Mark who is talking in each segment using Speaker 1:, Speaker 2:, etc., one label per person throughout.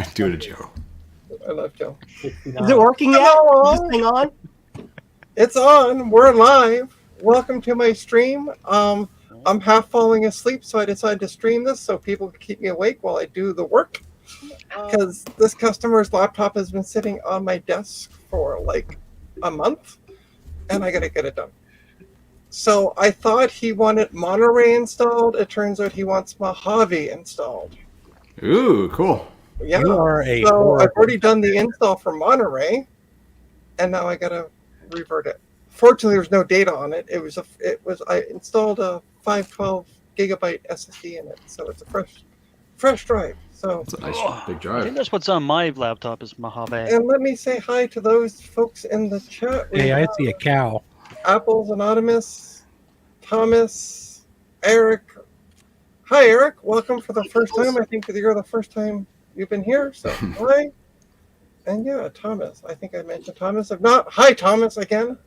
Speaker 1: Do it to Joe.
Speaker 2: I love Joe.
Speaker 3: Is it working yet? Is this thing on?
Speaker 2: It's on. We're live. Welcome to my stream. I'm half falling asleep, so I decided to stream this so people can keep me awake while I do the work. Because this customer's laptop has been sitting on my desk for like a month, and I gotta get it done. So I thought he wanted Monterey installed. It turns out he wants Mojave installed.
Speaker 1: Ooh, cool.
Speaker 2: Yeah.
Speaker 4: You are a
Speaker 2: So I've
Speaker 4: horrible
Speaker 2: already done the install for Monterey, and now I gotta revert it. Fortunately, there's no data on it. I installed a 512 gigabyte SSD in it, so it's a fresh drive. So
Speaker 1: That's a nice big
Speaker 5: I
Speaker 1: drive.
Speaker 5: think that's what's on my laptop is Mojave.
Speaker 2: and let me say hi to those folks in the chat. We
Speaker 4: Hey, I
Speaker 2: have
Speaker 4: see a cow.
Speaker 2: Apple's Anonymous, Thomas, Eric. Hi, Eric. Welcome for the first time. I think that you're the first time you've been here. So hi. And yeah, Thomas. I think I mentioned Thomas. If not, hi, Thomas again.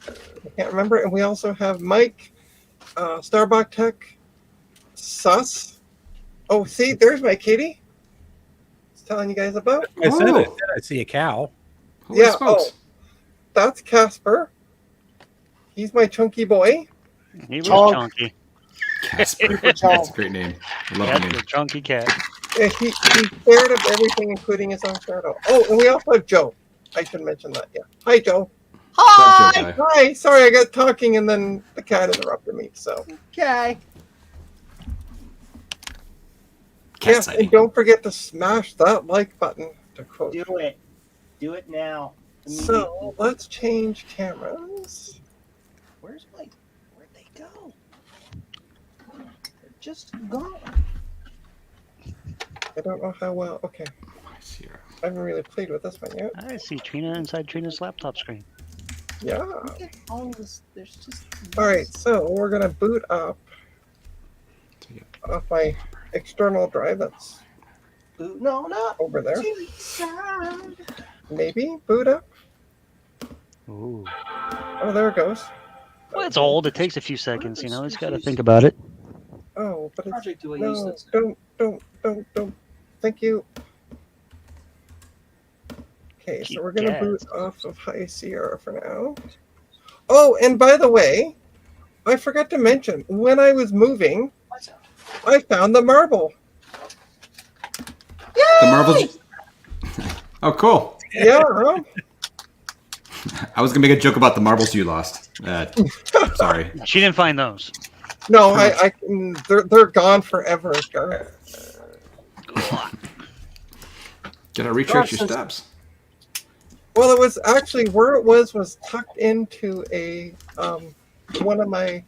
Speaker 2: I can't remember. And we also have Mike, Starbuck Tech, Sus. Oh, see, there's my kitty. It's telling you guys about.
Speaker 4: I said
Speaker 1: Oh.
Speaker 4: it. I see a cow.
Speaker 1: Holy
Speaker 2: Yeah,
Speaker 1: smokes.
Speaker 2: That's Casper. He's my chunky boy.
Speaker 5: He was
Speaker 3: Oh.
Speaker 5: chunky.
Speaker 1: Casper. That's a great name. I love the
Speaker 5: That's
Speaker 1: name.
Speaker 5: the chunky cat.
Speaker 2: Yeah, he's scared of everything, including his own shadow. Oh, and we also have Joe. I should mention that. Yeah. Hi, Joe.
Speaker 1: What's up, Joe guy?
Speaker 2: Hi. Sorry, I got talking and then the cat interrupted me. So
Speaker 3: Okay.
Speaker 1: Cat
Speaker 2: yeah,
Speaker 1: sighting.
Speaker 2: and don't forget to smash that like button. To quote.
Speaker 3: Do it. Do it now.
Speaker 2: So let's change cameras.
Speaker 3: Where'd they go? They're just gone.
Speaker 2: I don't know how well. Okay, I haven't really played with this one yet.
Speaker 5: I see Trina inside Trina's laptop screen.
Speaker 2: Yeah.
Speaker 3: Look at all this. There's just.
Speaker 2: All right, so we're gonna boot up off my external drive. That's
Speaker 3: No, not
Speaker 2: over there.
Speaker 3: inside.
Speaker 2: Maybe boot up.
Speaker 5: Ooh.
Speaker 2: Oh, there it goes.
Speaker 5: Well, it's old. It takes a few seconds, you know. He's got to think about it.
Speaker 2: Oh, but it's
Speaker 3: Project do I use
Speaker 2: no.
Speaker 3: this?
Speaker 2: Don't. Thank you. Okay, so we're gonna boot off of High Sierra for now. Oh, and by the way, I forgot to mention when I was moving, I found the marble.
Speaker 1: The marbles. Oh, cool.
Speaker 2: Yeah. Huh?
Speaker 1: I was gonna make a joke about the marbles you lost. Sorry.
Speaker 5: She didn't find those.
Speaker 2: No, they're gone forever.
Speaker 1: Gotta retrace your steps.
Speaker 2: Well, it was actually where it was tucked into a one of my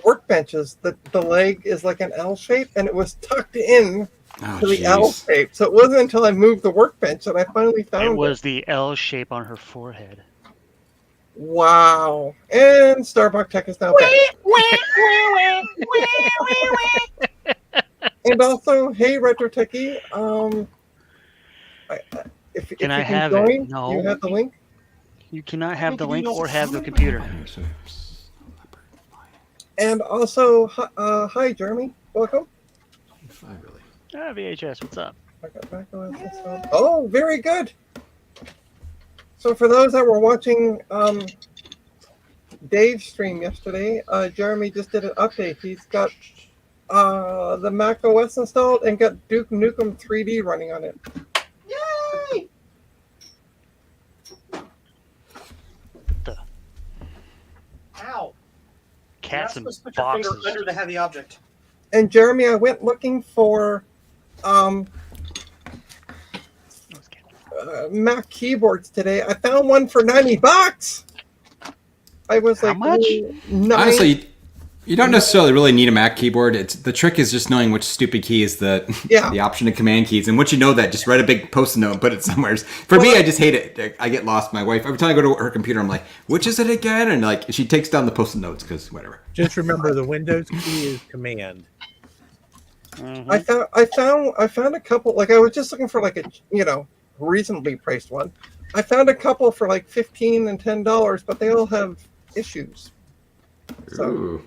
Speaker 2: workbenches. The leg is like an L shape, and it was tucked in to the L shape. So it wasn't until I moved the workbench that I finally found it.
Speaker 5: It was the L shape on her forehead.
Speaker 2: Wow. And Starbuck Tech is now back. And also, hey, Retro Techie, if
Speaker 5: Can I
Speaker 2: you
Speaker 5: have
Speaker 2: join,
Speaker 5: it? No.
Speaker 2: you have the link.
Speaker 5: You cannot have the link or have the computer.
Speaker 2: And also, hi, Jeremy. Welcome.
Speaker 5: Ah, VHS, what's up?
Speaker 2: I got back on this one. Oh, very good. So for those that were watching Dave's stream yesterday, Jeremy just did an update. He's got the Mac OS installed and got Duke Nukem 3D running on it.
Speaker 3: Yay! Ow.
Speaker 5: Cats and
Speaker 3: You're not supposed to put your
Speaker 5: boxes.
Speaker 3: finger under the heavy object.
Speaker 2: And Jeremy, I went looking for Mac keyboards today. I found one for $90. I was
Speaker 5: How
Speaker 2: like,
Speaker 5: much?
Speaker 1: Honestly, you don't necessarily really need a Mac keyboard. The trick is just knowing which stupid key is the option and command keys. And once you know that, just write a big post-it note and put it somewhere. For me, I just hate it. I get lost. My wife, every time I go to her computer, I'm like, which is it again? And like, she takes down the post-it notes because whatever.
Speaker 4: Just remember the Windows key is command.
Speaker 5: Mm-hmm.
Speaker 2: I found a couple. Like I was just looking for like a reasonably priced one. I found a couple for like $15 and $10, but they all have issues. So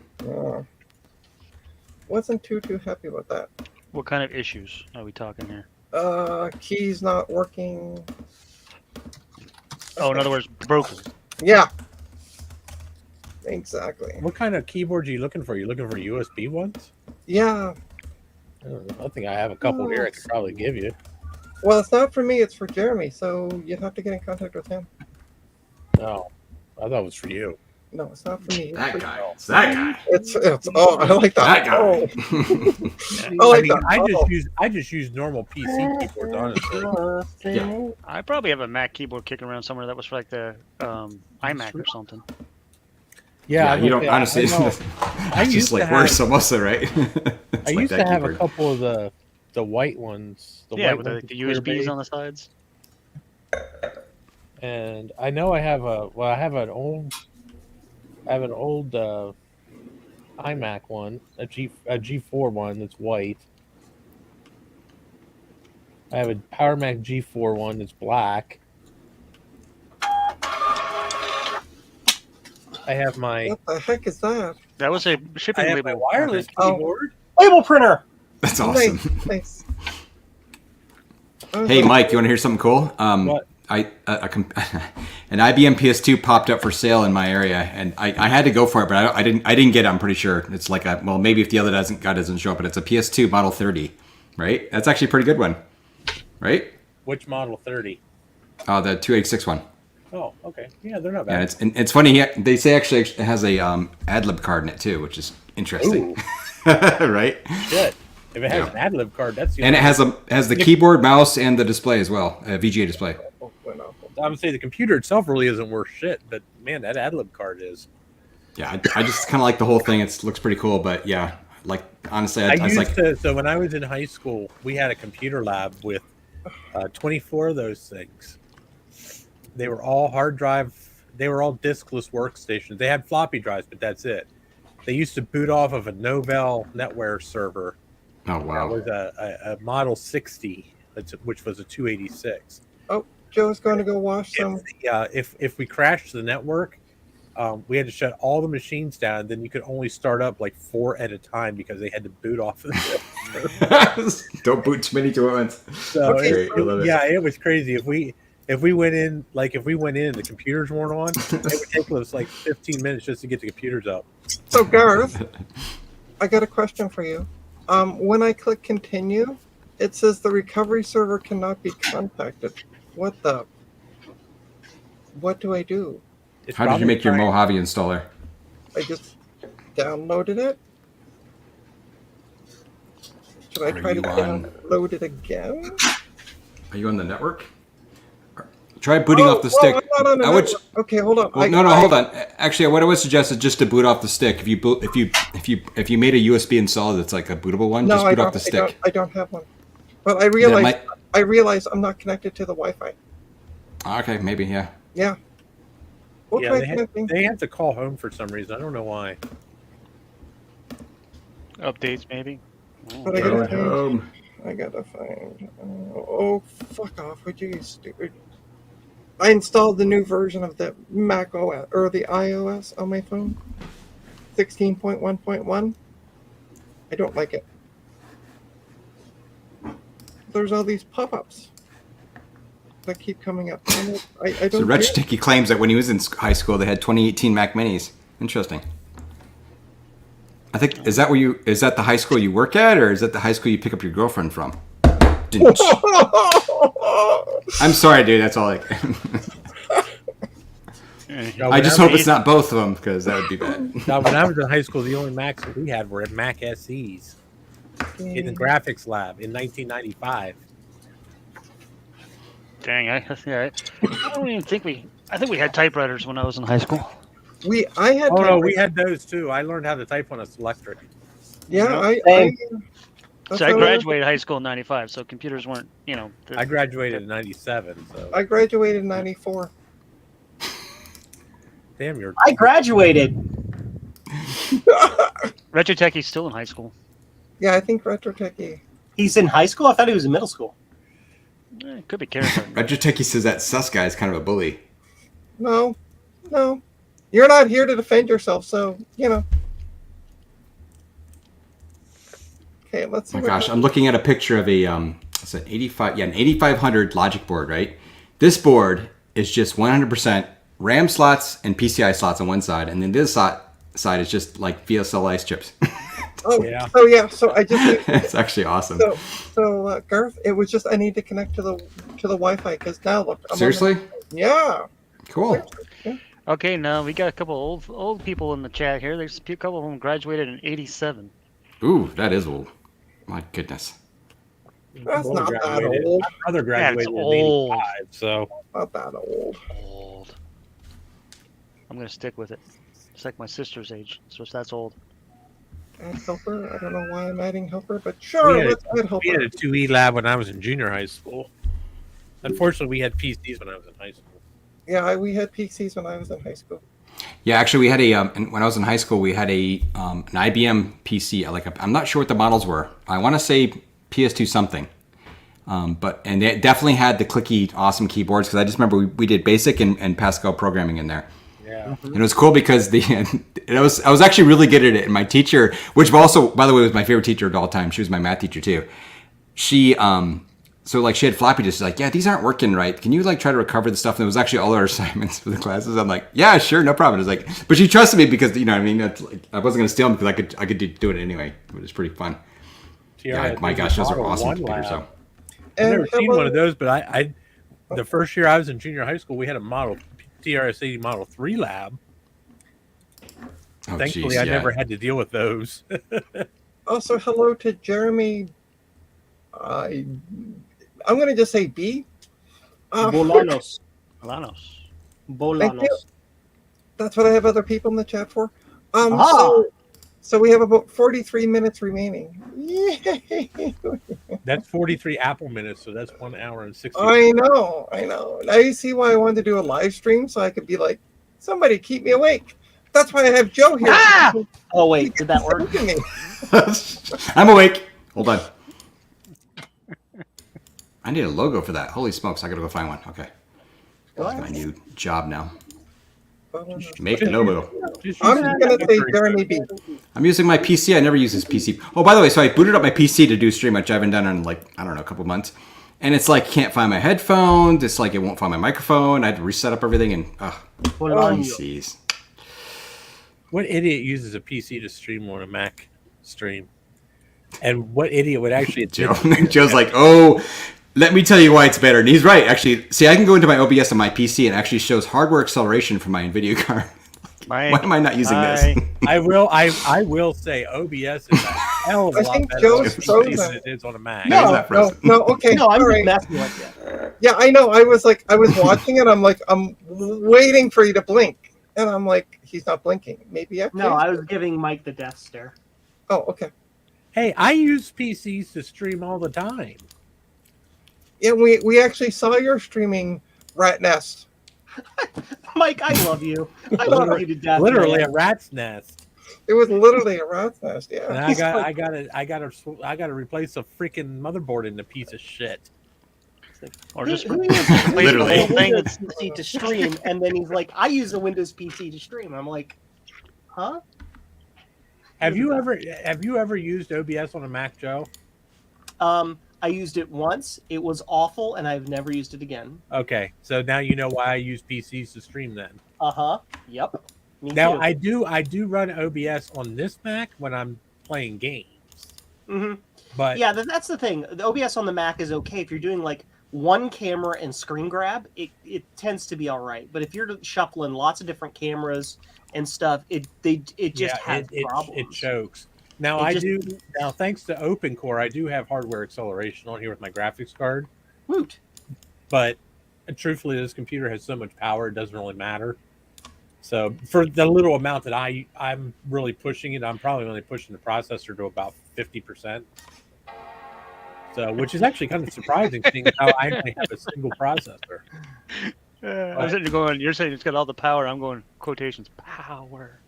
Speaker 2: wasn't too happy with that.
Speaker 5: What kind of issues are we talking here?
Speaker 2: Keys not working.
Speaker 5: Oh, in other words, broken.
Speaker 2: Yeah. Exactly.
Speaker 4: What kind of keyboard are you looking for? You looking for USB ones?
Speaker 2: Yeah.
Speaker 4: I don't know. I think I have a couple here I could probably give you.
Speaker 2: Well, it's not for me. It's for Jeremy. So you'd have to get in contact with him.
Speaker 4: No, I thought it was for you.
Speaker 2: No, it's not for me. It's
Speaker 1: That
Speaker 2: for
Speaker 1: guy. It's that guy.
Speaker 2: It's oh, I like that.
Speaker 1: That guy.
Speaker 2: Oh.
Speaker 4: I
Speaker 2: like
Speaker 4: mean,
Speaker 2: that.
Speaker 4: I just use normal PC keyboards, honestly.
Speaker 1: Yeah.
Speaker 5: I probably have a Mac keyboard kicking around somewhere that was for like the iMac or something.
Speaker 1: Yeah, you don't honestly.
Speaker 4: I
Speaker 1: It's
Speaker 4: used
Speaker 1: just
Speaker 4: to
Speaker 1: like
Speaker 4: have-
Speaker 1: worse, almost, right?
Speaker 4: I used to have a couple of the white ones. The
Speaker 5: Yeah,
Speaker 4: white
Speaker 5: with
Speaker 4: ones
Speaker 5: the
Speaker 4: with clear
Speaker 5: USBs
Speaker 4: base.
Speaker 5: on the sides.
Speaker 4: And I know I have an old iMac one, a G4 one that's white. I have a Power Mac G4 one that's black. I have my
Speaker 2: What the heck is that?
Speaker 5: That was a shipping
Speaker 4: I have my
Speaker 5: label.
Speaker 4: wireless
Speaker 2: Oh.
Speaker 4: keyboard.
Speaker 3: Label printer.
Speaker 1: That's awesome.
Speaker 2: Nice.
Speaker 1: Hey, Mike, you want to hear something cool?
Speaker 4: What?
Speaker 1: An IBM PS2 popped up for sale in my area, and I had to go for it, but I didn't get it. I'm pretty sure it's like maybe if the other doesn't show up, but it's a PS2 Model 30, right? That's actually a pretty good one, right?
Speaker 4: Which Model 30?
Speaker 1: Oh, the 286 one.
Speaker 4: Oh, okay. Yeah, they're not
Speaker 1: Yeah,
Speaker 4: bad.
Speaker 1: it's funny. They say actually it has a ad-lib card in it too, which is interesting, right?
Speaker 4: Shit. If it has
Speaker 1: Yeah.
Speaker 4: an ad-lib card, that's the
Speaker 1: And
Speaker 4: only
Speaker 1: it has the keyboard, mouse, and the display as well, VGA display.
Speaker 4: I would say the computer itself really isn't worth shit, but man, that ad-lib card is.
Speaker 1: Yeah, I just kind of like the whole thing. It looks pretty cool, but yeah, like honestly, I was like,
Speaker 4: So when I was in high school, we had a computer lab with 24 of those things. They were all hard drive. They were all diskless workstations. They had floppy drives, but that's it. They used to boot off of a Novell NetWare server.
Speaker 1: oh
Speaker 4: That
Speaker 1: wow,
Speaker 4: was a Model 60, which was a 286.
Speaker 2: Joe's going to go wash some.
Speaker 4: If we crashed the network, we had to shut all the machines down. Then you could only start up like 4 at a time because they had to boot off.
Speaker 1: don't boot too many to once.
Speaker 4: So
Speaker 2: Okay,
Speaker 1: I love it.
Speaker 4: yeah, it was crazy. If we went in, and the computers weren't on, it would take us like 15 minutes just to get the computers up.
Speaker 2: So Gareth, I got a question for you. When I click continue, it says the recovery server cannot be contacted. What do I do?
Speaker 4: It's
Speaker 1: How did you
Speaker 4: probably
Speaker 1: make your
Speaker 4: trying-
Speaker 1: Mojave installer?
Speaker 2: I just downloaded it. Should I
Speaker 1: Are
Speaker 2: try to
Speaker 1: you on-
Speaker 2: download it again?
Speaker 1: Are you on the network? Try booting off the stick.
Speaker 2: I'm not on the
Speaker 1: I would.
Speaker 2: network. Okay, hold on.
Speaker 1: No, hold on. Actually, what I would suggest is just to boot off the stick. If you made a USB installer that's like a bootable one,
Speaker 2: No,
Speaker 1: just boot off the stick.
Speaker 2: I don't have one. But I realize I'm not connected to the Wi-Fi.
Speaker 1: Okay, maybe yeah.
Speaker 2: Yeah. We'll
Speaker 4: Yeah,
Speaker 2: try connecting.
Speaker 4: they have to call home for some reason. I don't know why.
Speaker 5: Updates maybe.
Speaker 2: But I gotta find. Oh, fuck off! Would you stupid? I installed the new version of the Mac OS or the iOS on my phone, 16.1.1. I don't like it. There's all these pop-ups that keep coming up. I don't.
Speaker 1: So Reg
Speaker 2: get it.
Speaker 1: Dickey claims that when he was in high school, they had 2018 Mac Minis. Interesting. I think is that the high school you work at, or is that the high school you pick up your girlfriend from? I'm sorry, dude. That's all I. I just hope it's not both of them because that would be bad.
Speaker 4: Now, when I was in high school, the only Macs that we had were at Mac SEs in the graphics lab in 1995.
Speaker 5: Dang, I don't even think I think we had typewriters when I was in high school.
Speaker 2: I had.
Speaker 4: Oh no, we had those too. I learned how to type on a Selectric.
Speaker 2: Yeah, that's
Speaker 5: So I
Speaker 2: how
Speaker 5: graduated high school in '95, so computers weren't,
Speaker 4: I graduated in '97. So
Speaker 2: I graduated in '94.
Speaker 4: damn, you're.
Speaker 3: I graduated.
Speaker 5: Retro Techie's still in high school.
Speaker 2: Yeah, I think Retro Techie.
Speaker 3: He's in high school? I thought he was in middle school.
Speaker 5: Could be kindergarten.
Speaker 1: Reg Dickey says that sus guy is kind of a bully.
Speaker 2: No. You're not here to defend yourself, so, Okay, let's see.
Speaker 1: Oh my gosh, I'm looking at a picture of a it's an 85, yeah, an 8500 logic board, right? This board is just 100% RAM slots and PCI slots on one side, and then this side is just like VSLI chips.
Speaker 4: Yeah.
Speaker 2: Oh yeah. So I just.
Speaker 1: It's actually awesome.
Speaker 2: So Garth, it was just I need to connect to the Wi-Fi because now look.
Speaker 1: Seriously?
Speaker 2: Yeah.
Speaker 1: Cool.
Speaker 2: Yeah.
Speaker 5: Okay, now we got a couple old people in the chat here. There's a couple of them graduated in '87.
Speaker 1: Ooh, that is old. My goodness.
Speaker 2: That's
Speaker 4: My
Speaker 2: not
Speaker 4: brother
Speaker 2: that
Speaker 4: graduated-
Speaker 2: old.
Speaker 4: My brother graduated in
Speaker 5: old.
Speaker 4: 85, so
Speaker 2: Not that old.
Speaker 5: Old. I'm gonna stick with it. It's like my sister's age, so that's old.
Speaker 2: Add helper. I don't know why I'm adding helper, but sure, let's add
Speaker 4: we had
Speaker 2: helper.
Speaker 4: a 2E lab when I was in junior high school. Unfortunately, we had PCs when I was in high school.
Speaker 2: Yeah, we had PCs when I was in high school.
Speaker 1: Yeah, actually, we had when I was in high school, we had an IBM PC. I'm not sure what the models were. I want to say PS2 something. And they definitely had the clicky, awesome keyboards because I just remember we did BASIC and Pascal programming in there.
Speaker 4: Yeah.
Speaker 1: And it was cool because I was actually really good at it. And my teacher, which also, by the way, was my favorite teacher of all time. She was my math teacher too. She she had floppy disks. Like, yeah, these aren't working right. Can you try to recover the stuff? And it was actually all our assignments for the classes. I'm like, yeah, sure, no problem. It was like, but she trusted me because you know what I mean. That's I wasn't gonna steal them because I could do it anyway. It was pretty fun. Yeah, my gosh, those are awesome computers. So.
Speaker 4: I've never seen one of those, but I the first year I was in junior high school, we had a model TRS-80 Model 3 lab.
Speaker 1: Oh,
Speaker 4: Thankfully, I never had to deal with those.
Speaker 2: Also, hello to Jeremy. I'm going to just say B.
Speaker 3: Bolanos.
Speaker 5: Alanos.
Speaker 2: Thank you.
Speaker 3: Bolanos.
Speaker 2: That's what I have other people in the chat for.
Speaker 3: Ah.
Speaker 2: So we have about 43 minutes remaining. Yay!
Speaker 4: That's 43 Apple minutes, so that's 1 hour and 60.
Speaker 2: I know. Now you see why I wanted to do a live stream so I could be like, somebody keep me awake. That's why I have Joe here.
Speaker 5: Ah!
Speaker 3: Oh wait, did that work?
Speaker 1: I'm awake. Hold on. I need a logo for that. Holy smokes! I gotta go find one. Okay. That's my new job now. Make a logo.
Speaker 2: I'm going to say Jeremy B.
Speaker 1: I'm using my PC. I never use this PC. Oh, by the way, so I booted up my PC to do stream, which I haven't done in a couple months. And it's like can't find my headphones. It's like it won't find my microphone. I had to reset up everything and PCs.
Speaker 4: What idiot uses a PC to stream on a Mac stream? And what idiot would actually
Speaker 1: Joe's like, oh, let me tell you why it's better. And he's right, actually. See, I can go into my OBS on my PC and it actually shows hardware acceleration for my NVIDIA card. Why am I not using this?
Speaker 4: I will say OBS is a hell of a lot better on a PC than it is on a Mac.
Speaker 2: No, okay.
Speaker 3: No, I'm
Speaker 2: all
Speaker 3: just
Speaker 2: right.
Speaker 3: messing with you.
Speaker 2: Yeah, I know. I was watching it. I'm like, I'm waiting for you to blink. And I'm like, he's not blinking. Maybe
Speaker 3: No, I was giving Mike the death stare.
Speaker 2: Oh, okay.
Speaker 4: Hey, I use PCs to stream all the time.
Speaker 2: Yeah, we actually saw your streaming Rat Nest.
Speaker 3: Mike, I love you. I love you to death.
Speaker 4: Literally
Speaker 3: man.
Speaker 4: a rat's nest.
Speaker 2: It was literally a rat's nest. Yeah.
Speaker 4: And I got to replace a freaking motherboard in the piece of shit.
Speaker 5: Or just
Speaker 3: Who uses
Speaker 1: Literally.
Speaker 3: a Windows PC to stream, and then he's like, I use a Windows PC to stream. I'm like, huh?
Speaker 4: Have you ever used OBS on a Mac, Joe?
Speaker 3: I used it once. It was awful, and I've never used it again.
Speaker 4: Okay, so now you know why I use PCs to stream then.
Speaker 3: Yep. Me
Speaker 4: Now
Speaker 3: too.
Speaker 4: I do run OBS on this Mac when I'm playing games.
Speaker 3: Mm-hmm.
Speaker 4: But
Speaker 3: Yeah, that's the thing. The OBS on the Mac is okay if you're doing like one camera and screen grab. It tends to be all right. But if you're shuffling lots of different cameras and stuff, it just has problems.
Speaker 4: It chokes. Now now thanks to OpenCore, I do have hardware acceleration on here with my graphics card.
Speaker 3: Woot.
Speaker 4: But truthfully, this computer has so much power, it doesn't really matter. So for the little amount that I'm really pushing it, I'm probably only pushing the processor to about 50%. So, which is actually kind of surprising, seeing how I only have a single processor.
Speaker 5: I'm sitting there going, you're saying it's got all the power. I'm going quotations power.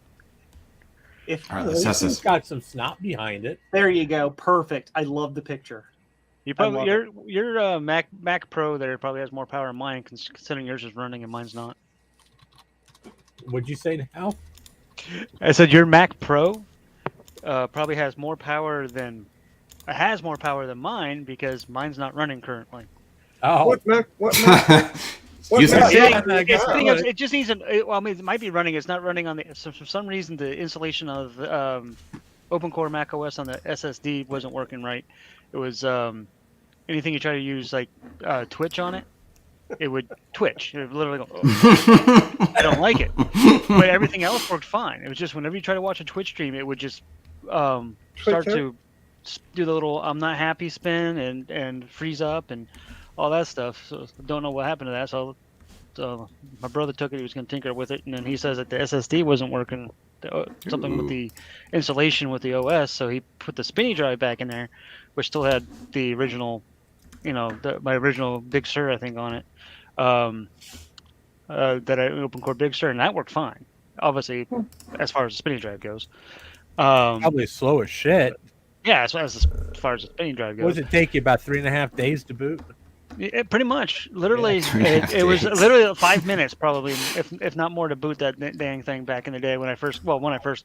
Speaker 1: All right, let's test
Speaker 4: It's
Speaker 1: this.
Speaker 4: got some snot behind it.
Speaker 3: There you go. Perfect. I love the picture.
Speaker 5: You probably your Mac Pro there probably has more power than mine, considering yours is running and mine's not.
Speaker 4: What'd you say now?
Speaker 5: I said your Mac Pro probably has more power than has more power than mine because mine's not running currently.
Speaker 4: Oh,
Speaker 2: What Mac? What Mac? What
Speaker 1: Use
Speaker 2: Mac?
Speaker 1: it.
Speaker 5: Saying,
Speaker 4: I guess
Speaker 5: it's
Speaker 4: I
Speaker 5: thing
Speaker 4: would.
Speaker 5: is, it just needs well, I mean, it might be running. It's not running on the. So for some reason, the installation of Open Core Mac OS on the SSD wasn't working right. It was anything you try to use like Twitch on it, it would twitch. It would literally go. Oh, I don't like it. But everything else worked fine. It was just whenever you try to watch a Twitch stream, it would just start to do the little "I'm not happy" spin and freeze up and all that stuff. So don't know what happened to that. So my brother took it. He was going to tinker with it, and then he says that the SSD wasn't working. Something with the installation with the OS. So he put the spinny drive back in there, which still had the original, my original Big Sur, I think, on it. That I Open Core Big Sur, and that worked fine. Obviously, as far as the spinning drive goes.
Speaker 4: Probably slow as shit.
Speaker 5: Yeah, as far as the spinning drive goes.
Speaker 4: What does it take you, about 3.5 days to boot?
Speaker 5: Pretty much, literally,
Speaker 1: Yeah,
Speaker 5: it was literally 5 minutes, probably, if not more, to boot that dang thing back in the day when I first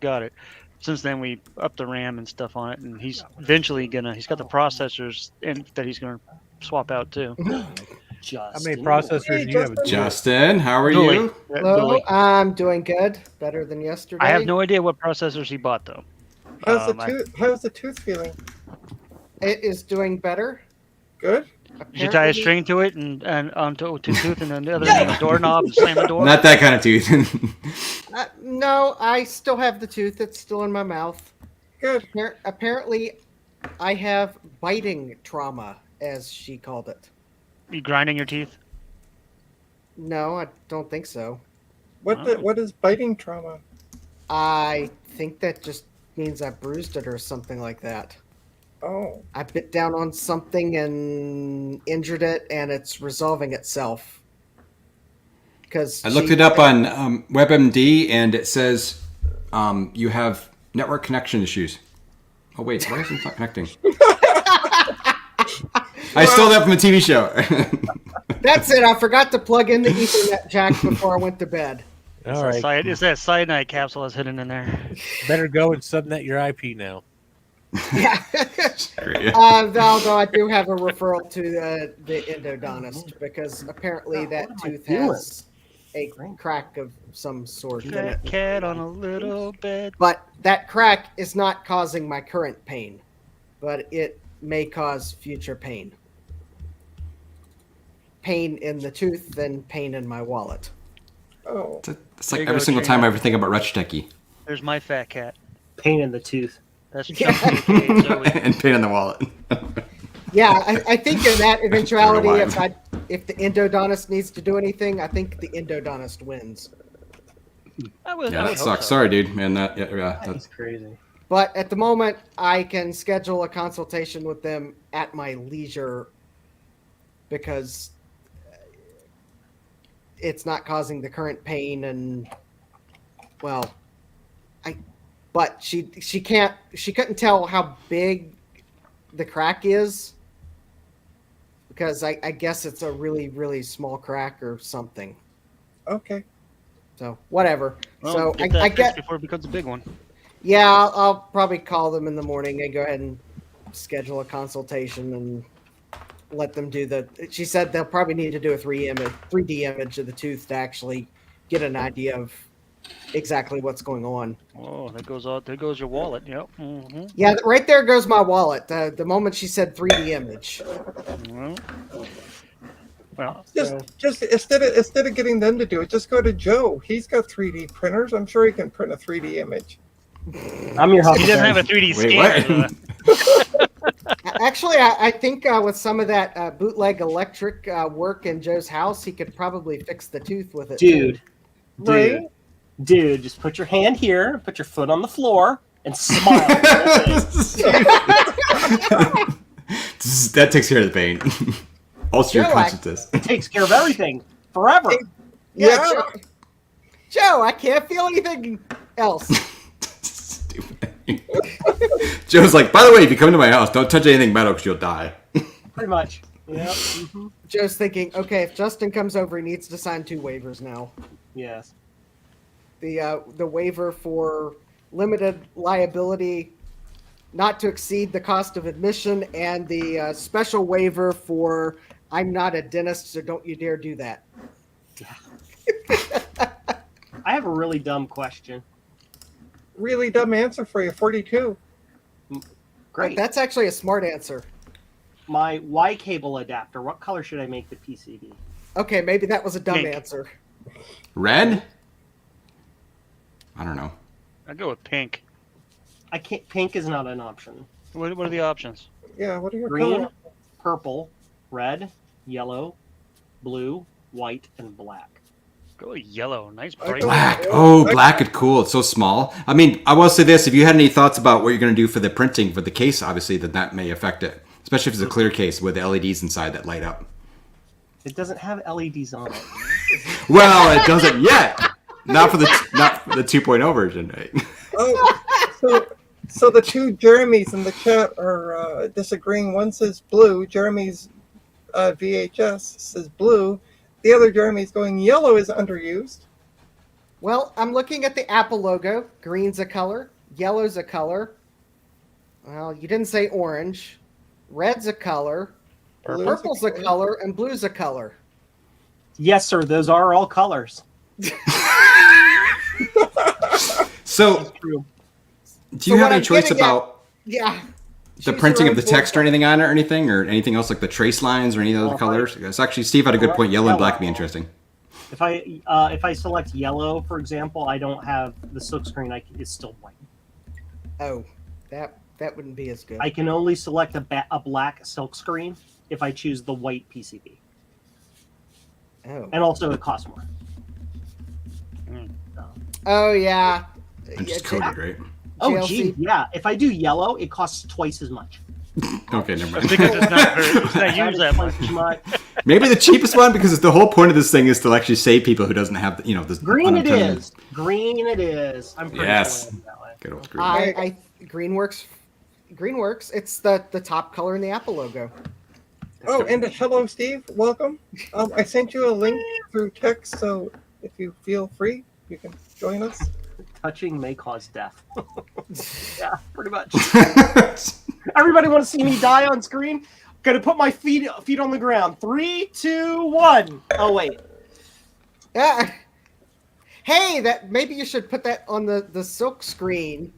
Speaker 5: got it. Since then, we upped the RAM and stuff on it, and he's eventually he's got the processors that he's gonna swap out too.
Speaker 4: How many processors do you have?
Speaker 1: Justin, how are
Speaker 5: Billy.
Speaker 1: you?
Speaker 6: Hello,
Speaker 5: Billy.
Speaker 6: I'm doing good. Better than yesterday.
Speaker 5: I have no idea what processors he bought though.
Speaker 2: How's the tooth feeling?
Speaker 6: It is doing better.
Speaker 2: Good.
Speaker 5: Did you tie a string to it and onto two tooth and then the other end of the doorknob and slam the door?
Speaker 1: Not that kind of tooth.
Speaker 6: No, I still have the tooth. It's still in my mouth.
Speaker 2: Good.
Speaker 6: Apparently, I have biting trauma, as she called it.
Speaker 5: You grinding your teeth?
Speaker 6: No, I don't think so.
Speaker 2: What is biting trauma?
Speaker 6: I think that just means I bruised it or something like that.
Speaker 2: Oh.
Speaker 6: I bit down on something and injured it, and it's resolving itself. Because
Speaker 1: I looked it up on WebMD, and it says you have network connection issues. Oh wait, why isn't it not connecting? I stole that from a TV show.
Speaker 6: That's it. I forgot to plug in the Ethernet jack before I went to bed.
Speaker 4: All right.
Speaker 5: It's that cyanide capsule that's hidden in there.
Speaker 4: Better go and subnet your IP now.
Speaker 6: Yeah. Although I do have a referral to the endodontist because apparently that tooth has a crack of some sort in it.
Speaker 5: Fat cat on a little bed.
Speaker 6: But that crack is not causing my current pain, but it may cause future pain. Pain in the tooth, then pain in my wallet.
Speaker 2: Oh.
Speaker 1: It's like every single time I ever think about Retchteki.
Speaker 5: There's my fat cat.
Speaker 3: Pain in the tooth.
Speaker 5: That's
Speaker 6: Yeah.
Speaker 1: And pain in the wallet.
Speaker 6: Yeah, I think in that eventuality,
Speaker 1: I don't know
Speaker 6: if the endodontist needs to do anything, I think the endodontist wins.
Speaker 1: Yeah, that sucks. Sorry, dude. Man,
Speaker 3: That's crazy.
Speaker 6: But at the moment, I can schedule a consultation with them at my leisure because it's not causing the current pain, and well, but she couldn't tell how big the crack is because I guess it's a really, really small crack or something.
Speaker 2: Okay.
Speaker 6: So whatever.
Speaker 5: Well,
Speaker 6: So
Speaker 5: get that
Speaker 6: I
Speaker 5: fixed
Speaker 6: get.
Speaker 5: before it becomes a big one.
Speaker 6: Yeah, I'll probably call them in the morning and go ahead and schedule a consultation and let them do the. She said they'll probably need to do a 3D image of the tooth to actually get an idea of exactly what's going on.
Speaker 5: Oh, there goes your wallet. Yep. Mm-hmm.
Speaker 6: Yeah, right there goes my wallet. The moment she said 3D image.
Speaker 5: Well,
Speaker 2: Just instead of getting them to do it, just go to Joe. He's got 3D printers. I'm sure he can print a 3D image.
Speaker 3: I'm your
Speaker 5: he doesn't have a 3D
Speaker 1: Wait,
Speaker 5: scanner.
Speaker 1: what?
Speaker 6: Actually, I think with some of that bootleg electric work in Joe's house, he could probably fix the tooth with it.
Speaker 3: Dude,
Speaker 2: Right?
Speaker 3: dude, just put your hand here, put your foot on the floor, and smile.
Speaker 1: That takes care of the pain. Also, your
Speaker 6: Joe,
Speaker 1: consciousness.
Speaker 3: It takes care of everything forever.
Speaker 2: Yeah.
Speaker 6: Joe, I can't feel anything else.
Speaker 1: Stupid. Joe's like, by the way, if you come to my house, don't touch anything metal because you'll die.
Speaker 3: Pretty much. Yep. Mm-hmm.
Speaker 6: Joe's thinking, okay, if Justin comes over, he needs to sign 2 waivers now.
Speaker 3: Yes.
Speaker 6: The waiver for limited liability not to exceed the cost of admission and the special waiver for I'm not a dentist, so don't you dare do that.
Speaker 3: I have a really dumb question.
Speaker 2: Really dumb answer for you. 42.
Speaker 3: Great.
Speaker 6: That's actually a smart answer.
Speaker 3: My Y cable adapter. What color should I make the PCB?
Speaker 6: Okay, maybe that was a dumb
Speaker 5: Pink.
Speaker 6: answer.
Speaker 1: Red? I don't know.
Speaker 5: I'd go with pink.
Speaker 3: I can't. Pink is not an option.
Speaker 5: What are the options?
Speaker 2: Yeah, what are your
Speaker 3: Green,
Speaker 2: colors?
Speaker 3: purple, red, yellow, blue, white, and black.
Speaker 5: Go with yellow. Nice
Speaker 2: I
Speaker 5: bright.
Speaker 2: go-
Speaker 1: Black. Oh, black is cool. It's so small. I mean, I will say this. If you had any thoughts about what you're going to do for the printing for the case, obviously, then that may affect it. Especially if it's a clear case with the LEDs inside that light up.
Speaker 3: It doesn't have LEDs on it.
Speaker 1: Well, it doesn't yet. Not for the 2.0 version, right?
Speaker 2: Oh, so the two Jeremys in the chat are disagreeing. One says blue. Jeremy's VHS says blue. The other Jeremy's going yellow is underused.
Speaker 6: Well, I'm looking at the Apple logo. Green's a color. Yellow's a color. Well, you didn't say orange. Red's a color.
Speaker 2: Blue's
Speaker 6: Purple's a color. And blue's a color.
Speaker 3: Yes, sir. Those are all colors.
Speaker 1: So,
Speaker 3: True.
Speaker 1: do you
Speaker 6: So
Speaker 1: have
Speaker 6: what
Speaker 1: any
Speaker 6: I'm
Speaker 1: choice
Speaker 6: getting at-
Speaker 1: about
Speaker 6: Yeah.
Speaker 1: the
Speaker 6: Choose
Speaker 1: printing
Speaker 6: your
Speaker 1: of the
Speaker 6: own
Speaker 1: text or anything on it or anything? Or anything else like the trace lines or any other colors? Yes, actually, Steve had a good point. Yellow and black would be interesting.
Speaker 3: If I select yellow, for example, I don't have the silk screen. It's still white.
Speaker 6: Oh, that wouldn't be as good.
Speaker 3: I can only select a black silk screen if I choose the white PCB,
Speaker 6: Oh.
Speaker 3: and also it costs more.
Speaker 6: Oh yeah.
Speaker 1: And just
Speaker 6: Yeah,
Speaker 1: coded, right?
Speaker 3: Oh,
Speaker 6: JLC.
Speaker 3: gee, yeah. If I do yellow, it costs twice as much.
Speaker 1: Okay, never mind.
Speaker 5: Because it's not used that much.
Speaker 3: Twice as much.
Speaker 1: Maybe the cheapest one, because the whole point of this thing is to actually save people who doesn't have, this
Speaker 3: Green it
Speaker 1: unintended-
Speaker 3: is. Green it is. I'm pretty
Speaker 1: Yes.
Speaker 3: sure that way.
Speaker 1: Good old green.
Speaker 6: I green works. Green works. It's the top color in the Apple logo.
Speaker 2: Oh, and hello, Steve. Welcome. I sent you a link through text, so if you feel free, you can join us.
Speaker 3: Touching may cause death. Yeah, pretty much. Everybody want to see me die on screen? Gonna put my feet on the ground. 3, 2, 1. Oh wait.
Speaker 6: Yeah. Hey, that maybe you should put that on the silk screen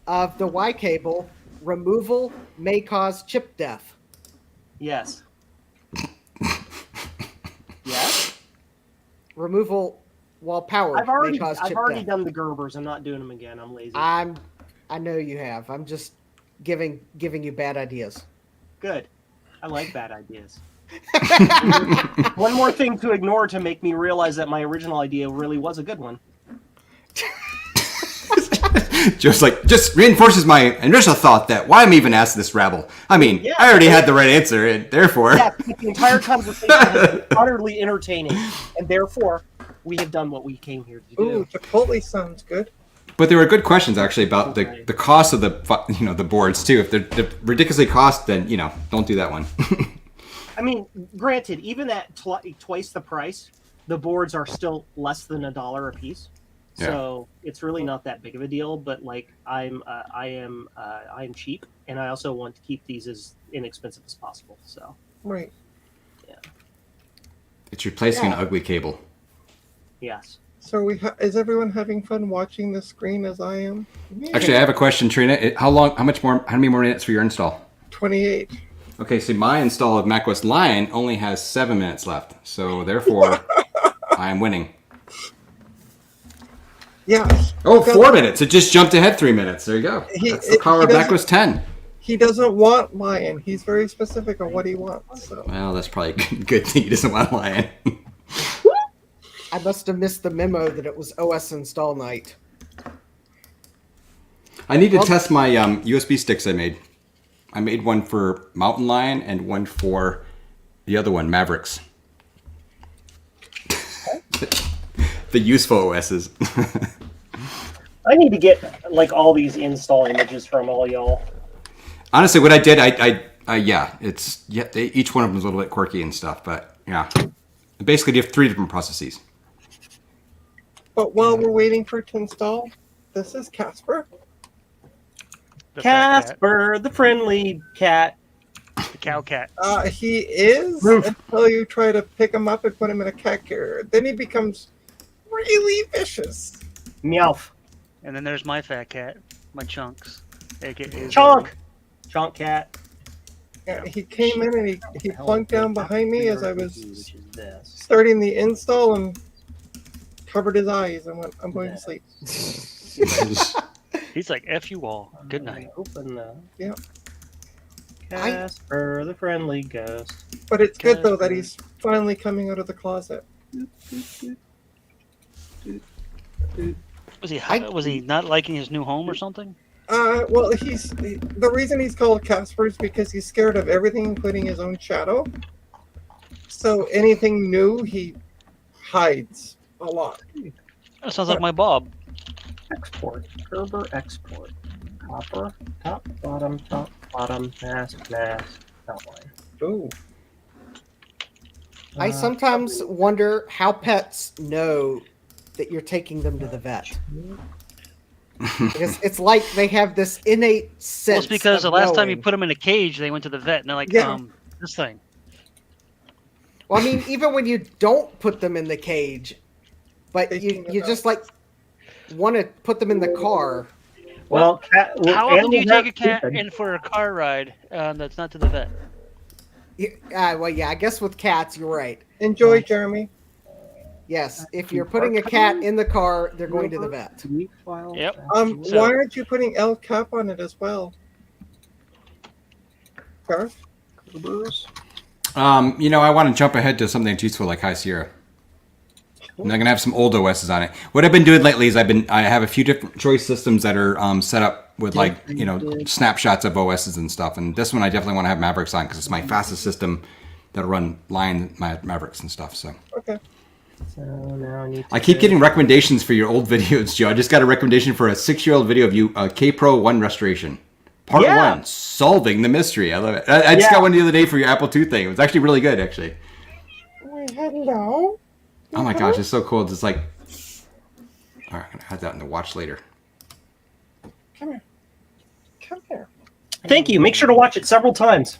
Speaker 6: of the Y cable. Removal may cause chip death.
Speaker 3: Yes. Yes.
Speaker 6: Removal while powered
Speaker 3: I've already
Speaker 6: may cause chip death.
Speaker 3: done the Gerbers. I'm not doing them again. I'm lazy.
Speaker 6: I know you have. I'm just giving you bad ideas.
Speaker 3: Good. I like bad ideas. One more thing to ignore to make me realize that my original idea really was a good one.
Speaker 1: Just reinforces my initial thought that why I'm even asked this rabble. I mean,
Speaker 3: Yeah.
Speaker 1: I already had the right answer, and therefore...
Speaker 3: Yeah, the entire conversation has been utterly entertaining, and therefore, we have done what we came here to do.
Speaker 2: Ooh, Chipotle sounds good.
Speaker 1: But there were good questions, actually, about the cost of the boards, too. If they're ridiculously cost, then, don't do that one.
Speaker 3: I mean, granted, even at twice the price, the boards are still less than $1 a piece. So it's really not that big of a deal. But like, I am cheap, and I also want to keep these as inexpensive as possible. So
Speaker 2: Right.
Speaker 1: It's replacing an ugly cable.
Speaker 3: yes.
Speaker 2: So is everyone having fun watching the screen as I am?
Speaker 1: Actually, I have a question, Trina. How many more minutes for your install?
Speaker 2: 28.
Speaker 1: Okay, so my install of macOS Lion only has 7 minutes left. So therefore, I am winning.
Speaker 2: Yeah.
Speaker 1: Oh, 4 minutes. It just jumped ahead 3 minutes. There you go. That's the power of macOS 10.
Speaker 2: He doesn't want Lion. He's very specific on what he wants. So.
Speaker 1: Well, that's probably a good thing. He doesn't want Lion.
Speaker 6: I must have missed the memo that it was OS install night.
Speaker 1: I need to test my USB sticks I made. I made one for Mountain Lion and one for the other one, Mavericks. The useful OSs.
Speaker 3: I need to get like all these install images from all y'all.
Speaker 1: Honestly, what I did, each one of them is a little bit quirky and stuff, but yeah. Basically, you have 3 different processes.
Speaker 2: But while we're waiting for it to install, this is Casper.
Speaker 5: The fat cat.
Speaker 3: Casper, the friendly cat.
Speaker 5: The cow cat.
Speaker 2: He is until you try to pick him up and put him in a cat carrier. Then he becomes really vicious.
Speaker 3: Meowth.
Speaker 5: And then there's my fat cat, my Chunks. AKA
Speaker 3: Chonk. Chonk cat.
Speaker 2: Yeah, he came in and he plunked down behind me as I was
Speaker 3: Which is this.
Speaker 2: starting the install and covered his eyes and went, I'm going to sleep.
Speaker 5: He's like, F you all. Good night.
Speaker 3: Open the
Speaker 2: Yep.
Speaker 3: Casper, the friendly ghost.
Speaker 2: But it's good though that he's finally coming out of the closet.
Speaker 5: Was he not liking his new home or something?
Speaker 2: Well, the reason he's called Casper is because he's scared of everything, including his own shadow. So anything new, he hides a lot.
Speaker 5: That sounds like my Bob.
Speaker 3: Export. Gerber export. Copper. Top, bottom, mask, outline.
Speaker 2: Ooh.
Speaker 6: I sometimes wonder how pets know that you're taking them to the vet. Because it's like they have this innate sense.
Speaker 5: Well, it's because the last time you
Speaker 6: knowing.
Speaker 5: put them in a cage, they went to the vet, and they're like,
Speaker 2: Yeah.
Speaker 5: this thing.
Speaker 6: Well, I mean, even when you don't put them in the cage, but
Speaker 2: They
Speaker 6: you
Speaker 2: can
Speaker 6: just like want to put them in the car.
Speaker 3: Well,
Speaker 5: How often do you take a cat
Speaker 3: in?
Speaker 5: in for a car ride that's not to the vet?
Speaker 6: Well, yeah, I guess with cats, you're right.
Speaker 2: Enjoy, Jeremy.
Speaker 6: Yes, if you're putting a cat in the car, they're going to the vet.
Speaker 5: Yep. So-
Speaker 2: Why aren't you putting El Cap on it as well? Garth?
Speaker 1: I want to jump ahead to something that's useful like High Sierra. And I'm gonna have some old OSs on it. What I've been doing lately is I have a few different choice systems that are set up with snapshots of OSs and stuff. And this one I definitely want to have Mavericks on because it's my fastest system that'll run Lion Mavericks and stuff. So
Speaker 2: Okay.
Speaker 3: So now
Speaker 1: I keep getting recommendations for your old videos, Joe. I just got a recommendation for a 6-year-old video of you, K Pro 1 restoration. Part 1, solving the mystery. I love it. I just got one the other day for your Apple II thing. It was actually really good, actually.
Speaker 2: Hello.
Speaker 1: Oh my gosh, it's so cool. It's like, all right, I'm gonna add that in the watch later.
Speaker 2: Come here. Come here.
Speaker 3: Thank you. Make sure to watch it several times,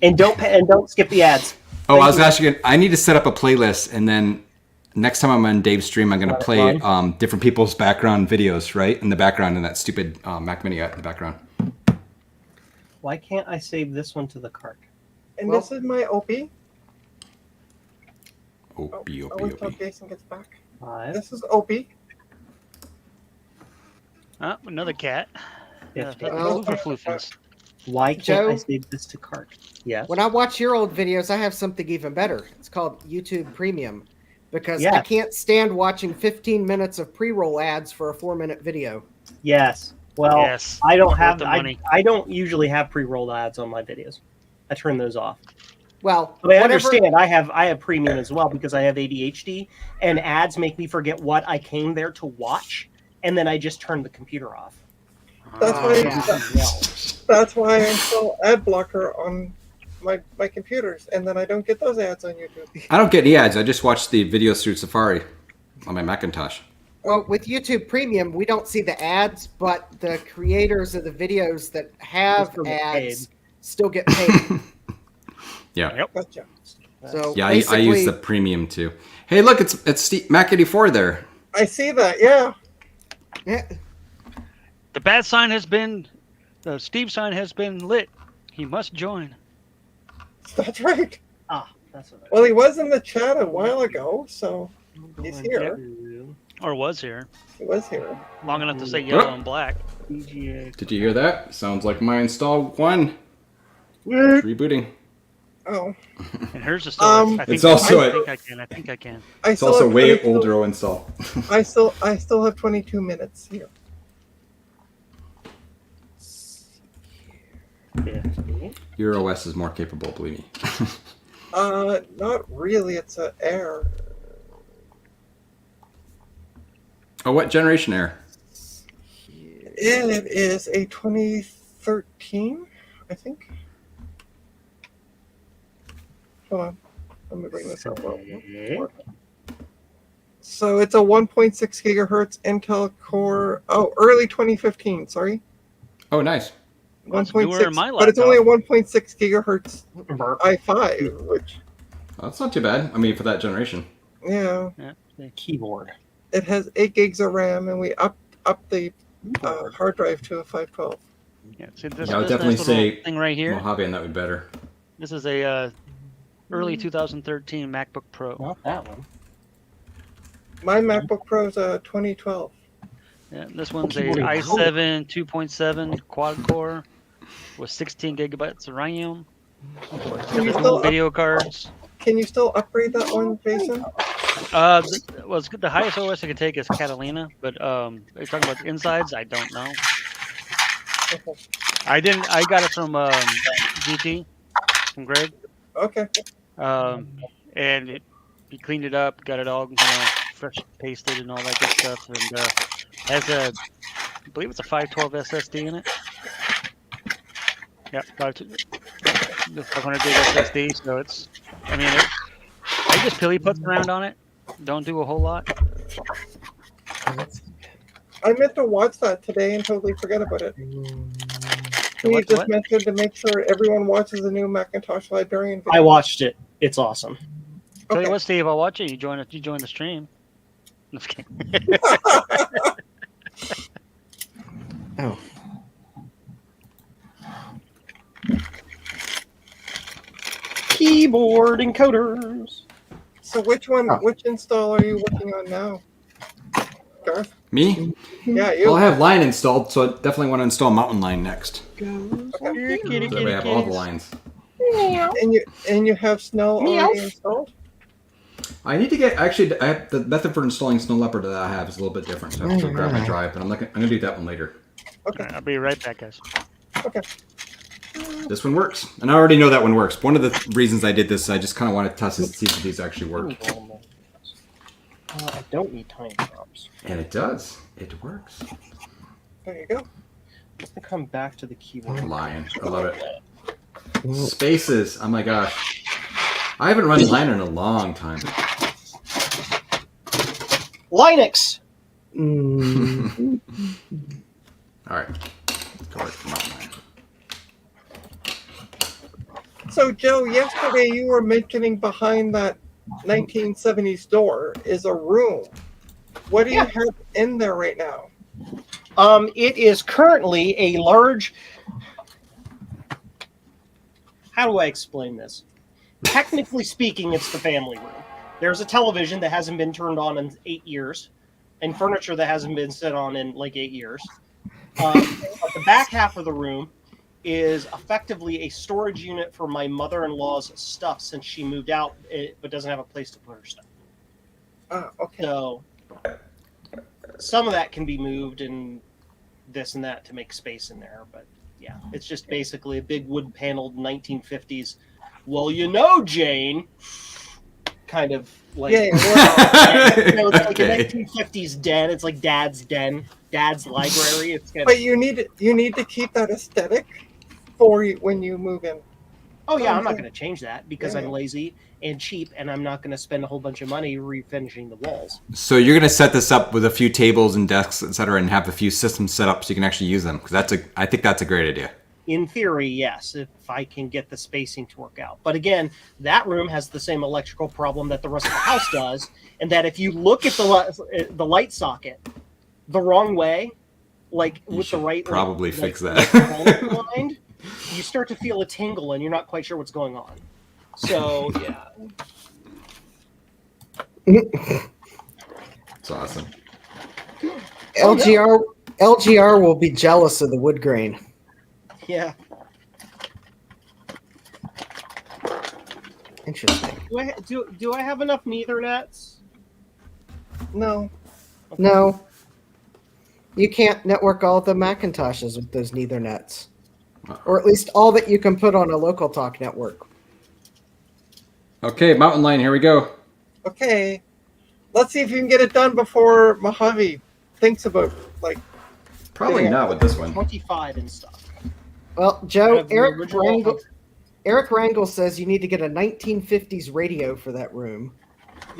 Speaker 3: and don't skip the ads.
Speaker 1: Oh, I was asking. I need to set up a playlist, and then next time I'm on Dave's stream, I'm gonna play different people's background videos, right, in the background, and that stupid Mac Mini in the background.
Speaker 3: Why can't I save this one to the cart?
Speaker 2: And this is my Opie.
Speaker 1: Opie.
Speaker 2: I'll wait till Jason gets back.
Speaker 3: 5,
Speaker 2: This is Opie.
Speaker 5: Another cat.
Speaker 3: 50.
Speaker 5: Flooferfloofens.
Speaker 3: Why can't
Speaker 6: Joe?
Speaker 3: I save this to cart? Yes.
Speaker 6: When I watch your old videos, I have something even better. It's called YouTube Premium because I
Speaker 3: Yes.
Speaker 6: can't stand watching 15 minutes of pre-roll ads for a 4-minute video.
Speaker 3: Yes. Well,
Speaker 5: Yes.
Speaker 3: I don't
Speaker 5: Worth
Speaker 3: have
Speaker 5: the money.
Speaker 3: I don't usually have pre-rolled ads on my videos. I turn those off.
Speaker 6: Well,
Speaker 3: But I
Speaker 6: whatever-
Speaker 3: understand. I have premium as well because I have ADHD, and ads make me forget what I came there to watch, and then I just turn the computer off.
Speaker 2: That's why.
Speaker 6: yeah.
Speaker 2: That's why I install ad blocker on my computers, and then I don't get those ads on YouTube.
Speaker 1: I don't get any ads. I just watch the videos through Safari on my Macintosh.
Speaker 6: Well, with YouTube Premium, we don't see the ads, but the creators of the videos that have
Speaker 3: Still get
Speaker 6: ads still get paid.
Speaker 1: Yeah.
Speaker 5: Yep.
Speaker 2: Gotcha.
Speaker 6: So
Speaker 1: Yeah, I use
Speaker 6: basically-
Speaker 1: the premium too. Hey, look, it's Steve, Mac 84 there.
Speaker 2: I see that. Yeah.
Speaker 6: Yeah.
Speaker 5: The bad sign has been, the Steve sign has been lit. He must join.
Speaker 2: That's right.
Speaker 3: That's what
Speaker 2: Well, he was in the chat a while ago, so he's here.
Speaker 5: Or was here.
Speaker 2: He was here.
Speaker 5: Long enough to say yellow and black.
Speaker 3: PGA.
Speaker 1: Did you hear that? Sounds like my install 1. It's rebooting.
Speaker 2: Oh,
Speaker 5: And hers is still. I think
Speaker 1: It's also
Speaker 5: I
Speaker 1: a-
Speaker 5: think I can. I think I can.
Speaker 2: I
Speaker 1: It's
Speaker 2: still
Speaker 1: also
Speaker 2: have
Speaker 1: way
Speaker 2: 22
Speaker 1: older install.
Speaker 2: I still have 22 minutes here.
Speaker 3: 50.
Speaker 1: Your OS is more capable, believe me.
Speaker 2: Not really. It's a Air.
Speaker 1: Oh, what generation Air?
Speaker 2: It is a 2013, I think. Hold on. Let me bring this up. So it's a 1.6 gigahertz Intel Core. Oh, early 2015. Sorry.
Speaker 1: Oh, nice.
Speaker 5: That's newer in my
Speaker 2: but it's only a 1.6 gigahertz
Speaker 3: Burp.
Speaker 2: i5, which
Speaker 1: Well, that's not too bad. I mean, for that generation.
Speaker 2: yeah,
Speaker 3: Keyboard.
Speaker 2: it has 8 gigs of RAM, and we upped the hard drive to a 512.
Speaker 5: Yeah, see this,
Speaker 1: Yeah, I would
Speaker 5: this
Speaker 1: definitely
Speaker 5: nice little
Speaker 1: say
Speaker 5: thing right here.
Speaker 1: Mojave, and that would be better.
Speaker 5: This is a early 2013 MacBook Pro.
Speaker 3: Not that one.
Speaker 2: My MacBook Pro is a 2012.
Speaker 5: Yeah, this one's a
Speaker 3: keyboard is
Speaker 5: i7 2.7 quad core with 16 gigabytes of RAM.
Speaker 2: Can you
Speaker 5: Dual
Speaker 2: still
Speaker 5: video cards.
Speaker 2: can you still upgrade that one, Jason?
Speaker 5: The highest OS I could take is Catalina, but are you talking about the insides? I don't know. I got it from GT, from Greg.
Speaker 2: Okay.
Speaker 5: And he cleaned it up, got it all fresh pasted and all that good stuff, and has I believe it's a 512 SSD in it. Yeah, 500 gig SSD. So it's, I just pilly putz around on it. Don't do a whole lot.
Speaker 2: I meant to watch that today and totally forget about it. You just mentioned to make sure everyone watches the new Macintosh Librarian video.
Speaker 3: I watched it. It's awesome.
Speaker 5: Tell you what, Steve, I'll watch it. You join the stream. I'm just kidding.
Speaker 6: Oh.
Speaker 3: Keyboard encoders.
Speaker 2: So which install are you working on now? Garth?
Speaker 1: Me?
Speaker 2: Yeah, you.
Speaker 1: Well, I have Lion installed, so I definitely want to install Mountain Lion next. So
Speaker 2: Okay.
Speaker 1: that way I have all the lines.
Speaker 2: And you have Snow already installed?
Speaker 1: I need to get, actually, I have, the method for installing Snow Leopard that I have is a little bit different, so I have to grab my drive, but I'm going to do that one later.
Speaker 2: Okay.
Speaker 5: I'll be right back, guys.
Speaker 2: Okay.
Speaker 1: This one works, and I already know that one works. One of the reasons I did this, I just kind of wanted to test it to see if these actually work.
Speaker 3: I don't need tiny drops.
Speaker 1: And it does. It works.
Speaker 2: There you go.
Speaker 3: I'm going to come back to the keyboard.
Speaker 1: Lion. I love it. Spaces. Oh my gosh. I haven't run Lion in a long time.
Speaker 3: Linux.
Speaker 1: All right. Let's go with Mountain Lion.
Speaker 2: So, Joe, yesterday you were mentioning behind that 1970s door is a room. What do you have in there right now?
Speaker 3: It is currently a large... How do I explain this? Technically speaking, it's the family room. There's a television that hasn't been turned on in 8 years, and furniture that hasn't been set on in like 8 years. But the back half of the room is effectively a storage unit for my mother-in-law's stuff since she moved out, but doesn't have a place to put her stuff.
Speaker 2: Okay.
Speaker 3: So some of that can be moved and this and that to make space in there, but yeah, it's just basically a big wood-paneled 1950s. Well, you know, Jane, kind of like,
Speaker 2: Yeah,
Speaker 3: it's like
Speaker 1: Okay.
Speaker 3: a 1950s den. It's like Dad's den, Dad's library. It's kind
Speaker 2: But
Speaker 3: of,
Speaker 2: you need to keep that aesthetic for when you move in.
Speaker 3: oh yeah, I'm not going to change that because
Speaker 2: Yeah.
Speaker 3: I'm lazy and cheap, and I'm not going to spend a whole bunch of money refinishing the walls.
Speaker 1: So you're going to set this up with a few tables and desks, etc., and have a few systems set up so you can actually use them. Because I think that's a great idea.
Speaker 3: In theory, yes, if I can get the spacing to work out. But again, that room has the same electrical problem that the rest of the house does, and that if you look at the light socket the wrong way, like
Speaker 1: You
Speaker 3: with the
Speaker 1: should
Speaker 3: right,
Speaker 1: probably
Speaker 3: like,
Speaker 1: fix
Speaker 3: like,
Speaker 1: that.
Speaker 3: aligned, you start to feel a tingle, and you're not quite sure what's going on. So yeah,
Speaker 1: It's awesome.
Speaker 6: LGR will be jealous of the wood grain.
Speaker 3: yeah.
Speaker 6: Interesting.
Speaker 3: Do I have enough Nethernets?
Speaker 2: No.
Speaker 6: No. You can't network all the Macintoshes with those Nethernets. Or at least all that you can put on a local talk network.
Speaker 1: Okay, Mountain Lion, here we go.
Speaker 2: Okay. Let's see if you can get it done before Mojave thinks about
Speaker 1: Probably not with this one.
Speaker 3: 25 and stuff.
Speaker 6: Well,
Speaker 3: I
Speaker 6: Joe,
Speaker 3: have the original-
Speaker 6: Eric Rangel says you need to get a 1950s radio for that room.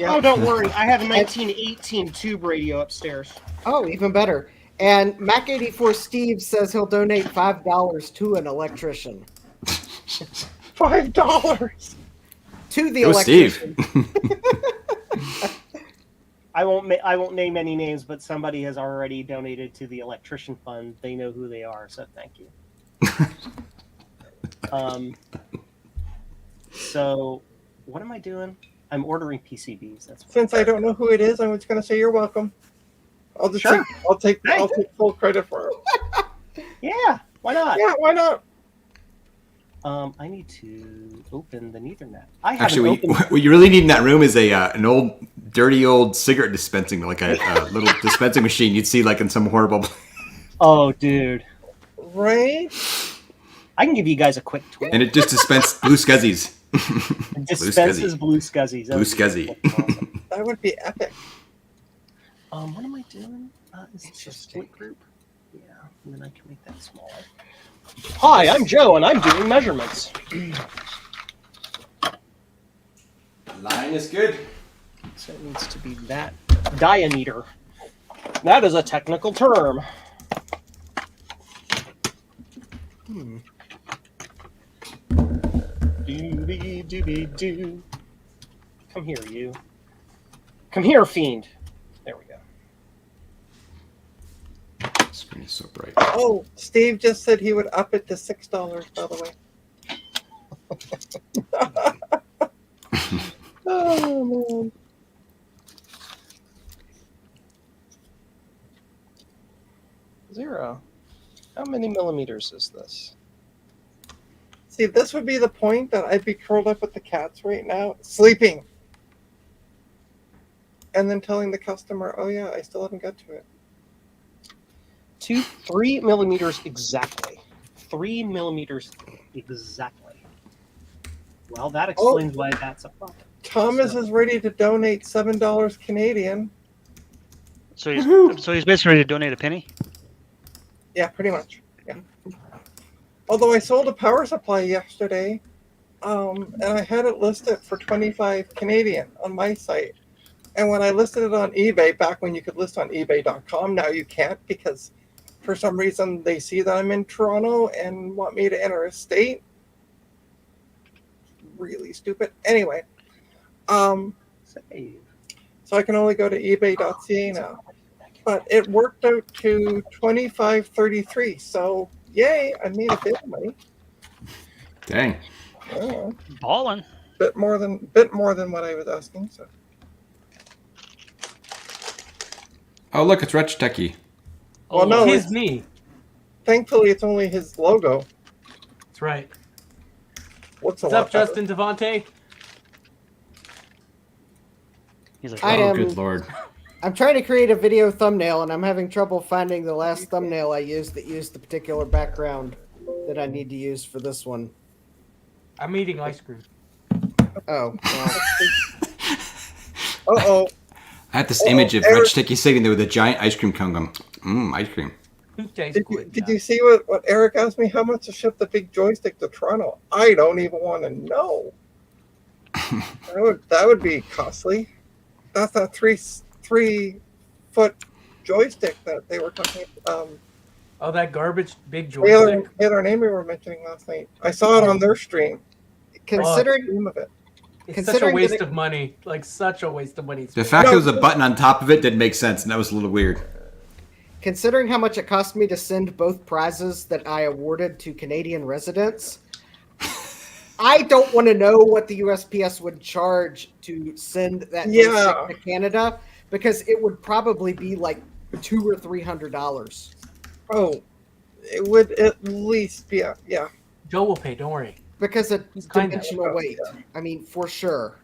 Speaker 3: Oh, don't worry. I have a 1918 tube radio upstairs.
Speaker 6: Oh, even better. And Mac84 Steve says he'll donate $5 to an electrician.
Speaker 2: $5
Speaker 6: To the
Speaker 1: Go
Speaker 6: electrician.
Speaker 1: Steve.
Speaker 3: I won't name any names, but somebody has already donated to the electrician fund. They know who they are, so thank you. So what am I doing? I'm ordering PCBs. That's
Speaker 2: Since I don't know who it is, I'm just going to say you're welcome. I'll just
Speaker 3: Sure.
Speaker 2: I'll take full credit for it.
Speaker 3: Yeah, why not?
Speaker 2: Yeah, why not?
Speaker 3: I need to open the Ethernet. I haven't
Speaker 1: Actually,
Speaker 3: opened.
Speaker 1: what you really need in that room is an old, dirty old cigarette dispensing, like a little dispensing machine you'd see like in some horrible.
Speaker 3: Oh, dude,
Speaker 2: Right?
Speaker 3: I can give you guys a quick tour.
Speaker 1: And it just dispensed blue scuzzies.
Speaker 3: It dispenses blue scuzzies.
Speaker 1: Blue scuzzy.
Speaker 3: Awesome.
Speaker 2: That would be epic.
Speaker 3: What am I doing? Is this a split group? Yeah, and then I can make that smaller. Hi, I'm Joe, and I'm doing measurements.
Speaker 1: Line is good.
Speaker 3: So it needs to be that diameter. That is a technical term. Doobie-doobie-doo. Come here, you. Come here, fiend. There we go.
Speaker 1: Screen is so bright.
Speaker 2: Oh, Steve just said he would up it to $6, by the way. Oh, man. Zero. How many millimeters is this? See, this would be the point that I'd be curled up with the cats right now, sleeping. And then telling the customer, oh yeah, I still haven't got to it.
Speaker 3: 3 millimeters exactly. 3 millimeters exactly. Well, that explains why that's a problem.
Speaker 2: Thomas is ready to donate $7 Canadian.
Speaker 5: So he's basically ready to donate a penny.
Speaker 2: Yeah, pretty much. Yeah. Although I sold a power supply yesterday, and I had it listed for 25 Canadian on my site. And when I listed it on eBay, back when you could list on eBay.com, now you can't because for some reason they see that I'm in Toronto and want me to enter a state. Really stupid. Anyway, so I can only go to ebay.ca now. But it worked out to $25.33. So yay, I made a bit of money.
Speaker 1: Dang.
Speaker 5: Ballin'.
Speaker 2: Bit more than what I was asking. So.
Speaker 1: Oh, look, it's Retch Techie.
Speaker 2: Well, no,
Speaker 7: it's me.
Speaker 2: Thankfully, it's only his logo.
Speaker 7: That's right.
Speaker 2: What's
Speaker 7: up, Justin Devante?
Speaker 5: He's like,
Speaker 1: Oh, good lord.
Speaker 6: I'm trying to create a video thumbnail, and I'm having trouble finding the last thumbnail I used that used the particular background that I need to use for this one.
Speaker 7: I'm eating ice cream.
Speaker 6: Oh, well.
Speaker 2: Uh-oh.
Speaker 1: I had this image of Retch Techie sitting there with a giant ice cream cone going, ice cream.
Speaker 2: Did you see what Eric asked me? How much to ship the big joystick to Toronto? I don't even want to know. that would be costly. That's a 3-foot joystick that they were talking about.
Speaker 7: Oh, that garbage big joystick.
Speaker 2: Taylor and Amy were mentioning last night. I saw it on their stream.
Speaker 6: Considering
Speaker 2: of it.
Speaker 7: It's such a waste of money. Like, such a waste of money.
Speaker 1: The fact there was a button on top of it didn't make sense, and that was a little weird.
Speaker 6: Considering how much it cost me to send both prizes that I awarded to Canadian residents, I don't want to know what the USPS would charge to send that joystick to Canada, because it would probably be like $200 or $300.
Speaker 2: Oh, it would at least be yeah.
Speaker 7: Joe will pay. Don't worry.
Speaker 6: Because of dimensional weight. I mean, for sure.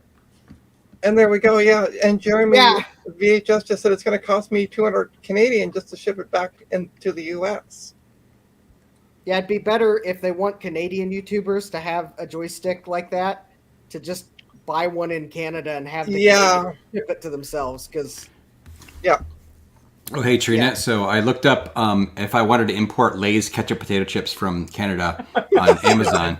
Speaker 2: And there we go. Yeah, and Jeremy VHS just said it's going to cost me 200 Canadian just to ship it back into the US.
Speaker 6: Yeah, it'd be better if they want Canadian YouTubers to have a joystick like that, to just buy one in Canada and have the Canadians ship it to themselves. Because
Speaker 1: Oh, hey, Trina. So I looked up if I wanted to import Lay's ketchup potato chips from Canada on Amazon.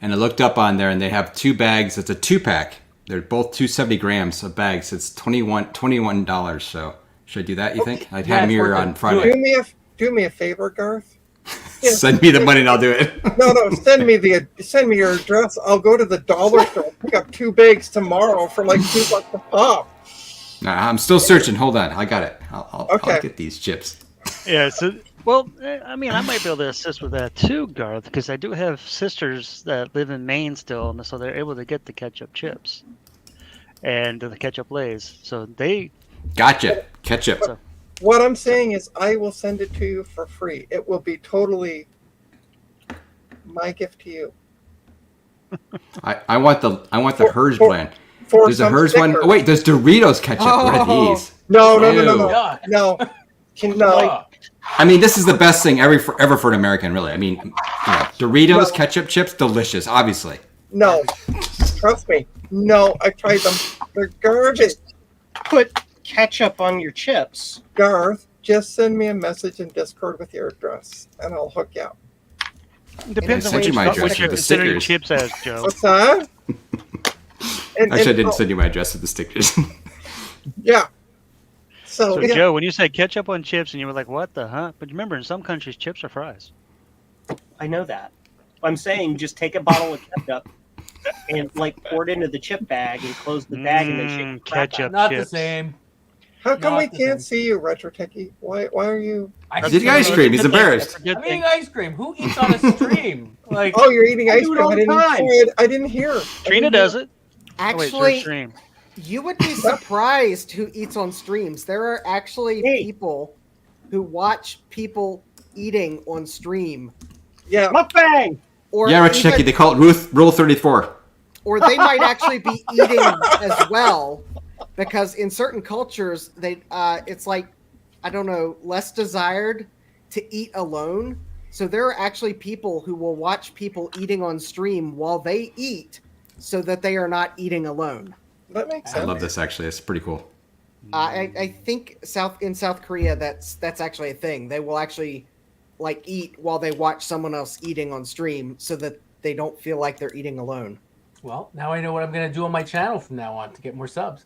Speaker 1: And I looked up on there, and they have 2 bags. It's a 2-pack. They're both 270 grams of bags. It's $21. So Should I do that? You think? I'd have him here on
Speaker 2: Do
Speaker 1: Friday.
Speaker 2: me a favor, Garth.
Speaker 1: Send me the money and I'll do it.
Speaker 2: No, send me your address. I'll go to the dollar store, pick up 2 bags tomorrow for like $2 a pop.
Speaker 1: Nah, I'm still searching. Hold on, I got it. I'll get these chips.
Speaker 5: Yeah. So, well, I mean, I might be able to assist with that too, Garth, because I do have sisters that live in Maine still, and so they're able to get the ketchup chips and the ketchup lays. So they
Speaker 1: Gotcha. Ketchup.
Speaker 5: So,
Speaker 2: What I'm saying is, I will send it to you for free. It will be totally my gift to you.
Speaker 1: I want the Hers brand.
Speaker 2: For
Speaker 1: There's a
Speaker 2: some
Speaker 1: Hers one.
Speaker 2: stickers.
Speaker 1: Oh, wait, there's Doritos ketchup. What are these?
Speaker 2: No.
Speaker 7: Yuck.
Speaker 2: No.
Speaker 7: Yuck.
Speaker 1: I mean, this is the best thing ever for an American, really. I mean, Doritos ketchup chips, delicious, obviously.
Speaker 2: No. Trust me. No, I tried them. They're garbage.
Speaker 3: Put ketchup on your chips.
Speaker 2: Garth, just send me a message in Discord with your address, and I'll hook you up.
Speaker 5: depends on
Speaker 1: sent you my
Speaker 5: what
Speaker 1: address
Speaker 5: you're
Speaker 1: with the
Speaker 5: considering
Speaker 1: stickers.
Speaker 5: chips as, Joe.
Speaker 2: What's that?
Speaker 1: Actually, I didn't send you my address with the stickers.
Speaker 2: Yeah. So,
Speaker 5: So,
Speaker 2: yeah.
Speaker 5: Joe, when you said ketchup on chips, and you were like, "What the huh?" But remember, in some countries, chips are fries.
Speaker 3: I know that. I'm saying just take a bottle of ketchup and like pour it into the chip bag and close the bag and then shake the crap out.
Speaker 5: Ketchup
Speaker 7: Not
Speaker 5: chips.
Speaker 7: the same.
Speaker 2: How come we
Speaker 7: Not the
Speaker 2: can't
Speaker 7: same.
Speaker 2: see you, Retro Techie? Why are you?
Speaker 7: I
Speaker 1: Did ice cream? He's embarrassed.
Speaker 5: That's a good
Speaker 7: I'm
Speaker 5: thing.
Speaker 7: eating ice cream. Who eats on a stream? Like,
Speaker 2: Oh, you're eating
Speaker 3: I
Speaker 2: ice
Speaker 3: do it
Speaker 2: cream.
Speaker 3: all the time.
Speaker 2: I didn't hear.
Speaker 5: Trina does it. Oh, wait, it's her
Speaker 6: Actually,
Speaker 5: stream.
Speaker 6: you would be surprised who eats on streams. There are actually
Speaker 3: Hey.
Speaker 6: people who watch people eating on stream.
Speaker 2: Yeah.
Speaker 3: Mukbang!
Speaker 6: Or
Speaker 1: Yeah, Rich
Speaker 6: even-
Speaker 1: Techie, they call it Rule 34.
Speaker 6: or they might actually be eating as well, because in certain cultures they it's like, I don't know, less desired to eat alone. So there are actually people who will watch people eating on stream while they eat, so that they are not eating alone.
Speaker 2: That makes
Speaker 1: I
Speaker 2: sense.
Speaker 1: love this, actually. It's pretty cool.
Speaker 6: I think in South Korea that's actually a thing. They will actually like eat while they watch someone else eating on stream, so that they don't feel like they're eating alone.
Speaker 7: well, now I know what I'm gonna do on my channel from now on to get more subs.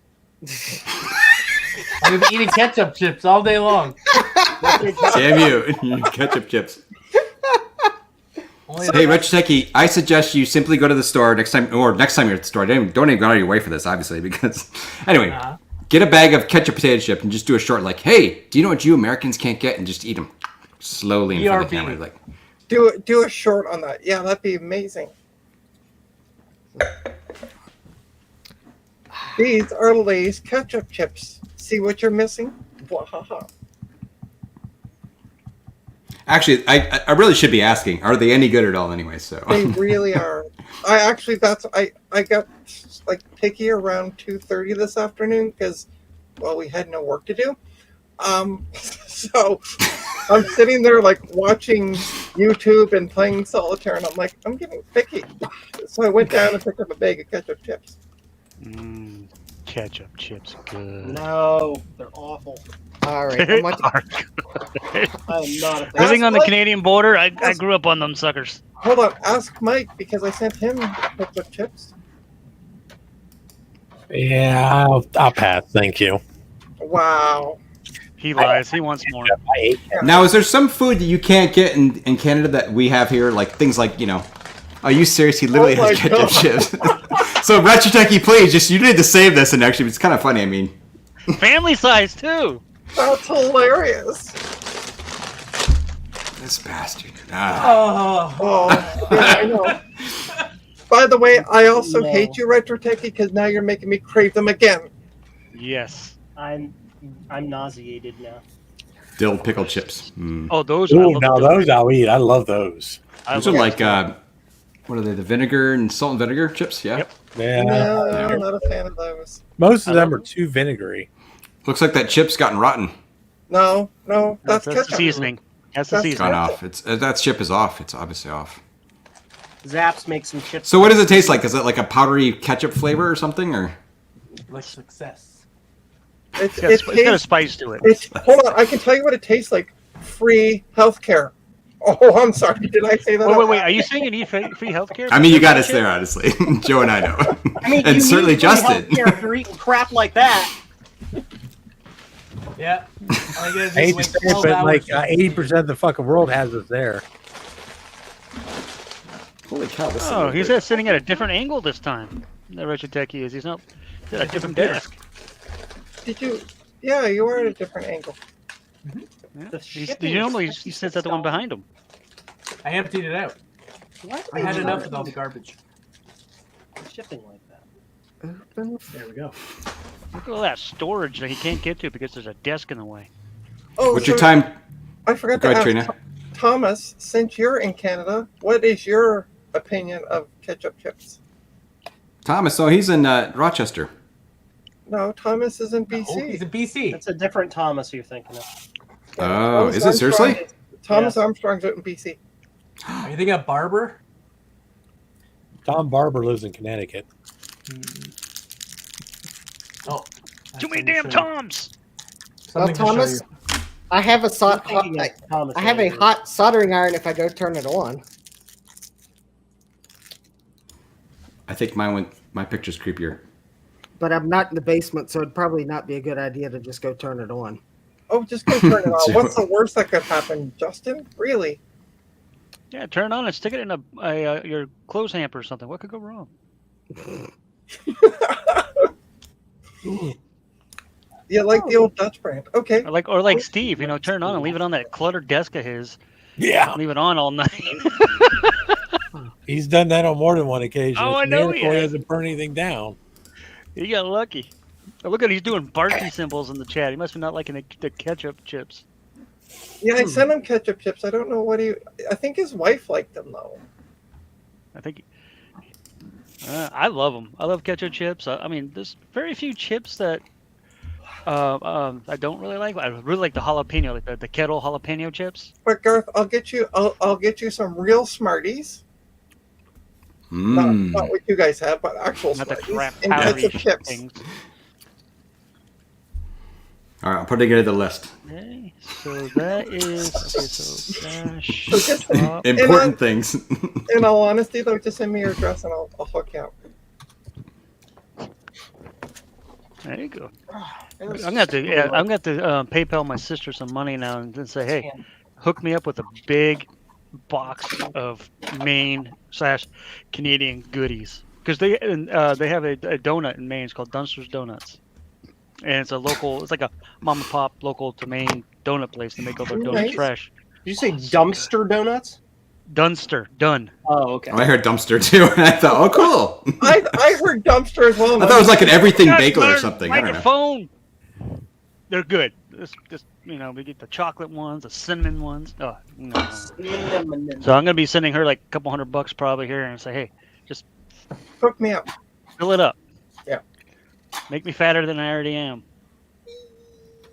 Speaker 7: I'm gonna be eating ketchup chips all day long.
Speaker 1: Damn you, you ketchup chips.
Speaker 7: Only
Speaker 1: Hey, Rich Techie, I suggest you simply go to the store next time you're at the store. Don't even go out of your way for this, obviously, because... Anyway, get a bag of ketchup potato chip and just do a short, like, hey, do you know what you Americans can't get? And just eat them slowly in front of the
Speaker 7: BRB.
Speaker 1: camera. Like,
Speaker 2: Do a short on that. Yeah, that'd be amazing. These are Lay's ketchup chips. See what you're missing? Wahaha.
Speaker 1: actually, I really should be asking, are they any good at all anyway? So
Speaker 2: They really are. I got like picky around 2:30 this afternoon because, well, we had no work to do. So I'm sitting there like watching YouTube and playing solitaire, and I'm like, I'm getting picky. So I went down and picked up a bag of ketchup chips.
Speaker 5: Ketchup chips are good.
Speaker 3: No, they're awful.
Speaker 6: All right,
Speaker 5: They
Speaker 6: I'm like,
Speaker 5: are
Speaker 3: I am not a fan.
Speaker 5: Living on the
Speaker 2: Mike.
Speaker 5: Canadian border, I grew up on them suckers.
Speaker 2: Hold on, ask Mike because I sent him ketchup chips.
Speaker 4: Yeah, I'll pass. Thank you.
Speaker 2: Wow.
Speaker 5: He lies. He wants more.
Speaker 4: I hate
Speaker 1: now, is there some food that you can't get in Canada that we have here? Like things like, are you serious? He literally
Speaker 2: Oh
Speaker 1: has
Speaker 2: my
Speaker 1: ketchup
Speaker 2: God.
Speaker 1: chips. So, Retro Techie, please, you need to save this. And actually, it's kind of funny. I mean,
Speaker 5: Family size too.
Speaker 2: That's hilarious.
Speaker 1: this bastard. Ah.
Speaker 7: Oh,
Speaker 2: Oh, yeah, I know. By the way, I also
Speaker 3: No.
Speaker 2: hate you, Retro Techie, because now you're making me crave them again.
Speaker 5: Yes.
Speaker 3: I'm nauseated now.
Speaker 1: Dill pickle chips. Mm.
Speaker 5: Oh, those. I
Speaker 4: Ooh,
Speaker 5: love
Speaker 4: now
Speaker 5: those.
Speaker 4: those I'll eat. I love those.
Speaker 5: I
Speaker 1: Those are
Speaker 5: love
Speaker 1: like,
Speaker 5: those.
Speaker 1: what are they? The vinegar and salt and vinegar chips? Yeah.
Speaker 5: Yep.
Speaker 4: Yeah.
Speaker 2: No,
Speaker 1: Yeah.
Speaker 2: I'm not a fan of those.
Speaker 4: Most of
Speaker 5: I
Speaker 4: them
Speaker 5: love
Speaker 4: are too vinegary.
Speaker 1: Looks like that chip's gotten rotten.
Speaker 2: No, that's
Speaker 5: the
Speaker 2: ketchup.
Speaker 5: seasoning. That's the
Speaker 2: That's
Speaker 1: It's
Speaker 5: seasoning.
Speaker 1: gone off. That chip is off. It's obviously off.
Speaker 3: Zaps make some chips.
Speaker 1: So what does it taste like? Is it like a powdery ketchup flavor or something? Or
Speaker 7: like success.
Speaker 2: It's,
Speaker 5: It's got a
Speaker 2: tastes,
Speaker 5: spice to it.
Speaker 2: hold on, I can tell you what it tastes like. Free healthcare. Oh, I'm sorry. Did I say that?
Speaker 5: Wait. Are you saying you need free healthcare?
Speaker 1: I mean, you got us there, honestly. Joe and I know,
Speaker 3: I mean,
Speaker 1: and
Speaker 3: you
Speaker 1: certainly
Speaker 3: need free
Speaker 1: Justin.
Speaker 3: healthcare if you're eating crap like that.
Speaker 7: Yeah. All you gotta do
Speaker 4: I
Speaker 7: is
Speaker 4: hate to
Speaker 7: wait
Speaker 4: say it,
Speaker 7: 12
Speaker 4: but
Speaker 7: hours
Speaker 4: like
Speaker 7: for it to
Speaker 4: 80% of the fucking world has us there.
Speaker 1: Holy cow! This
Speaker 5: Oh,
Speaker 1: thing
Speaker 5: he's
Speaker 1: is
Speaker 5: sitting at a different angle this time. The Richard Techie is. He's not. He's at a different
Speaker 7: computer.
Speaker 5: desk.
Speaker 2: Did you? Yeah, you are at a different angle.
Speaker 5: Yeah.
Speaker 3: The
Speaker 5: He
Speaker 3: shipping
Speaker 5: normally
Speaker 3: is
Speaker 5: he sits at the one behind him.
Speaker 7: I emptied it out.
Speaker 3: Why do
Speaker 7: I
Speaker 3: they
Speaker 7: had enough
Speaker 3: charge
Speaker 7: with all the garbage.
Speaker 3: for shipping like that?
Speaker 6: Open.
Speaker 7: There we go.
Speaker 5: Look at all that storage that he can't get to because there's a desk in the way.
Speaker 2: Oh,
Speaker 1: What's your time?
Speaker 2: I forgot
Speaker 1: Go
Speaker 2: to
Speaker 1: ahead,
Speaker 2: ask
Speaker 1: Trina.
Speaker 2: Thomas. Since you're in Canada, what is your opinion of ketchup chips?
Speaker 1: Thomas. So he's in Rochester.
Speaker 2: No, Thomas is in
Speaker 7: Oh,
Speaker 2: BC.
Speaker 7: he's a BC.
Speaker 3: That's a different Thomas you're thinking of.
Speaker 2: Yeah,
Speaker 1: Oh,
Speaker 2: Thomas
Speaker 1: is it seriously?
Speaker 2: Thomas
Speaker 3: Yes.
Speaker 2: Armstrong's out in BC.
Speaker 7: Are you thinking of Barber?
Speaker 4: Tom Barber lives in Connecticut.
Speaker 7: Oh.
Speaker 5: Too many damn Toms.
Speaker 6: Well,
Speaker 7: Something to show
Speaker 6: Thomas,
Speaker 7: you.
Speaker 6: I have a
Speaker 3: I'm thinking of Thomas
Speaker 6: I have a
Speaker 3: Andrews.
Speaker 6: hot soldering iron if I go turn it on.
Speaker 1: I think my picture's creepier.
Speaker 6: But I'm not in the basement, so it'd probably not be a good idea to just go turn it on.
Speaker 2: Oh, just go turn it on. What's the worst that could happen, Justin? Really?
Speaker 5: Yeah, turn it on and stick it in your clothes hamper or something. What could go wrong?
Speaker 2: You like the old Dutch brand? Okay.
Speaker 5: Or like Steve, turn it on and leave it on that cluttered desk of his.
Speaker 4: Yeah.
Speaker 5: Leave it on all night.
Speaker 4: He's done that on more than one occasion.
Speaker 5: Oh, I
Speaker 4: It's a
Speaker 5: know
Speaker 4: miracle
Speaker 5: he
Speaker 4: he
Speaker 5: has.
Speaker 4: hasn't burned anything down.
Speaker 5: He got lucky. Oh, look at he's doing Barky symbols in the chat. He must be not liking the ketchup chips.
Speaker 2: Yeah, I sent him ketchup chips. I don't know what he. I think his wife liked them though.
Speaker 5: I think. I love them. I love ketchup chips. I mean, there's very few chips that I don't really like. I really like the jalapeno, like the kettle jalapeno chips.
Speaker 2: But Garth, I'll get you some real Smarties. Not what you guys have, but actual
Speaker 5: Not the
Speaker 2: Smarties
Speaker 5: crap
Speaker 2: and
Speaker 5: powdery
Speaker 2: ketchup chips.
Speaker 5: things.
Speaker 1: All right, I'm putting together the list.
Speaker 5: Okay, so that is so dash.
Speaker 2: So just
Speaker 5: top.
Speaker 1: Important things.
Speaker 2: in all honesty, though, just send me your address and I'll hook you up.
Speaker 5: There you go. I'm gonna have to PayPal my sister some money now and then say, hey, hook me up with a big box of Maine/Canadian goodies because they have a donut in Maine. It's called Dunster's Donuts, and it's like a mom and pop local to Maine donut place. They make all their donuts
Speaker 2: Nice.
Speaker 5: fresh.
Speaker 3: Did you say dumpster donuts?
Speaker 5: Dunster, done.
Speaker 3: Oh, okay.
Speaker 1: Oh, I heard dumpster too, and I thought, oh, cool.
Speaker 2: I heard dumpster as well.
Speaker 1: I thought it was like an everything
Speaker 5: God
Speaker 1: bagel or
Speaker 5: darn
Speaker 1: something. I don't know.
Speaker 5: Microphone. They're good. Just we get the chocolate ones, the cinnamon ones. Oh no. So I'm gonna be sending her like a couple $100 probably here and say, hey, just
Speaker 2: Hook me up.
Speaker 5: fill it up.
Speaker 2: Yeah.
Speaker 5: Make me fatter than I already am.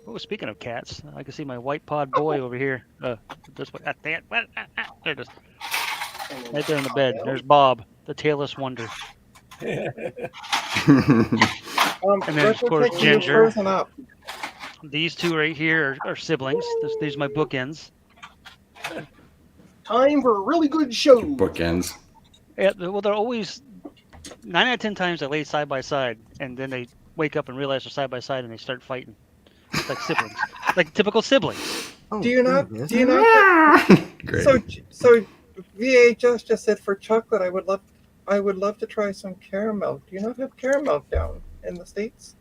Speaker 5: Oh, speaking of cats, I can see my white pod boy over here. This way. There it is. Right there in the bed. There's Bob, the tailless wonder. And then, of course, Ginger.
Speaker 2: Frozen up.
Speaker 5: These two right here are siblings. These are my bookends.
Speaker 3: Time for a really good show.
Speaker 1: Bookends.
Speaker 5: Yeah, well, they're always 9 out of 10 times they lay side by side, and then they wake up and realize they're side by side, and they start fighting. It's like siblings, like typical siblings.
Speaker 6: Oh,
Speaker 2: Do you not?
Speaker 6: goodness.
Speaker 2: Do you not?
Speaker 1: Great.
Speaker 2: So VHS just said for chocolate, I would love to try some caramel. Do you not have caramel down in the States?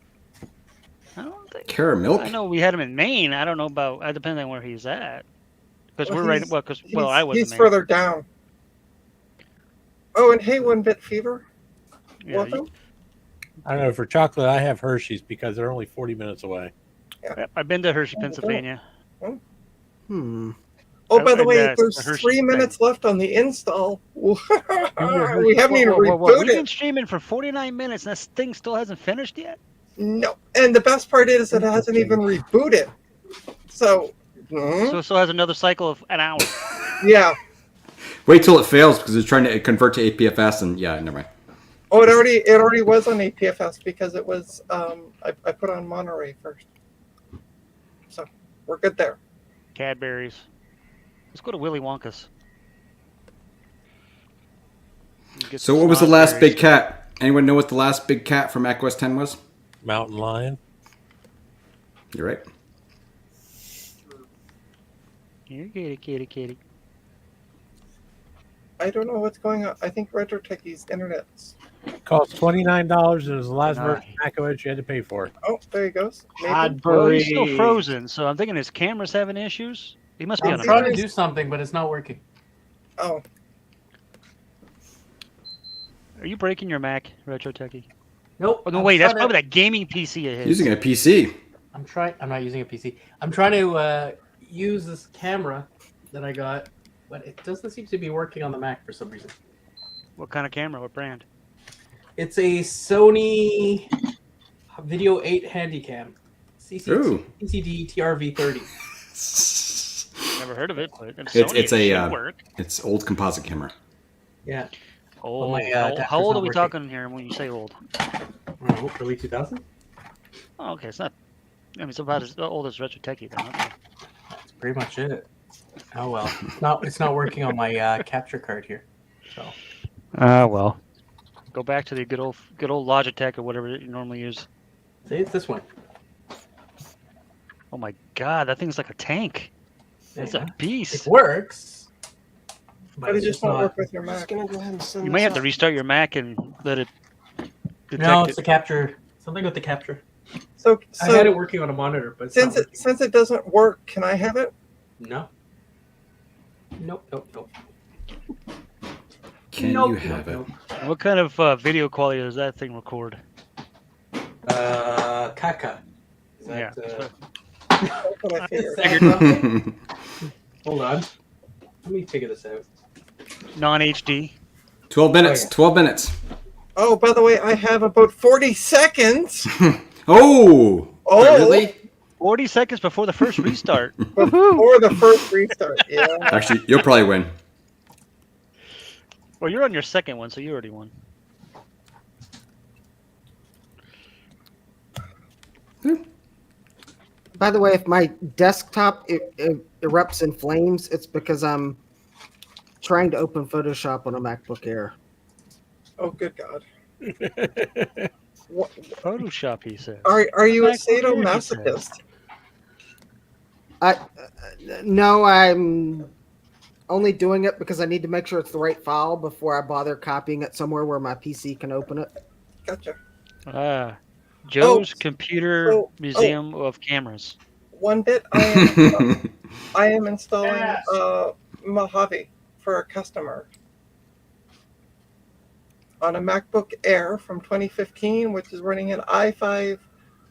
Speaker 5: I don't think.
Speaker 1: Caramel.
Speaker 5: I know we had him in Maine. I don't know about. It depends on where he's at. Because
Speaker 2: Well,
Speaker 5: we're right.
Speaker 2: he's-
Speaker 5: Well, because I was.
Speaker 2: He's
Speaker 5: in Maine.
Speaker 2: further down. Oh, and hey, One Bit Fever.
Speaker 5: Yeah,
Speaker 2: Welcome.
Speaker 4: I don't know. For chocolate, I have Hershey's because they're only 40 minutes away.
Speaker 5: I've been to Hershey, Pennsylvania.
Speaker 6: Hmm.
Speaker 2: Oh, by the
Speaker 5: and,
Speaker 2: way,
Speaker 5: the
Speaker 2: there's
Speaker 5: Hershey
Speaker 2: 3
Speaker 5: thing.
Speaker 2: minutes left on the install. we haven't even
Speaker 5: We've
Speaker 2: rebooted
Speaker 5: been
Speaker 2: it.
Speaker 5: streaming for 49 minutes, and this thing still hasn't finished yet.
Speaker 2: No, and the best part is it hasn't even rebooted. So,
Speaker 5: So it still has another cycle of an hour.
Speaker 2: yeah.
Speaker 1: Wait till it fails because it's trying to convert to APFS, and yeah, never mind.
Speaker 2: Oh, it already was on APFS because it was I put on Monterey first. So we're good there.
Speaker 5: Cadbury's. Let's go to Willy Wonka's. Get
Speaker 1: So
Speaker 5: some
Speaker 1: what was the last
Speaker 5: snozberries.
Speaker 1: big cat? Anyone know what the last big cat from Mac OS 10 was?
Speaker 4: Mountain lion.
Speaker 1: You're right.
Speaker 5: Here, kitty.
Speaker 2: I don't know what's going on. I think Retro Techie's internet's.
Speaker 4: Cost $29, and it was the last
Speaker 5: Nice.
Speaker 4: version of macOS you had to pay for.
Speaker 2: Oh, there he goes. Maybe.
Speaker 5: Well, he's still frozen, so I'm thinking his camera's having issues. He must be
Speaker 7: I'm
Speaker 5: on a
Speaker 7: trying
Speaker 5: Mac.
Speaker 7: to do something, but it's not working.
Speaker 2: Oh,
Speaker 5: Are you breaking your Mac, Retro Techie?
Speaker 7: Nope.
Speaker 5: Oh, no,
Speaker 7: I'm
Speaker 5: wait, that's
Speaker 7: trying
Speaker 5: probably that gaming PC of his.
Speaker 1: Using a PC.
Speaker 7: I'm trying. I'm not using a PC. I'm trying to use this camera that I got, but it doesn't seem to be working on the Mac for some reason.
Speaker 5: What kind of camera? What brand?
Speaker 7: It's a Sony Video 8 Handycam.
Speaker 1: Ooh.
Speaker 7: CCD TRV30.
Speaker 5: Never heard of it, but if
Speaker 1: It's
Speaker 5: Sony,
Speaker 1: it's
Speaker 5: it
Speaker 1: a
Speaker 5: should work.
Speaker 1: it's old composite camera.
Speaker 7: Yeah.
Speaker 5: Oh,
Speaker 7: my,
Speaker 5: how
Speaker 7: adapter's
Speaker 5: old
Speaker 7: not
Speaker 5: are we
Speaker 7: working.
Speaker 5: talking here when you say old?
Speaker 7: Oh, early 2000?
Speaker 5: Oh, okay, it's not. I mean, it's about as old as Retro Techie then. Okay.
Speaker 7: That's pretty much it. Oh well. It's not working on my capture card here. So
Speaker 5: Well. Go back to the good old Logitech or whatever you normally use.
Speaker 7: see, it's this one.
Speaker 5: Oh my God, that thing's like a tank. It's
Speaker 7: Yeah.
Speaker 5: a beast.
Speaker 7: It works.
Speaker 2: but it just won't work with your
Speaker 6: I'm just
Speaker 2: Mac.
Speaker 6: gonna go ahead and send
Speaker 5: You may
Speaker 6: this
Speaker 5: have to
Speaker 6: out.
Speaker 5: restart your Mac and let it detect
Speaker 7: No,
Speaker 5: it.
Speaker 7: it's the capture. Something with the capture.
Speaker 2: So,
Speaker 7: I had it
Speaker 2: so
Speaker 7: working on a monitor, but it's
Speaker 2: since
Speaker 7: not
Speaker 2: it since it doesn't work, can I have it?
Speaker 7: working. No. Nope.
Speaker 1: Can
Speaker 7: Nope,
Speaker 1: you have
Speaker 7: nope,
Speaker 1: it?
Speaker 5: What kind of video quality does that thing record?
Speaker 7: Kaka. Is
Speaker 5: Yeah.
Speaker 7: that,
Speaker 2: That's what I figured.
Speaker 7: Figured. Hold on. Let me figure this out.
Speaker 5: Non-HD.
Speaker 1: 12 minutes.
Speaker 7: Oh, yeah.
Speaker 1: 12 minutes.
Speaker 2: Oh, by the way, I have about 40 seconds.
Speaker 1: Oh.
Speaker 2: Oh.
Speaker 1: Really?
Speaker 5: 40 seconds before the first restart.
Speaker 2: Before the first restart. Yeah.
Speaker 1: Actually, you'll probably win.
Speaker 5: Well, you're on your second one, so you already won.
Speaker 6: By the way, if my desktop erupts in flames, it's because I'm trying to open Photoshop on a MacBook Air.
Speaker 2: Oh, good God. What,
Speaker 5: Photoshop, he says.
Speaker 2: are you a
Speaker 5: MacBook Air, he
Speaker 2: sadomasochist?
Speaker 6: No, I'm only doing it because I need to make sure it's the right file before I bother copying it somewhere where my PC can open it.
Speaker 2: Gotcha.
Speaker 5: Joe's Computer
Speaker 2: oh,
Speaker 5: Museum of Cameras.
Speaker 2: One bit, I am installing
Speaker 7: Yes.
Speaker 2: Mojave for a customer on a MacBook Air from 2015, which is running an i5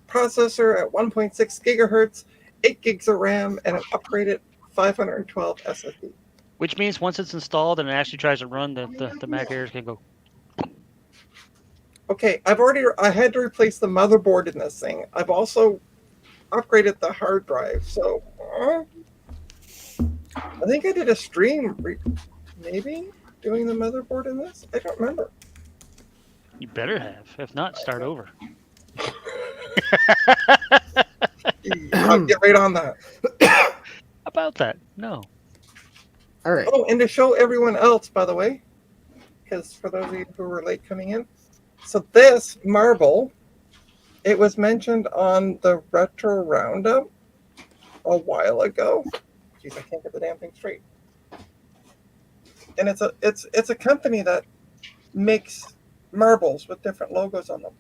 Speaker 2: processor at 1.6 gigahertz, 8 gigs of RAM, and an upgraded 512 SSD.
Speaker 5: Which means once it's installed and it actually tries to run, the Mac Airs can go.
Speaker 2: Okay, I had to replace the motherboard in this thing. I've also upgraded the hard drive, so I think I did a stream, maybe doing the motherboard in this. I don't remember.
Speaker 5: You better have. If not, start over.
Speaker 2: I'll get right on that.
Speaker 5: About that? No.
Speaker 6: All right.
Speaker 2: Oh, and to show everyone else, by the way, because for those of you who were late coming in, so this marble, it was mentioned on the Retro Roundup a while ago. Jeez, I can't get the damn thing straight. And it's a company that makes marbles with different logos on them.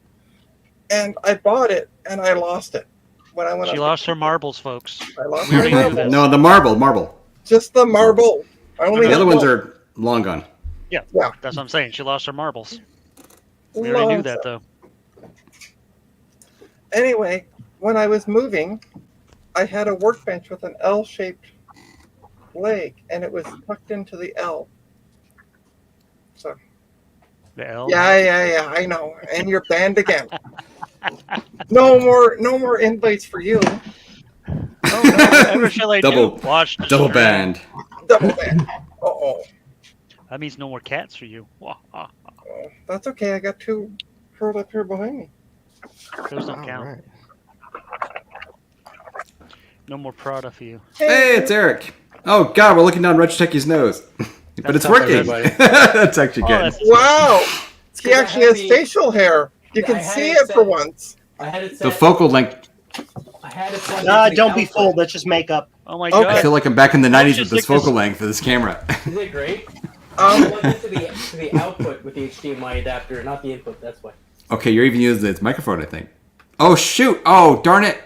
Speaker 2: And I bought it and I lost it when I went.
Speaker 5: She lost her marbles, folks.
Speaker 2: I lost
Speaker 5: We
Speaker 2: my
Speaker 5: already knew
Speaker 2: marble.
Speaker 5: this.
Speaker 1: No, the marble.
Speaker 2: Just the marble. I only
Speaker 1: The
Speaker 2: had
Speaker 1: other ones
Speaker 2: one.
Speaker 1: are long gone.
Speaker 5: Yeah,
Speaker 2: Yeah.
Speaker 5: that's what I'm saying. She lost her marbles. We already knew
Speaker 2: Lost
Speaker 5: that,
Speaker 2: it.
Speaker 5: though.
Speaker 2: Anyway, when I was moving, I had a workbench with an L-shaped leg, and it was tucked into the L. So
Speaker 5: The L.
Speaker 2: yeah, I know. And you're banned again. No more invites for you.
Speaker 5: Oh, no, whatever shall I
Speaker 1: Double-
Speaker 5: do? Watch the
Speaker 1: Double
Speaker 5: stream.
Speaker 1: banned.
Speaker 2: Double ban. Uh-oh.
Speaker 5: That means no more cats for you.
Speaker 2: Oh, that's okay. I got two curled up here behind me.
Speaker 5: Those don't
Speaker 6: All
Speaker 5: count.
Speaker 6: right.
Speaker 5: No more Prada for you.
Speaker 1: Hey, it's Eric. Oh God, we're looking down Retro Techie's nose, but it's
Speaker 5: not
Speaker 1: working.
Speaker 7: everybody.
Speaker 1: That's actually
Speaker 5: Oh,
Speaker 1: good.
Speaker 5: that's-
Speaker 2: Wow. He
Speaker 7: I
Speaker 2: actually
Speaker 7: had
Speaker 2: has
Speaker 7: the-
Speaker 2: facial hair. You
Speaker 7: I
Speaker 2: can
Speaker 7: had
Speaker 2: see
Speaker 7: it
Speaker 2: it for
Speaker 7: set-
Speaker 2: once.
Speaker 7: I had it set.
Speaker 1: The focal length.
Speaker 7: I had it plugged
Speaker 3: Nah,
Speaker 7: into the
Speaker 3: don't be
Speaker 7: output.
Speaker 3: fooled. That's just makeup.
Speaker 5: Oh my
Speaker 2: Okay.
Speaker 1: I
Speaker 5: god.
Speaker 1: feel like I'm back in the 90s
Speaker 5: just
Speaker 1: with this
Speaker 5: stick this-
Speaker 1: focal length for this camera.
Speaker 7: Isn't it great?
Speaker 2: Um,
Speaker 7: Plug into the output with the HDMI adapter, not the input. That's why.
Speaker 1: Okay, you're even using this microphone, I think. Oh, shoot. Oh, darn it.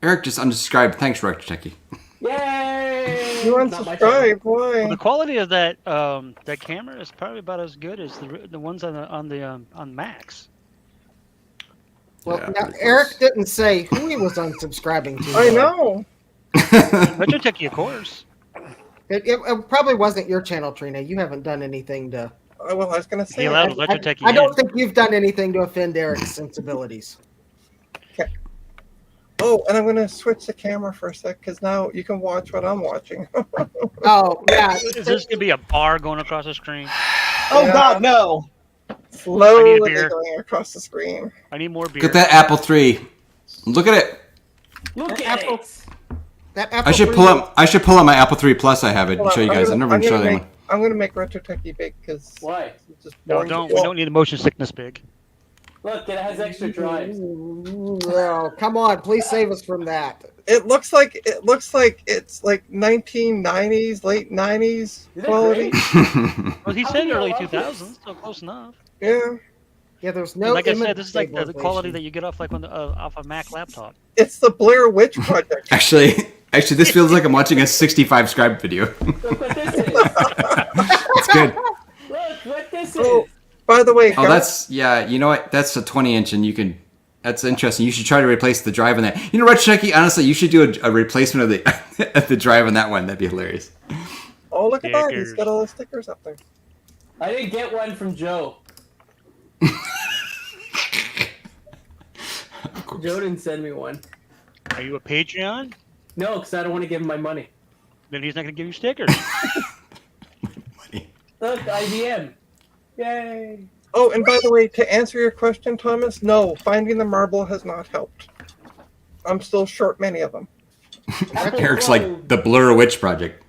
Speaker 1: Eric just unsubscribed. Thanks, Rector Techie.
Speaker 7: Yay!
Speaker 2: you
Speaker 7: Not my channel.
Speaker 2: unsubscribe?
Speaker 5: Well,
Speaker 2: Why?
Speaker 5: the quality of that that camera is probably about as good as the ones on Macs.
Speaker 6: Well,
Speaker 1: Yeah,
Speaker 6: now,
Speaker 1: pretty close.
Speaker 6: Eric didn't say who he was unsubscribing to.
Speaker 2: I know.
Speaker 5: Retro Techie, of course.
Speaker 6: It probably wasn't your channel, Trina. You haven't done anything to.
Speaker 2: Well, I was gonna say.
Speaker 5: He allowed Retro Techie
Speaker 6: I don't
Speaker 5: in.
Speaker 6: think you've done anything to offend Eric's sensibilities.
Speaker 2: Oh, and I'm gonna switch the camera for a sec because now you can watch what I'm watching.
Speaker 6: Oh yeah,
Speaker 5: Is this gonna be a bar going across the screen?
Speaker 3: Oh
Speaker 2: Yeah.
Speaker 3: God, no!
Speaker 2: Slowly
Speaker 5: beer.
Speaker 2: going across the screen.
Speaker 5: I need more beer.
Speaker 1: Look at that Apple III. Look at it.
Speaker 7: Look
Speaker 6: That
Speaker 7: at
Speaker 6: Apple-
Speaker 7: it!
Speaker 6: that Apple
Speaker 1: I should pull up. I should pull up my Apple III Plus. I have it.
Speaker 2: Hold
Speaker 1: And show
Speaker 2: on,
Speaker 1: you guys. I've never even showed
Speaker 2: make,
Speaker 1: anyone.
Speaker 2: I'm gonna make Retro Techie big because
Speaker 7: Why?
Speaker 2: it's just
Speaker 5: No,
Speaker 2: boring.
Speaker 5: don't. We don't need the motion sickness big.
Speaker 7: Look, it has extra drives.
Speaker 6: No, come on, please save us from that.
Speaker 2: It looks like it's like 1990s, late 90s
Speaker 7: Isn't that
Speaker 2: quality.
Speaker 7: great?
Speaker 5: Well, he
Speaker 7: How
Speaker 5: said
Speaker 7: do you
Speaker 5: early
Speaker 7: love
Speaker 5: 2000s, so close enough.
Speaker 2: Yeah,
Speaker 6: Yeah, there's no.
Speaker 5: Like I
Speaker 6: image
Speaker 5: said, this is like the quality
Speaker 6: stabilization.
Speaker 5: that you get off like on the, off a Mac laptop.
Speaker 2: it's the Blair Witch Project.
Speaker 1: Actually, this feels like I'm watching a 65 scribe video.
Speaker 7: Look what this is.
Speaker 1: It's good.
Speaker 7: Look what this
Speaker 2: Oh,
Speaker 7: is.
Speaker 2: by the way,
Speaker 1: Oh,
Speaker 2: Garth,
Speaker 1: that's yeah. You know what? That's a 20-inch, and you can. That's interesting. You should try to replace the drive on that. You know, Retro Techie, honestly, you should do a replacement of the of the drive on that one. That'd be hilarious.
Speaker 2: oh look at that, he's
Speaker 5: Stickers.
Speaker 2: got all the stickers up there.
Speaker 7: I didn't get one from Joe. Joe didn't send me one.
Speaker 5: Are you a Patreon?
Speaker 7: No, because I don't want to give him my money.
Speaker 5: Then he's not gonna give you stickers.
Speaker 7: Look, IBM. Yay.
Speaker 2: Oh, and by the way, to answer your question, Thomas, no, finding the marble has not helped. I'm still short many of them.
Speaker 1: Eric's like the Blur Witch Project.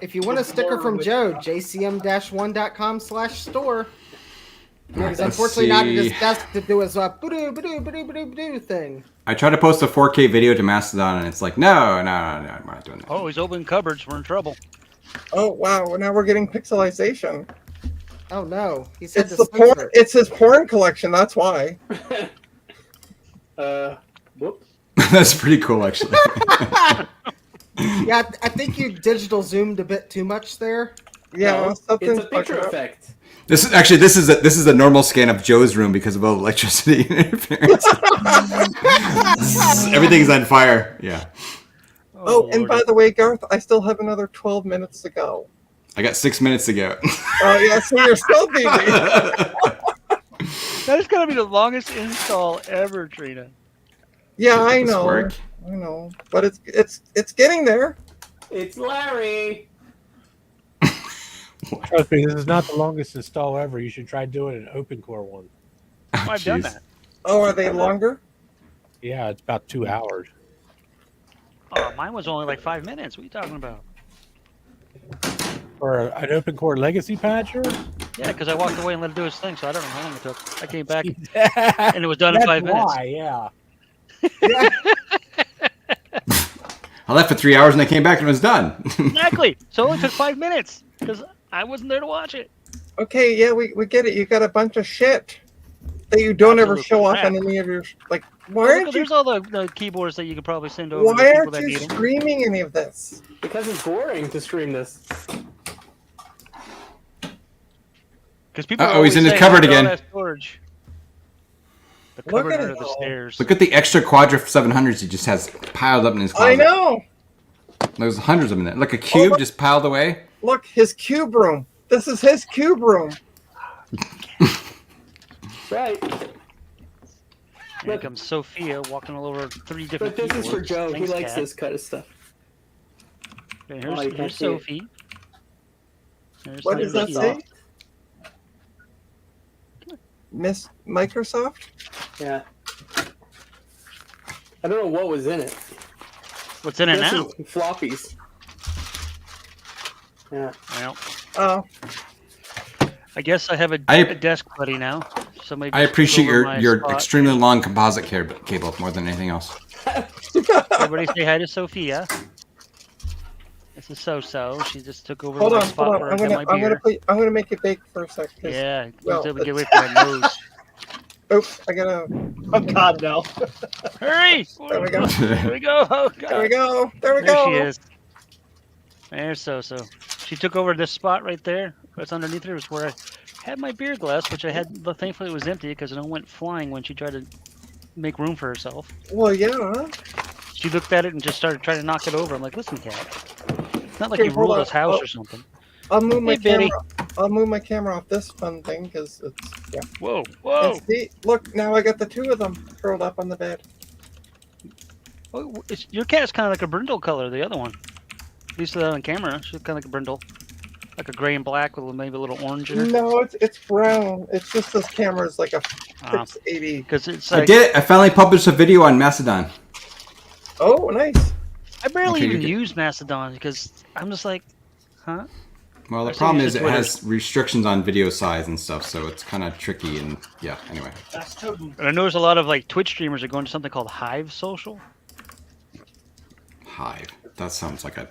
Speaker 6: If you want a sticker from Joe, jcm-1.com/store. Because unfortunately not at his desk to do his boo-doo thing.
Speaker 1: I tried to post a 4K video to Mastodon, and it's like, no, I'm not doing that.
Speaker 5: Oh, he's opening cupboards. We're in trouble.
Speaker 2: Oh wow, now we're getting pixelization.
Speaker 6: Oh no, he said
Speaker 2: It's
Speaker 6: to
Speaker 2: the porn.
Speaker 6: censor it.
Speaker 2: It's his porn collection. That's why.
Speaker 7: Whoops.
Speaker 1: That's pretty cool, actually.
Speaker 6: Yeah, I think you digital zoomed a bit too much there.
Speaker 2: Yeah,
Speaker 7: No,
Speaker 2: something's
Speaker 7: it's a picture
Speaker 2: fucking up.
Speaker 7: effect.
Speaker 1: This is a normal scan of Joe's room because of all the electricity interference. Everything's on fire. Yeah,
Speaker 2: Oh, and
Speaker 5: Lordy.
Speaker 2: by the way, Garth, I still have another 12 minutes to go.
Speaker 1: I got 6 minutes to go.
Speaker 2: Oh yeah, so you're still beating.
Speaker 5: That's gonna be the longest install ever, Trina.
Speaker 2: Yeah, I
Speaker 1: Does this
Speaker 2: know.
Speaker 1: work?
Speaker 2: I know, but it's getting there.
Speaker 7: It's Larry.
Speaker 4: Trust me, this is not the longest install ever. You should try doing an open core one.
Speaker 5: Oh, I've done
Speaker 1: jeez.
Speaker 5: that.
Speaker 2: Oh, are they longer?
Speaker 4: Yeah, it's about 2 hours.
Speaker 5: Oh, mine was only like 5 minutes. What are you talking about?
Speaker 4: For an open core legacy patcher?
Speaker 5: Yeah, because I walked away and let it do its thing, so I don't know how long it took. I came back
Speaker 4: and
Speaker 5: and it was done in 5 minutes.
Speaker 4: Yeah.
Speaker 1: I left for 3 hours and I came back and it was done.
Speaker 5: Exactly. So it only took 5 minutes because I wasn't there to watch it.
Speaker 2: Okay, yeah, we get it. You got a bunch of shit that you don't ever
Speaker 5: Absolute
Speaker 2: show off
Speaker 5: crap.
Speaker 2: on any of your like. Why
Speaker 5: Well, look,
Speaker 2: aren't you?
Speaker 5: there's all the keyboards that you could probably send over to
Speaker 2: Why
Speaker 5: the people
Speaker 2: aren't
Speaker 5: that
Speaker 2: you
Speaker 5: need them.
Speaker 2: streaming any of this?
Speaker 7: Because it's boring to stream this.
Speaker 5: Because people
Speaker 1: Uh-oh, he's
Speaker 5: always
Speaker 1: in his
Speaker 5: say,
Speaker 1: cupboard
Speaker 5: "Look at all
Speaker 1: again."
Speaker 5: that storage. The
Speaker 2: Look
Speaker 5: cupboard
Speaker 2: at
Speaker 5: under
Speaker 2: it
Speaker 5: the
Speaker 2: all.
Speaker 5: stairs.
Speaker 1: Look at the extra Quadra 700s he just has piled up in his
Speaker 2: I
Speaker 1: closet.
Speaker 2: know.
Speaker 1: There's hundreds of them in there. Like a cube
Speaker 2: look.
Speaker 1: just piled away.
Speaker 2: Look, his cube room. This is his cube room.
Speaker 7: Right.
Speaker 5: Here comes Sophia walking all over 3 different
Speaker 7: But this is for
Speaker 5: keyboards.
Speaker 7: Joe.
Speaker 5: Thanks,
Speaker 7: he likes
Speaker 5: Kat.
Speaker 7: this kind of stuff.
Speaker 5: Okay,
Speaker 7: Oh, you can't
Speaker 5: here's
Speaker 7: see it.
Speaker 5: Sophie. There's
Speaker 2: What does that
Speaker 5: Sophia.
Speaker 2: say? Miss Microsoft?
Speaker 7: Yeah. I don't know what was in it.
Speaker 5: What's in it
Speaker 7: This
Speaker 5: now?
Speaker 7: is floppies. Yeah.
Speaker 5: Well,
Speaker 2: Oh,
Speaker 5: I guess I have a
Speaker 1: I-
Speaker 5: desk buddy now. Somebody.
Speaker 1: I
Speaker 5: just
Speaker 1: appreciate
Speaker 5: took over my
Speaker 1: your
Speaker 5: spot.
Speaker 1: extremely long composite cable more than anything else.
Speaker 5: Everybody say hi to Sophia. This is So. She just took over
Speaker 2: Hold
Speaker 5: my
Speaker 2: on,
Speaker 5: spot
Speaker 2: hold on.
Speaker 5: where I got my beer.
Speaker 2: I'm gonna make it bake for a sec.
Speaker 5: Yeah,
Speaker 2: well,
Speaker 5: get away from my nose.
Speaker 2: Oops, I gotta.
Speaker 3: Oh God, no!
Speaker 5: Hurry!
Speaker 2: There we go.
Speaker 5: There we go! Oh God!
Speaker 2: There we go. There we
Speaker 5: There
Speaker 2: go.
Speaker 5: she is. There's So. She took over this spot right there. What's underneath her was where I had my beer glass, which I had. Thankfully, it was empty because it went flying when she tried to make room for herself.
Speaker 2: Well, yeah.
Speaker 5: She looked at it and just started trying to knock it over. I'm like, listen, cat. It's not like
Speaker 2: Okay,
Speaker 5: you
Speaker 2: hold
Speaker 5: ruled
Speaker 2: on.
Speaker 5: this house
Speaker 2: Oh.
Speaker 5: or something.
Speaker 2: I'll move my
Speaker 5: Hey, Betty.
Speaker 2: camera. I'll move my camera off this fun thing because it's yeah.
Speaker 5: Whoa!
Speaker 2: And see, look, now I got the two of them curled up on the bed.
Speaker 5: Oh, your cat's kind of like a brindle color. The other one. At least on camera, she's kind of like a brindle, like a gray and black with maybe a little orange in her.
Speaker 2: No, it's brown. It's just this camera is like a 680.
Speaker 5: Because it's
Speaker 1: I
Speaker 5: like,
Speaker 1: did it. I finally published a video on Mastodon.
Speaker 2: Oh, nice.
Speaker 5: I barely
Speaker 1: Okay,
Speaker 5: even
Speaker 1: you
Speaker 5: use Mastodon because I'm just like, huh?
Speaker 1: Well, the
Speaker 5: I still
Speaker 1: problem
Speaker 5: use
Speaker 1: is
Speaker 5: the
Speaker 1: it has restrictions on video size and stuff, so it's kind of tricky. And yeah, anyway.
Speaker 3: That's totem.
Speaker 5: And I notice a lot of like Twitch streamers are going to something called Hive Social.
Speaker 1: Hive. That sounds like a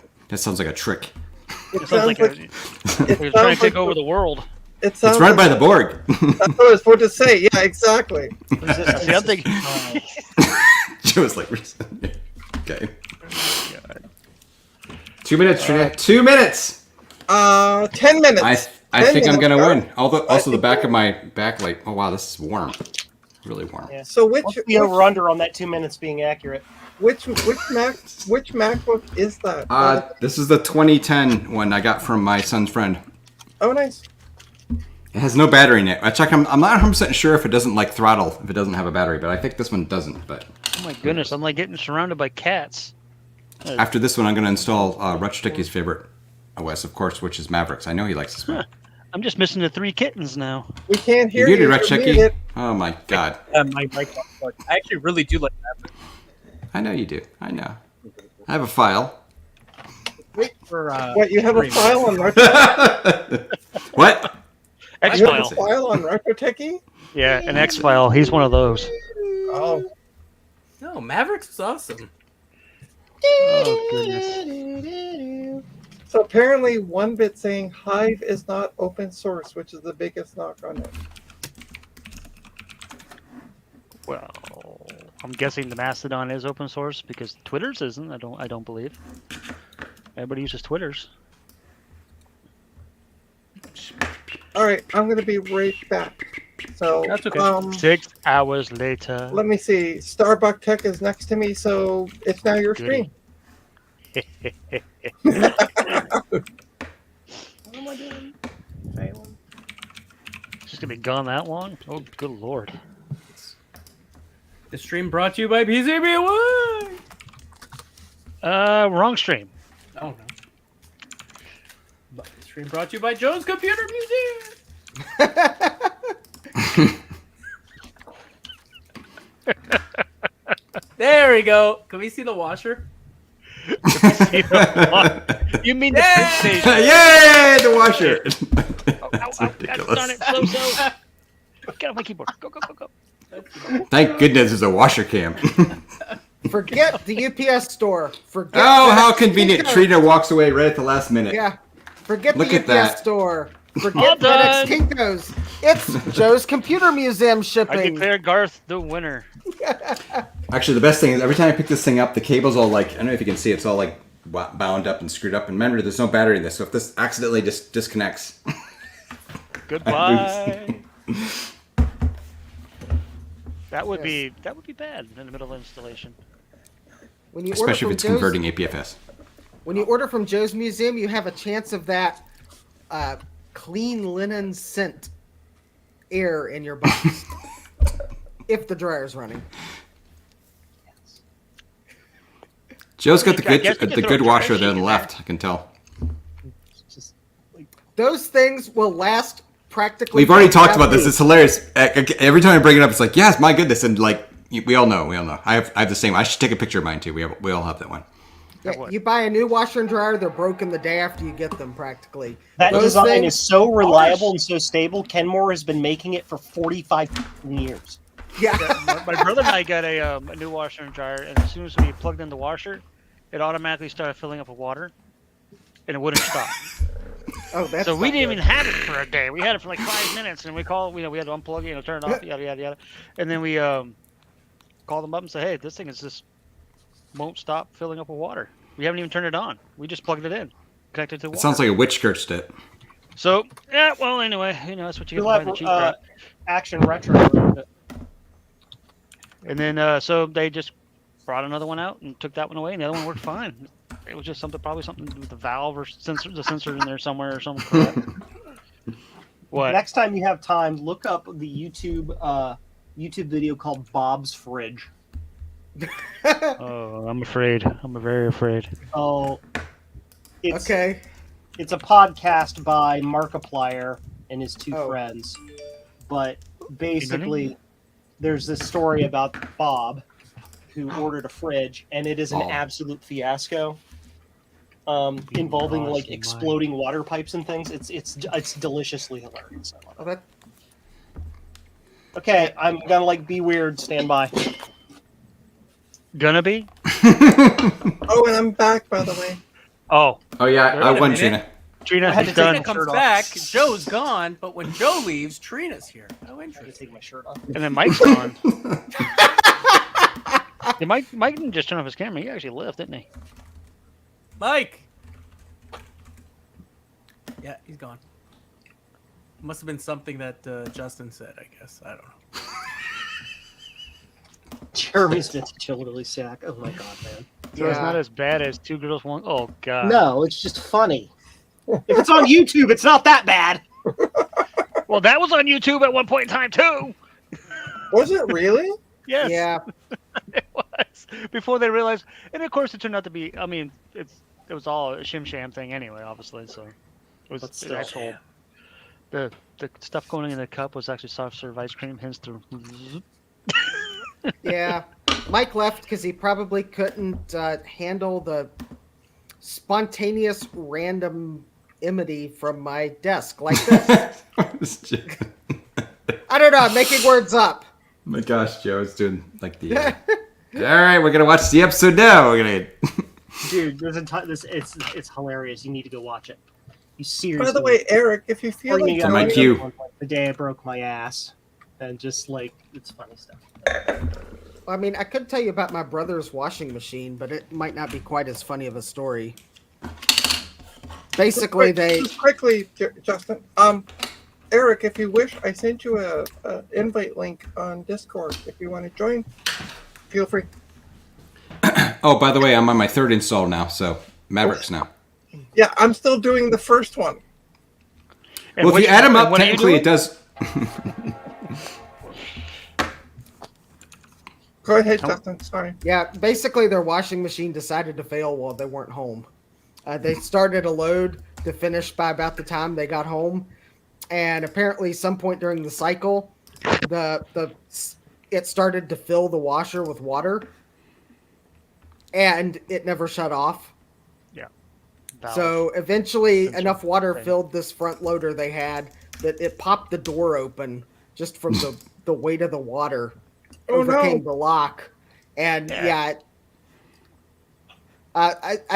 Speaker 1: trick.
Speaker 2: It
Speaker 5: It sounds
Speaker 2: sounds
Speaker 5: like
Speaker 2: like,
Speaker 5: they're trying to take over the world.
Speaker 2: it sounds
Speaker 1: It's run
Speaker 2: like,
Speaker 1: by the Borg.
Speaker 2: That's what I was about to say. Yeah, exactly.
Speaker 5: See, I'm thinking,
Speaker 1: Joe's like, okay. 2 minutes, Trina. 2 minutes.
Speaker 2: 10 minutes.
Speaker 1: I think I'm gonna
Speaker 2: minutes,
Speaker 1: win. Also, the back of my backlight. Oh wow, this is warm. Really warm.
Speaker 3: Yeah.
Speaker 2: So
Speaker 3: What's the over under on that 2 minutes being accurate?
Speaker 2: which MacBook is that?
Speaker 1: This is the 2010 one I got from my son's friend.
Speaker 2: Oh, nice.
Speaker 1: It has no battery in it. I'm not 100% sure if it doesn't like throttle if it doesn't have a battery, but I think this one doesn't. But
Speaker 5: oh my goodness, I'm like getting surrounded by cats.
Speaker 1: after this one, I'm gonna install Retro favorite OS, of course, which is Mavericks. I know he likes this one.
Speaker 5: I'm just missing the 3 kittens now.
Speaker 2: We can't hear
Speaker 1: You
Speaker 2: you.
Speaker 1: muted
Speaker 2: You're
Speaker 1: Retro
Speaker 2: muted.
Speaker 1: Oh my god.
Speaker 4: My I actually really do like that.
Speaker 1: I know you do. I know. I have a file.
Speaker 4: Wait for
Speaker 2: What, you have a file on Retro?
Speaker 1: What?
Speaker 5: X
Speaker 2: You have a
Speaker 5: File.
Speaker 2: file on RetroTechie?
Speaker 5: Yeah, an X File. He's one of those.
Speaker 2: Oh.
Speaker 7: No, Mavericks was awesome.
Speaker 5: Oh goodness.
Speaker 2: So apparently, 1-bit saying Hive is not open source, which is the biggest knock on it.
Speaker 5: Well, I'm guessing the Mastodon is open source because Twitter's isn't. I don't believe. Everybody uses Twitter's.
Speaker 2: All right, I'm going to be right back. So,
Speaker 7: That's okay.
Speaker 5: 6 hours later.
Speaker 2: let me see. Starbuck Tech is next to me, so it's now your
Speaker 5: Goody.
Speaker 2: stream.
Speaker 3: What am I doing? Failing.
Speaker 5: Just gonna be gone that long? Oh, good lord.
Speaker 7: The stream brought to you by PCBY.
Speaker 5: Wrong stream.
Speaker 7: Oh no. But the stream brought to you by Joe's Computer Museum. There we go. Can we see the washer?
Speaker 5: You mean the print station?
Speaker 1: Yay! The washer.
Speaker 5: Ow, God darn it, so. Get off my keyboard. Go, go, go, go.
Speaker 1: Thank goodness there's a washer cam.
Speaker 6: Forget the UPS store. Forget
Speaker 1: Oh,
Speaker 6: FedEx
Speaker 1: how convenient.
Speaker 6: Kinko's.
Speaker 1: Trina walks away right at the last minute.
Speaker 6: Yeah. Forget
Speaker 1: Look
Speaker 6: the
Speaker 1: at
Speaker 6: UPS
Speaker 1: that.
Speaker 6: store.
Speaker 5: All
Speaker 6: Forget
Speaker 5: done.
Speaker 6: FedEx Kinko's. It's Joe's Computer Museum
Speaker 5: I
Speaker 6: shipping.
Speaker 5: declare Garth the winner.
Speaker 1: Actually, the best thing is every time I pick this thing up, the cable's all like, I don't know if you can see, it's all like bound up and screwed up. And remember, there's no battery in this, so if this accidentally just disconnects.
Speaker 5: Goodbye. That would be bad in the middle of installation.
Speaker 6: When you
Speaker 1: Especially if
Speaker 6: order
Speaker 1: it's
Speaker 6: from Joe's,
Speaker 1: converting APFS.
Speaker 6: when you order from Joe's Museum, you have a chance of that clean linen scent air in your box. If the dryer's running.
Speaker 1: Joe's got the
Speaker 5: I guess you
Speaker 1: good
Speaker 5: could throw a
Speaker 1: washer
Speaker 5: dryer
Speaker 1: there on
Speaker 5: sheet
Speaker 1: the
Speaker 5: in
Speaker 1: left, I can tell.
Speaker 3: Just
Speaker 6: Those things will last practically.
Speaker 1: We've already talked about this.
Speaker 6: forever.
Speaker 1: It's hilarious. Every time I bring it up, it's like, yes, my goodness, and like we all know. I have the same. I should take a picture of mine too. We all have that one.
Speaker 6: Yeah, you buy a new washer and dryer, they're broken the day after you get them, practically.
Speaker 3: That
Speaker 6: Those
Speaker 3: design
Speaker 6: things-
Speaker 3: is so reliable and so stable. Kenmore has been making it for 45 years.
Speaker 6: Yeah.
Speaker 5: My brother and I got a new washer and dryer, and as soon as we plugged in the washer, it automatically started filling up with water, and it wouldn't stop.
Speaker 6: Oh, that's
Speaker 5: So we
Speaker 6: not
Speaker 5: didn't
Speaker 6: good.
Speaker 5: even have it for a day. We had it for like 5 minutes, and we called. We had to unplug it, turn it off, yada yada yada, and then we called them up and said, "Hey, this thing is just won't stop filling up with water. We haven't even turned it on. We just plugged it in, connected to water."
Speaker 1: It sounds like a witch cursed it.
Speaker 5: So yeah, well, anyway, that's what you get to buy the cheap crap.
Speaker 3: Action Retro.
Speaker 5: And then so they just brought another one out and took that one away, and the other one worked fine. It was just probably something to do with the valve or the sensor in there somewhere or something. What?
Speaker 3: Next time you have time, look up the YouTube video called Bob's Fridge.
Speaker 5: Oh, I'm afraid. I'm very afraid.
Speaker 3: Oh, it's
Speaker 6: Okay.
Speaker 3: It's a podcast by Markiplier and his two friends, but basically, there's this story about Bob, who ordered a fridge, and it is an absolute fiasco. Involving like exploding water pipes and things. It's deliciously hilarious. I love it. Okay, I'm gonna be weird. Stand by.
Speaker 5: Gonna be?
Speaker 2: Oh, and I'm back, by the way.
Speaker 5: Oh.
Speaker 1: Oh yeah, I won, Trina.
Speaker 5: Trina,
Speaker 7: When
Speaker 5: he's done.
Speaker 7: Trina comes back, Joe's gone, but when Joe leaves, Trina's here. Oh, interesting.
Speaker 3: I take my shirt off.
Speaker 5: And then Mike's gone. Yeah, Mike didn't just turn off his camera. He actually left, didn't he?
Speaker 7: Mike! Yeah, he's gone. Must have been something that Justin said, I guess. I don't know.
Speaker 3: Jeremy Smith's childerly sack. Oh my god, man.
Speaker 5: So it's not as bad as Two Girls, One... Oh, God.
Speaker 3: No, it's just funny. If it's on YouTube, it's not that bad.
Speaker 5: Well, that was on YouTube at one point in time, too.
Speaker 2: Was it really?
Speaker 5: Yes.
Speaker 6: Yeah.
Speaker 5: It was. Before they realized... And, of course, it turned out to be... I mean, it was all a shim-sham thing anyway, obviously, so... It was the actual... The stuff going in the cup was actually soft serve ice cream, hence the...
Speaker 6: Yeah. Mike left because he probably couldn't handle the spontaneous randomity from my desk like this. I don't know. I'm making words up.
Speaker 1: Oh my gosh, Joe is doing like the. All right, we're gonna watch the episode now. We're gonna.
Speaker 3: Dude, it's hilarious. You need to go watch it. You seriously.
Speaker 2: By the way, Eric, if you feel like
Speaker 1: my cue.
Speaker 3: The day I broke my ass, and just like it's funny stuff.
Speaker 6: I mean, I could tell you about my brother's washing machine, but it might not be quite as funny of a story. Basically,
Speaker 2: just quickly, Justin. Eric, if you wish, I sent you a invite link on Discord. If you want to join, feel free.
Speaker 1: Oh, by the way, I'm on my third install now, so Mavericks now.
Speaker 2: Yeah, I'm still doing the first one.
Speaker 5: And
Speaker 1: well, if you add them up,
Speaker 5: what
Speaker 1: technically it does.
Speaker 2: Go ahead, Justin. Sorry.
Speaker 6: Yeah, basically their washing machine decided to fail while they weren't home. They started a load to finish by about the time they got home, and apparently some point during the cycle, it started to fill the washer with water, and it never shut off.
Speaker 5: Yeah.
Speaker 6: So eventually enough water filled this front loader they had that it popped the door open just from the weight of the water. Overcame the lock, and I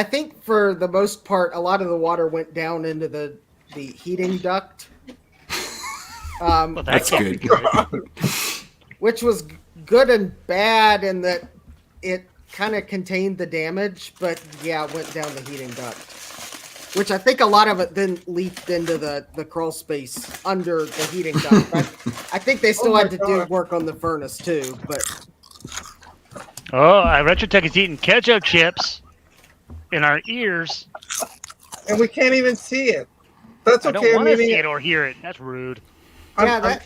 Speaker 6: think for the most part, a lot of the water went down into the heating duct.
Speaker 5: Well,
Speaker 1: that's good.
Speaker 6: Which was good and bad in that it kind of contained the damage, but it went down the heating duct. Which I think a lot of it then leaked into the crawl space under the heating duct. I think they still had to do work on the furnace too, but...
Speaker 5: Oh, Retrotech is eating ketchup chips in our ears.
Speaker 2: And we can't even see it. That's okay.
Speaker 5: I don't want to see it or hear it. That's rude.
Speaker 2: I'm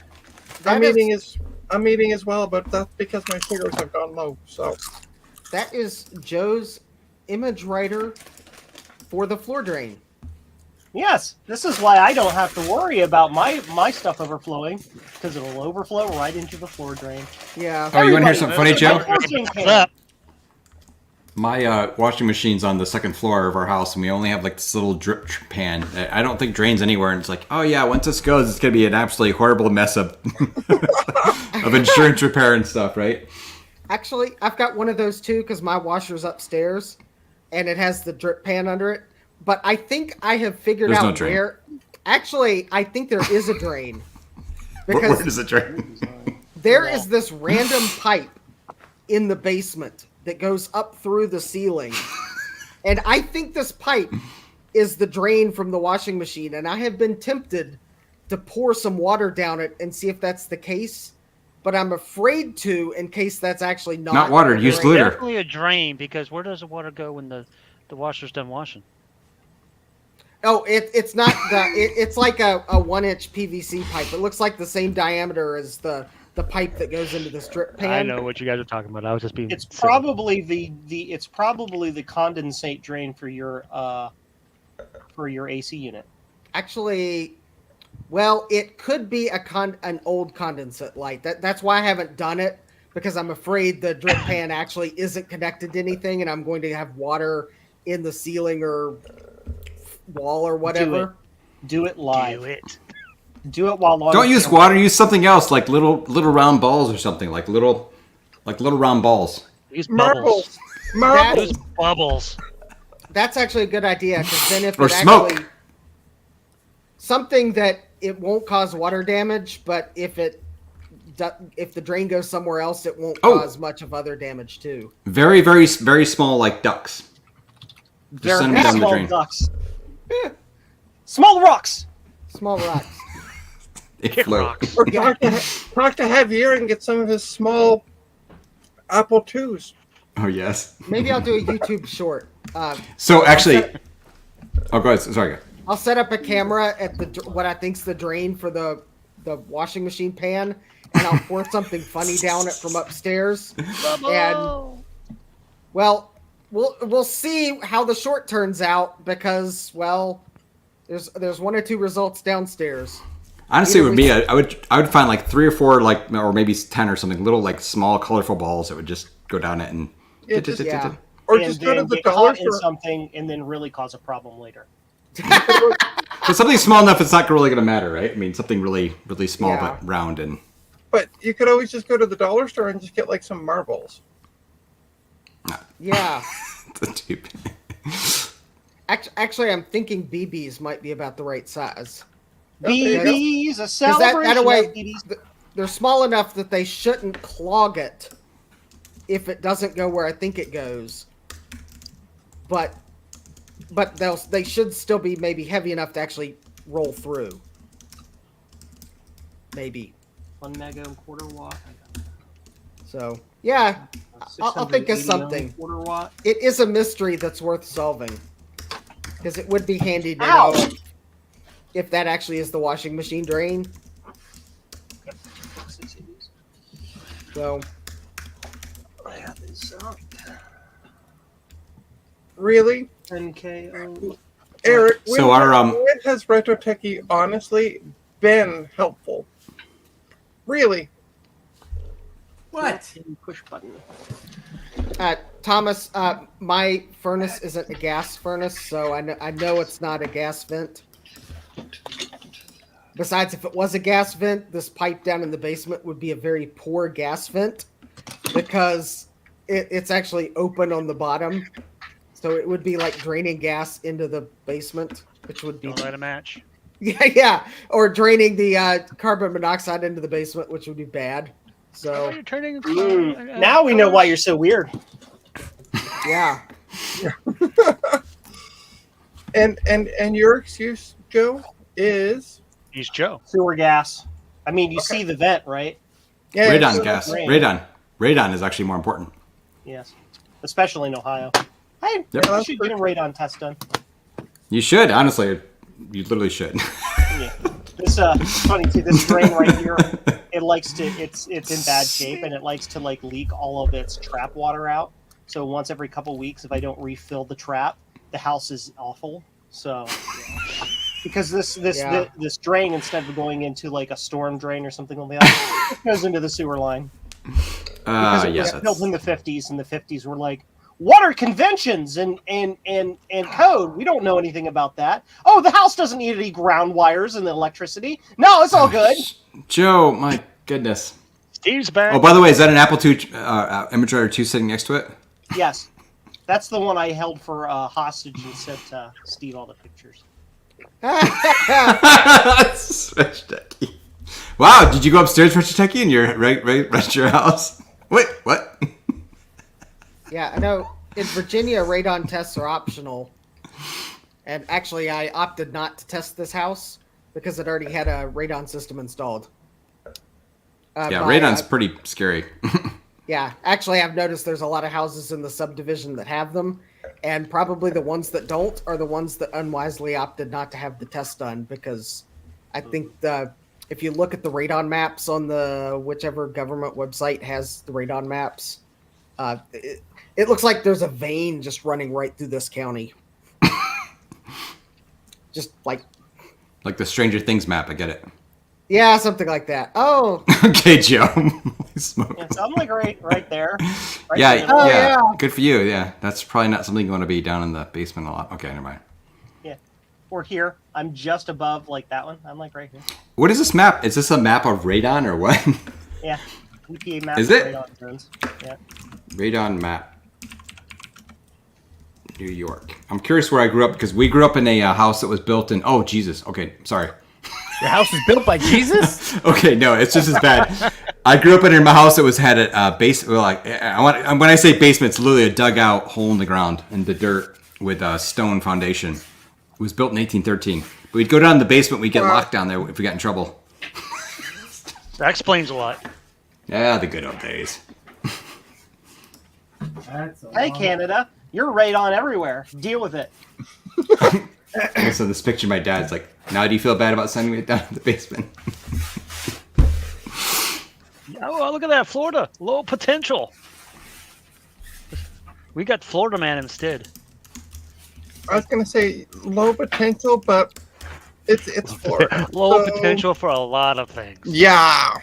Speaker 2: eating as well, but that's because my fingers have gone low. So
Speaker 6: that is Joe's image writer for the floor drain.
Speaker 3: Yes, this is why I don't have to worry about my stuff overflowing, because it'll overflow right into the floor drain.
Speaker 6: Yeah.
Speaker 1: Oh, you want to hear something funny, Joe?
Speaker 5: What's up?
Speaker 1: My washing machine's on the second floor of our house, and we only have like this little drip pan. I don't think drains anywhere, and it's like, oh yeah, once this goes, it's gonna be an absolutely horrible mess of of insurance repair and stuff, right?
Speaker 6: Actually, I've got one of those too because my washer's upstairs, and it has the drip pan under it. But I think I have figured
Speaker 1: There's
Speaker 6: out
Speaker 1: no drain.
Speaker 6: where. Actually, I think there is a drain
Speaker 1: Where does it drain?
Speaker 6: there is this random pipe in the basement that goes up through the ceiling. And I think this pipe is the drain from the washing machine. And I have been tempted to pour some water down it and see if that's the case. But I'm afraid to, in case that's actually not
Speaker 1: water,
Speaker 6: a
Speaker 1: use
Speaker 6: drain.
Speaker 1: glitter.
Speaker 5: Definitely a drain, because where does the water go when the washer's done washing?
Speaker 6: Oh, it's not it's like a 1-inch PVC pipe. It looks like the same diameter as the pipe that goes into the strip pan.
Speaker 5: I know what you guys are talking about. I was just being.
Speaker 3: It's
Speaker 5: silly.
Speaker 3: probably the condensate drain for your AC unit.
Speaker 6: Actually, well, it could be an old condensate light. That's why I haven't done it, because I'm afraid the drip pan actually isn't connected to anything, and I'm going to have water in the ceiling or wall or whatever.
Speaker 3: Do it live.
Speaker 5: Do it.
Speaker 3: Do it while on.
Speaker 1: Don't use water. Use something else, like little round balls or something, like little round balls.
Speaker 5: Use bubbles.
Speaker 2: Marbles.
Speaker 5: Use bubbles.
Speaker 6: That's actually a good idea, because then if
Speaker 1: Or
Speaker 6: it
Speaker 1: smoke.
Speaker 6: actually something that it won't cause water damage, but if the drain goes somewhere else, it won't cause much of other damage too.
Speaker 1: Very, very, very small, like ducks.
Speaker 3: Very
Speaker 1: send them down the
Speaker 3: small
Speaker 1: drain.
Speaker 3: ducks. Small rocks.
Speaker 6: Small rocks.
Speaker 1: They
Speaker 5: Kick
Speaker 1: float.
Speaker 5: rocks.
Speaker 2: Or talk to Javier and get some of his small Apple IIs.
Speaker 1: Oh yes.
Speaker 6: Maybe I'll do a YouTube short.
Speaker 1: So actually, oh, go ahead. Sorry.
Speaker 6: I'll set up a camera at what I think's the drain for the washing machine pan, and I'll pour something funny down it from upstairs. And well, we'll see how the short turns out, because there's 1 or 2 results downstairs.
Speaker 1: Honestly, with me, I would find like 3 or 4, like, or maybe 10 or something, little like small colorful balls that would just go down it and.
Speaker 2: Yeah, just-
Speaker 6: Yeah.
Speaker 2: Or
Speaker 3: And
Speaker 2: just go to
Speaker 3: then
Speaker 2: the
Speaker 3: get
Speaker 2: dollar
Speaker 3: caught in
Speaker 2: store.
Speaker 3: something and then really cause a problem later.
Speaker 1: But something small enough, it's not really going to matter, right? I mean, something really, really small
Speaker 6: Yeah.
Speaker 1: but round and.
Speaker 2: But you could always just go to the dollar store and just get like some marbles.
Speaker 6: Yeah.
Speaker 1: Stupid.
Speaker 6: Actually, I'm thinking BBs might be about the right size.
Speaker 3: BB's a
Speaker 6: Because
Speaker 3: celebration.
Speaker 6: that way,
Speaker 3: of BBs.
Speaker 6: they're small enough that they shouldn't clog it if it doesn't go where I think it goes. But they should still be maybe heavy enough to actually roll through. Maybe.
Speaker 3: 1 mega and quarter watt.
Speaker 6: So yeah, I'll think of
Speaker 3: 680
Speaker 6: something.
Speaker 3: Quarter watt.
Speaker 6: It is a mystery that's worth solving, because it would be handy to
Speaker 3: Ow!
Speaker 6: know if that actually is the washing machine drain. So
Speaker 2: Really?
Speaker 3: 10K.
Speaker 2: Eric,
Speaker 1: So
Speaker 2: when has Retro Techie honestly been helpful? Really?
Speaker 7: What?
Speaker 3: Push button.
Speaker 6: Thomas, my furnace isn't a gas furnace, so I know it's not a gas vent. Besides, if it was a gas vent, this pipe down in the basement would be a very poor gas vent, because it's actually open on the bottom. So it would be like draining gas into the basement, which would be...
Speaker 5: Don't light a match.
Speaker 6: Yeah. Or draining the carbon monoxide into the basement, which would be bad.
Speaker 5: Oh,
Speaker 6: So,
Speaker 5: you're turning.
Speaker 3: Now we know why you're so weird.
Speaker 6: yeah.
Speaker 2: And your excuse, Joe, is
Speaker 5: He's Joe.
Speaker 3: Sewer gas. I mean, you see the vent, right?
Speaker 2: yeah,
Speaker 1: Radon
Speaker 2: so-
Speaker 1: gas.
Speaker 3: rain.
Speaker 1: Radon is actually more important.
Speaker 3: Yes. Especially in Ohio. Hey,
Speaker 1: Yep.
Speaker 3: I should get a radon test done.
Speaker 1: You should, honestly. You literally should.
Speaker 3: Yeah. This it's funny too. This drain right here, it's in bad shape, and it likes to like leak all of its trap water out. So once every couple weeks, if I don't refill the trap, the house is awful. So yeah. Because this drain, instead of going into like a storm drain or something like that, it goes into the sewer line. Because it
Speaker 1: Yeah.
Speaker 3: was built in the 50s, and the 50s were like, what are conventions and code? We don't know anything about that. Oh, the house doesn't need any ground wires and the electricity. No, it's all good.
Speaker 1: Joe, my goodness.
Speaker 5: Steve's back.
Speaker 1: Oh, by the way, is that an Apple II Image Writer 2 sitting next to it?
Speaker 3: Yes. That's the one I held for hostage and sent Steve all the pictures.
Speaker 1: Wow, did you go upstairs, Mr. Techie, and you're right at your house? Wait, what?
Speaker 6: Yeah, I know. In Virginia, radon tests are optional. And actually, I opted not to test this house because it already had a radon system installed.
Speaker 1: Yeah, radon's pretty scary.
Speaker 6: Yeah, actually, I've noticed there's a lot of houses in the subdivision that have them, and probably the ones that don't are the ones that unwisely opted not to have the test done, because I think if you look at the radon maps on the whichever government website has the radon maps, it looks like there's a vein just running right through this county. Just like
Speaker 1: the Stranger Things map, I get it.
Speaker 6: Yeah, something like that. Oh.
Speaker 1: Okay, Joe.
Speaker 3: Yeah, so I'm like right there. Right
Speaker 1: yeah,
Speaker 3: there.
Speaker 6: Oh,
Speaker 1: yeah,
Speaker 6: yeah.
Speaker 1: good for you. Yeah, that's probably not something you want to be down in the basement a lot. Okay, never mind.
Speaker 3: Yeah. Or here. I'm just above like that one. I'm like right here.
Speaker 1: What is this map? Is this a map of radon or what?
Speaker 3: Yeah. EPA map.
Speaker 1: Is it?
Speaker 3: Radon zones. Yeah.
Speaker 1: Radon map. New York. I'm curious where I grew up because we grew up in a house that was built in. Oh Jesus. Okay, sorry.
Speaker 8: Your house was built by Jesus?
Speaker 1: Okay, no, it's just as bad. I grew up in my house that had a basement. Well, when I say basement, it's literally a dugout hole in the ground in the dirt with a stone foundation. It was built in 1813. But we'd go down in the basement. We'd get locked down there if we got in trouble.
Speaker 5: That explains a lot.
Speaker 1: Yeah, the good old days.
Speaker 3: Hey, Canada. You're radon everywhere. Deal with it.
Speaker 1: So this picture, my dad's like, now do you feel bad about sending me down to the basement?
Speaker 5: Oh, look at that, Florida. Low potential. We got Florida Man instead.
Speaker 2: I was gonna say low potential, but it's Florida.
Speaker 5: Low potential for a lot of things.
Speaker 2: Yeah.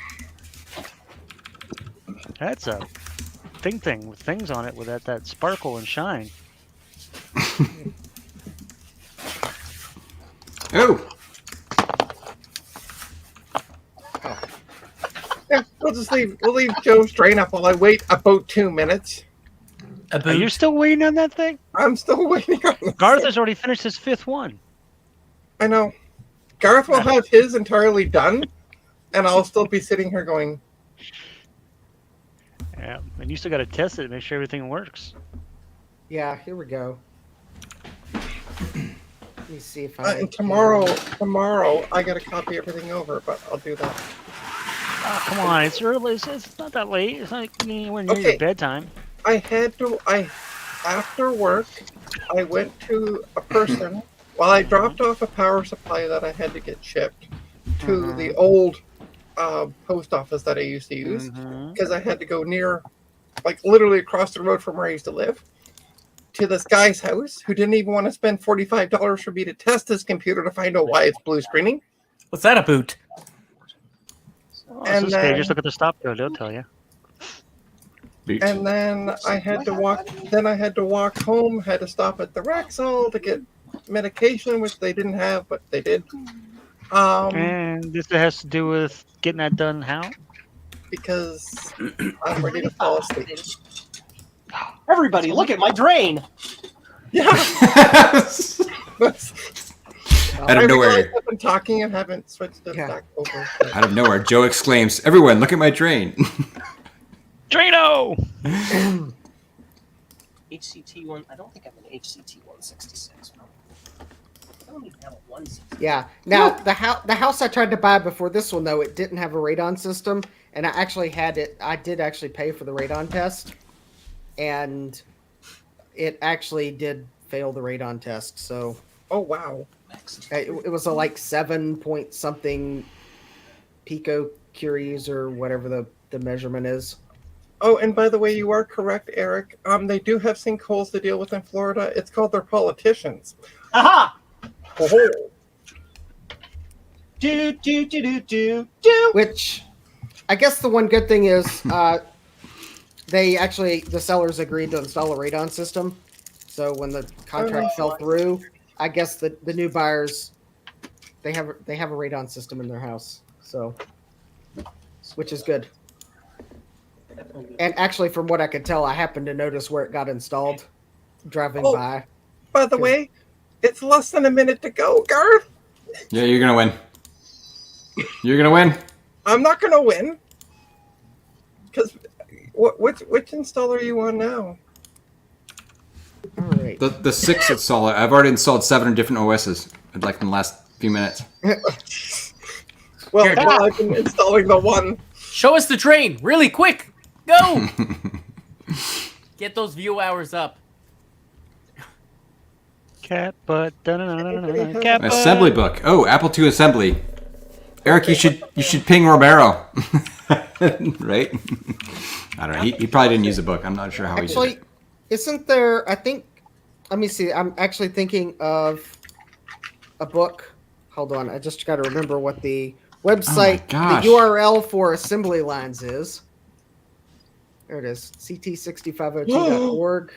Speaker 5: That's a thing with things on it with that sparkle and shine.
Speaker 1: Oh.
Speaker 2: Yeah, we'll leave Joe's drain up while I wait about 2 minutes.
Speaker 5: Are you still waiting on that thing?
Speaker 2: I'm still waiting on this.
Speaker 5: Garth has already finished his 5th one.
Speaker 2: I know. Garth will have his entirely done, and I'll still be sitting here going.
Speaker 5: Yeah, and you still got to test it to make sure everything works.
Speaker 6: Yeah, here we go. Let me see if
Speaker 2: And tomorrow, I gotta copy everything over, but I'll do that.
Speaker 5: Oh, come on, it's early. It's not that late. It's not when near your bedtime.
Speaker 2: After work, I went to a person. While I dropped off a power supply that I had to get shipped to the old post office that I used to use, because I had to go near, like literally across the road from where I used to live, to this guy's house who didn't even want to spend $45 for me to test his computer to find out why it's blue screening.
Speaker 8: What's that about?
Speaker 5: Oh, and okay. Just look at the stop code; they'll tell you.
Speaker 2: And then I had to walk. Then I had to walk home. Had to stop at the Rexall to get medication, which they didn't have, but they did.
Speaker 5: And this has to do with getting that done. How?
Speaker 2: Because I'm ready to fall asleep.
Speaker 3: Everybody, look at my drain.
Speaker 2: Yeah.
Speaker 1: Out of nowhere.
Speaker 2: I've been talking and haven't switched it back over.
Speaker 1: Out of nowhere, Joe exclaims, "Everyone, look at my drain!"
Speaker 5: Drano.
Speaker 3: HCT one. I don't think I have an HCT 166. I don't even have a 166.
Speaker 6: Yeah. Now the house I tried to buy before this one though, it didn't have a radon system, and I actually had it. I did actually pay for the radon test, and it actually did fail the radon test. So.
Speaker 2: Oh wow.
Speaker 6: It was a like 7 point something picocuries or whatever the measurement is.
Speaker 2: Oh, and by the way, you are correct, Eric. They do have sinkholes to deal with in Florida. It's called their politicians.
Speaker 3: Aha!
Speaker 2: Oh.
Speaker 3: Do.
Speaker 6: Which, I guess the one good thing is, the sellers agreed to install a radon system. So when the contract fell through, I guess the new buyers they have a radon system in their house. So, which is good. And actually, from what I could tell, I happened to notice where it got installed driving by.
Speaker 2: By the way, it's less than a minute to go, Garth.
Speaker 1: Yeah, you're gonna win. You're gonna win.
Speaker 2: I'm not gonna win. Because which installer are you on now?
Speaker 6: All right.
Speaker 1: The 6 installer. I've already installed 7 different OSs. Like in the last few minutes.
Speaker 2: Well, I've been installing the one.
Speaker 8: Show us the train, really quick. Go. Get those view hours up.
Speaker 5: Cat butt. Cat butt.
Speaker 1: Assembly book. Oh, Apple II assembly. Eric, you should ping Romero. Right? I don't know. He probably didn't use the book. I'm not sure how he did it.
Speaker 6: Isn't there? I think. Let me see. I'm actually thinking of a book. Hold on. I just got to remember what the website, the URL for assembly lines is. There it is. ct6502.org.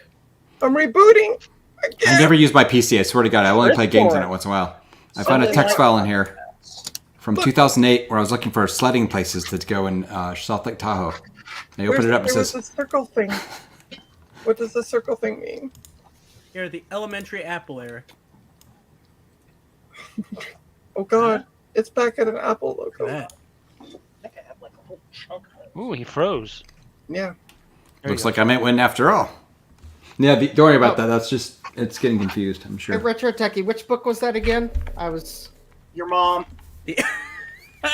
Speaker 2: I'm rebooting. Again.
Speaker 1: I never use my PC. I swear to God, I only play games on it once in a while. I found a text file in here from 2008 where I was looking for sledding places to go in South Lake Tahoe. And I opened it up and it says,
Speaker 2: "The circle thing." What does the circle thing mean?
Speaker 8: Here, the elementary apple, Eric.
Speaker 2: Oh God, it's back at an Apple logo.
Speaker 5: Ooh, he froze.
Speaker 2: Yeah.
Speaker 1: Looks like I might win after all. Yeah, don't worry about that. That's just, it's getting confused, I'm sure.
Speaker 6: Hey, Retro Techie, which book was that again?
Speaker 3: Your mom.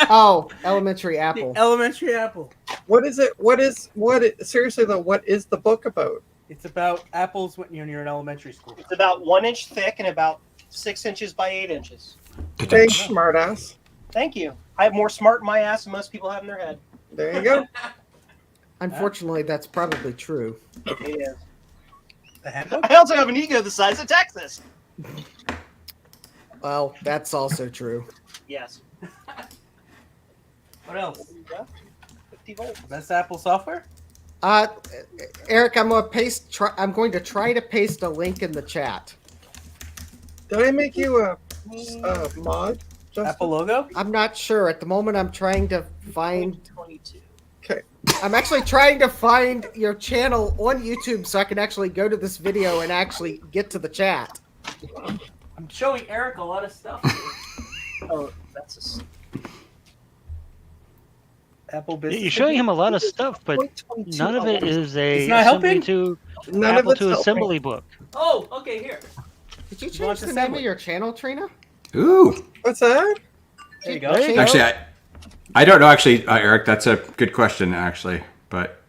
Speaker 6: Oh, Elementary Apple.
Speaker 8: The elementary apple.
Speaker 2: What is it? Seriously though, what is the book about?
Speaker 8: It's about apples when you're in elementary school.
Speaker 3: It's about 1 inch thick and about 6 inches by 8 inches.
Speaker 2: Thanks, smartass.
Speaker 3: Thank you. I have more smart in my ass than most people have in their head.
Speaker 2: There you go.
Speaker 6: Unfortunately, that's probably true.
Speaker 3: It is.
Speaker 8: The handbook?
Speaker 3: I also have an ego the size of Texas.
Speaker 6: Well, that's also true.
Speaker 3: Yes.
Speaker 8: What else?
Speaker 3: 50 volts.
Speaker 8: Best Apple software?
Speaker 6: Eric, I'm going to try to paste a link in the chat.
Speaker 2: Did I make you a mod? Justin?
Speaker 8: Apple logo?
Speaker 6: I'm not sure. At the moment, I'm trying to find.
Speaker 3: 22.
Speaker 2: Okay.
Speaker 6: I'm actually trying to find your channel on YouTube so I can actually go to this video and actually get to the chat.
Speaker 8: I'm showing Eric a lot of stuff.
Speaker 3: Oh, that's
Speaker 8: Apple business.
Speaker 5: You're showing him a lot of stuff, but none of it is a
Speaker 8: It's not helping?
Speaker 2: None
Speaker 5: Apple
Speaker 2: of it's
Speaker 5: II
Speaker 2: helping.
Speaker 5: assembly book.
Speaker 8: Oh, okay, here.
Speaker 6: Did you
Speaker 8: Want
Speaker 6: change the name
Speaker 8: assembly?
Speaker 6: of your channel, Trina?
Speaker 1: Ooh.
Speaker 2: What's that?
Speaker 8: There you go.
Speaker 5: There you go.
Speaker 1: Actually, I don't know, actually, Eric. That's a good question, actually. But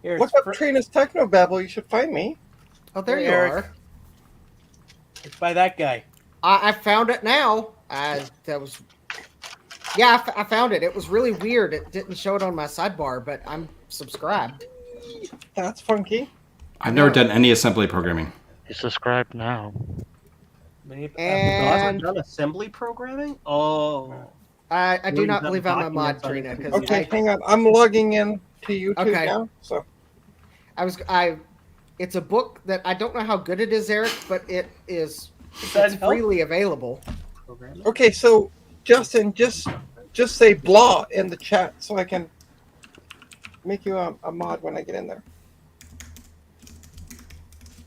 Speaker 8: Here,
Speaker 2: Look up Trina's Technobabble. You should find me.
Speaker 6: Oh, there
Speaker 8: Hey,
Speaker 6: you
Speaker 8: Eric.
Speaker 6: are.
Speaker 8: it's by that guy.
Speaker 6: I found it now. Yeah, I found it. It was really weird. It didn't show it on my sidebar, but I'm subscribed.
Speaker 2: That's funky.
Speaker 1: I've never done any assembly programming.
Speaker 5: You subscribe now.
Speaker 6: And
Speaker 3: done assembly programming? Oh.
Speaker 6: I do not believe I'm a mod, Trina.
Speaker 2: Okay, hang on. I'm logging in to YouTube
Speaker 6: Okay.
Speaker 2: now. So
Speaker 6: it's a book that I don't know how good it is, Eric, but it's
Speaker 8: that help?
Speaker 6: freely available.
Speaker 2: okay, so Justin, just say blah in the chat so I can make you a mod when I get in there.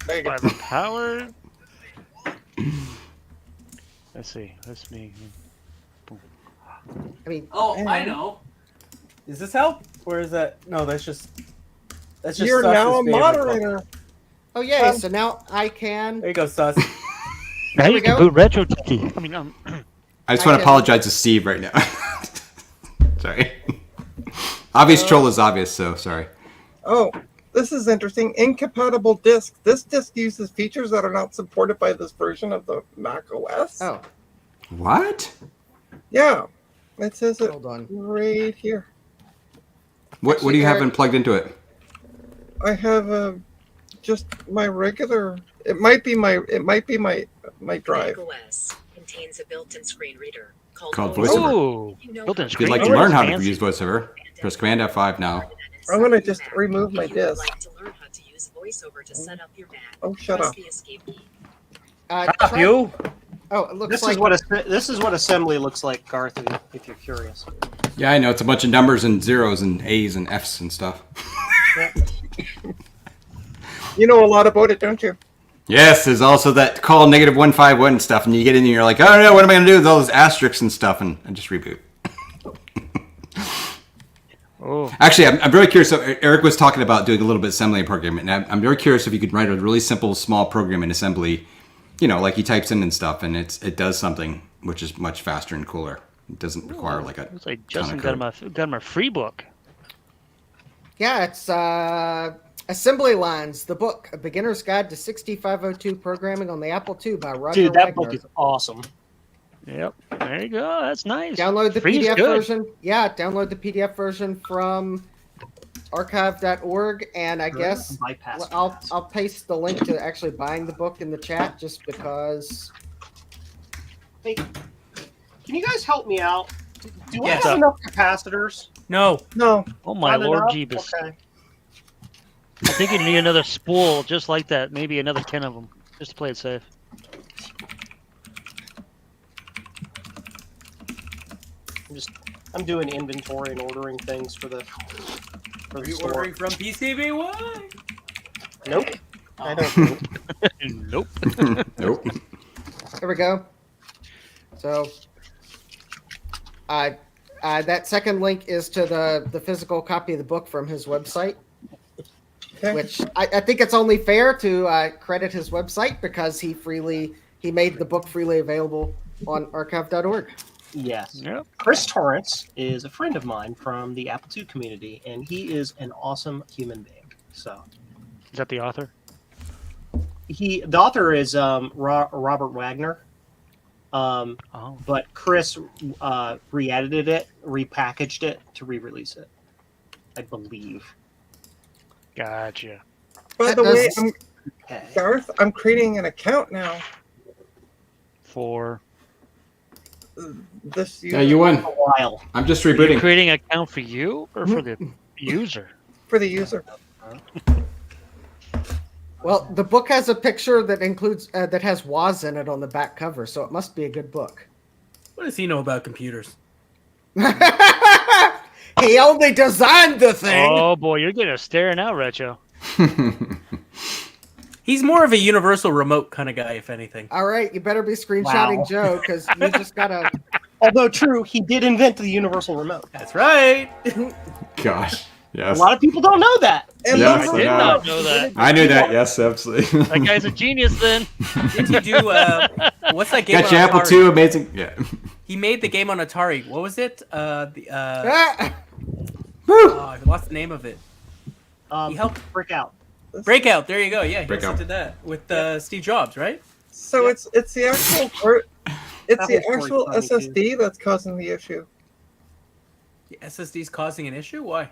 Speaker 2: There you go.
Speaker 5: By the power. Let's see. Let's me.
Speaker 6: I mean,
Speaker 8: I know. Does this help? Or is that no, that's just
Speaker 2: You're
Speaker 8: Sus's
Speaker 2: now a
Speaker 8: favorite
Speaker 2: moderator.
Speaker 8: book.
Speaker 6: oh yay! So now I can.
Speaker 8: There you go, Sus.
Speaker 5: Now
Speaker 6: we
Speaker 5: you can
Speaker 6: go.
Speaker 5: boot Retro Techie. I mean,
Speaker 1: I just want to apologize to Steve right now. Sorry. Obvious troll is obvious, so sorry.
Speaker 2: Oh, this is interesting. Incompatible disk. This disk uses features that are not supported by this version of the Mac OS.
Speaker 6: Oh,
Speaker 1: What?
Speaker 2: Yeah. It says it
Speaker 6: hold on.
Speaker 2: right here.
Speaker 1: What do you have
Speaker 6: Eric-
Speaker 1: plugged into it?
Speaker 2: I have just my regular. It might be my drive.
Speaker 9: Mac OS contains a built-in screen reader
Speaker 1: Called
Speaker 9: VoiceOver.
Speaker 1: VoiceOver.
Speaker 5: ooh,
Speaker 9: You know
Speaker 5: built-in
Speaker 1: If you'd
Speaker 5: screen
Speaker 1: like to
Speaker 5: reader
Speaker 1: learn
Speaker 5: is
Speaker 1: how to
Speaker 5: fancy.
Speaker 1: use VoiceOver, press Command F5 now.
Speaker 2: I'm gonna just remove my
Speaker 9: If you would
Speaker 2: disk.
Speaker 9: like to learn how to use VoiceOver to set up your Mac,
Speaker 2: Oh, shut
Speaker 9: press
Speaker 2: up.
Speaker 9: the escape key.
Speaker 8: Shut up, you.
Speaker 6: Oh, it looks
Speaker 3: This
Speaker 6: like
Speaker 3: is what assembly looks like, Garth. If you're curious.
Speaker 1: Yeah, I know. It's a bunch of numbers and zeros and A's and F's and stuff.
Speaker 2: You know a lot about it, don't you?
Speaker 1: Yes, there's also that call -151 stuff, and you get in and you're like, oh no, what am I going to do with all those asterisks and stuff? And I just reboot.
Speaker 5: Oh,
Speaker 1: Actually, I'm very curious. So Eric was talking about doing a little bit of assembly programming, and I'm very curious if you could write a really simple, small program in assembly, like he types in and stuff, and it does something which is much faster and cooler. It doesn't require like a
Speaker 5: looks like
Speaker 1: ton
Speaker 5: Justin
Speaker 1: of
Speaker 5: got
Speaker 1: code.
Speaker 5: him a free book.
Speaker 6: yeah, it's Assembly Lines, the book, A Beginner's Guide to 6502 Programming on the Apple II by Roger
Speaker 3: Dude, that
Speaker 6: Wagner.
Speaker 3: book is awesome.
Speaker 5: Yep, there you go. That's nice.
Speaker 6: Download the
Speaker 5: Free is
Speaker 6: PDF
Speaker 5: good.
Speaker 6: version. Yeah, download the PDF version from archive.org, and I guess
Speaker 3: Bypass.
Speaker 6: I'll paste the link to actually buying the book in the chat just because.
Speaker 3: Hey, can you guys help me out? Do
Speaker 8: Yes.
Speaker 3: I have enough capacitors?
Speaker 8: No.
Speaker 2: No.
Speaker 5: Oh my
Speaker 3: Not
Speaker 5: lord,
Speaker 3: enough?
Speaker 5: Jeebus!
Speaker 3: Okay.
Speaker 5: I think you need another spool just like that. Maybe another 10 of them, just to play it safe.
Speaker 3: I'm doing inventory and ordering things for the
Speaker 8: Are you
Speaker 3: store.
Speaker 8: ordering from PCBY?
Speaker 3: Nope. I don't.
Speaker 5: Nope.
Speaker 1: Nope.
Speaker 6: There we go. So, that second link is to the physical copy of the book from his website,
Speaker 2: Okay.
Speaker 6: which I think it's only fair to credit his website because he made the book freely available on archive.org.
Speaker 3: Yes.
Speaker 5: Yep.
Speaker 3: Chris Torrance is a friend of mine from the Apple II community, and he is an awesome human being. So
Speaker 5: Is that the author?
Speaker 3: the author is Robert Wagner.
Speaker 5: Oh.
Speaker 3: But Chris re-edited it, repackaged it to re-release it, I believe.
Speaker 5: Gotcha.
Speaker 2: By the way,
Speaker 3: Okay.
Speaker 2: Garth, I'm creating an account now.
Speaker 5: For
Speaker 2: This
Speaker 1: Yeah, you won.
Speaker 3: A while.
Speaker 1: I'm just
Speaker 5: are you
Speaker 1: rebooting.
Speaker 5: creating an account for you or for the user?
Speaker 2: for the user.
Speaker 6: Well, the book has a picture that includes that has Woz in it on the back cover, so it must be a good book.
Speaker 7: What does he know about computers?
Speaker 6: He only designed the thing.
Speaker 5: Oh boy, you're getting a stare now, Retro.
Speaker 7: He's more of a universal remote kind of guy, if anything.
Speaker 6: All right, you better be screenshotting
Speaker 3: Wow.
Speaker 6: Joe because you just gotta.
Speaker 3: Although true, he did invent the universal remote.
Speaker 7: That's right.
Speaker 1: Gosh.
Speaker 3: A
Speaker 1: Yes.
Speaker 3: lot of people don't know that.
Speaker 2: And
Speaker 1: Yes,
Speaker 5: I
Speaker 1: I
Speaker 5: did
Speaker 1: know.
Speaker 5: not know that.
Speaker 1: I knew that. Yes, absolutely.
Speaker 5: That guy's a genius then.
Speaker 7: Didn't he do what's that game
Speaker 1: Got
Speaker 7: on
Speaker 1: your Apple
Speaker 7: Atari?
Speaker 1: II, amazing. Yeah.
Speaker 7: He made the game on Atari. What was it?
Speaker 6: Ah!
Speaker 7: What's the name of it? He helped
Speaker 3: Breakout.
Speaker 7: Breakout. There you go. Yeah, he
Speaker 1: Breakout.
Speaker 7: also did that with Steve Jobs, right?
Speaker 2: So it's the actual it's
Speaker 3: That
Speaker 2: the
Speaker 3: whole
Speaker 2: actual
Speaker 3: story's funny,
Speaker 2: SSD that's causing the issue.
Speaker 7: The SSD's causing an issue. Why?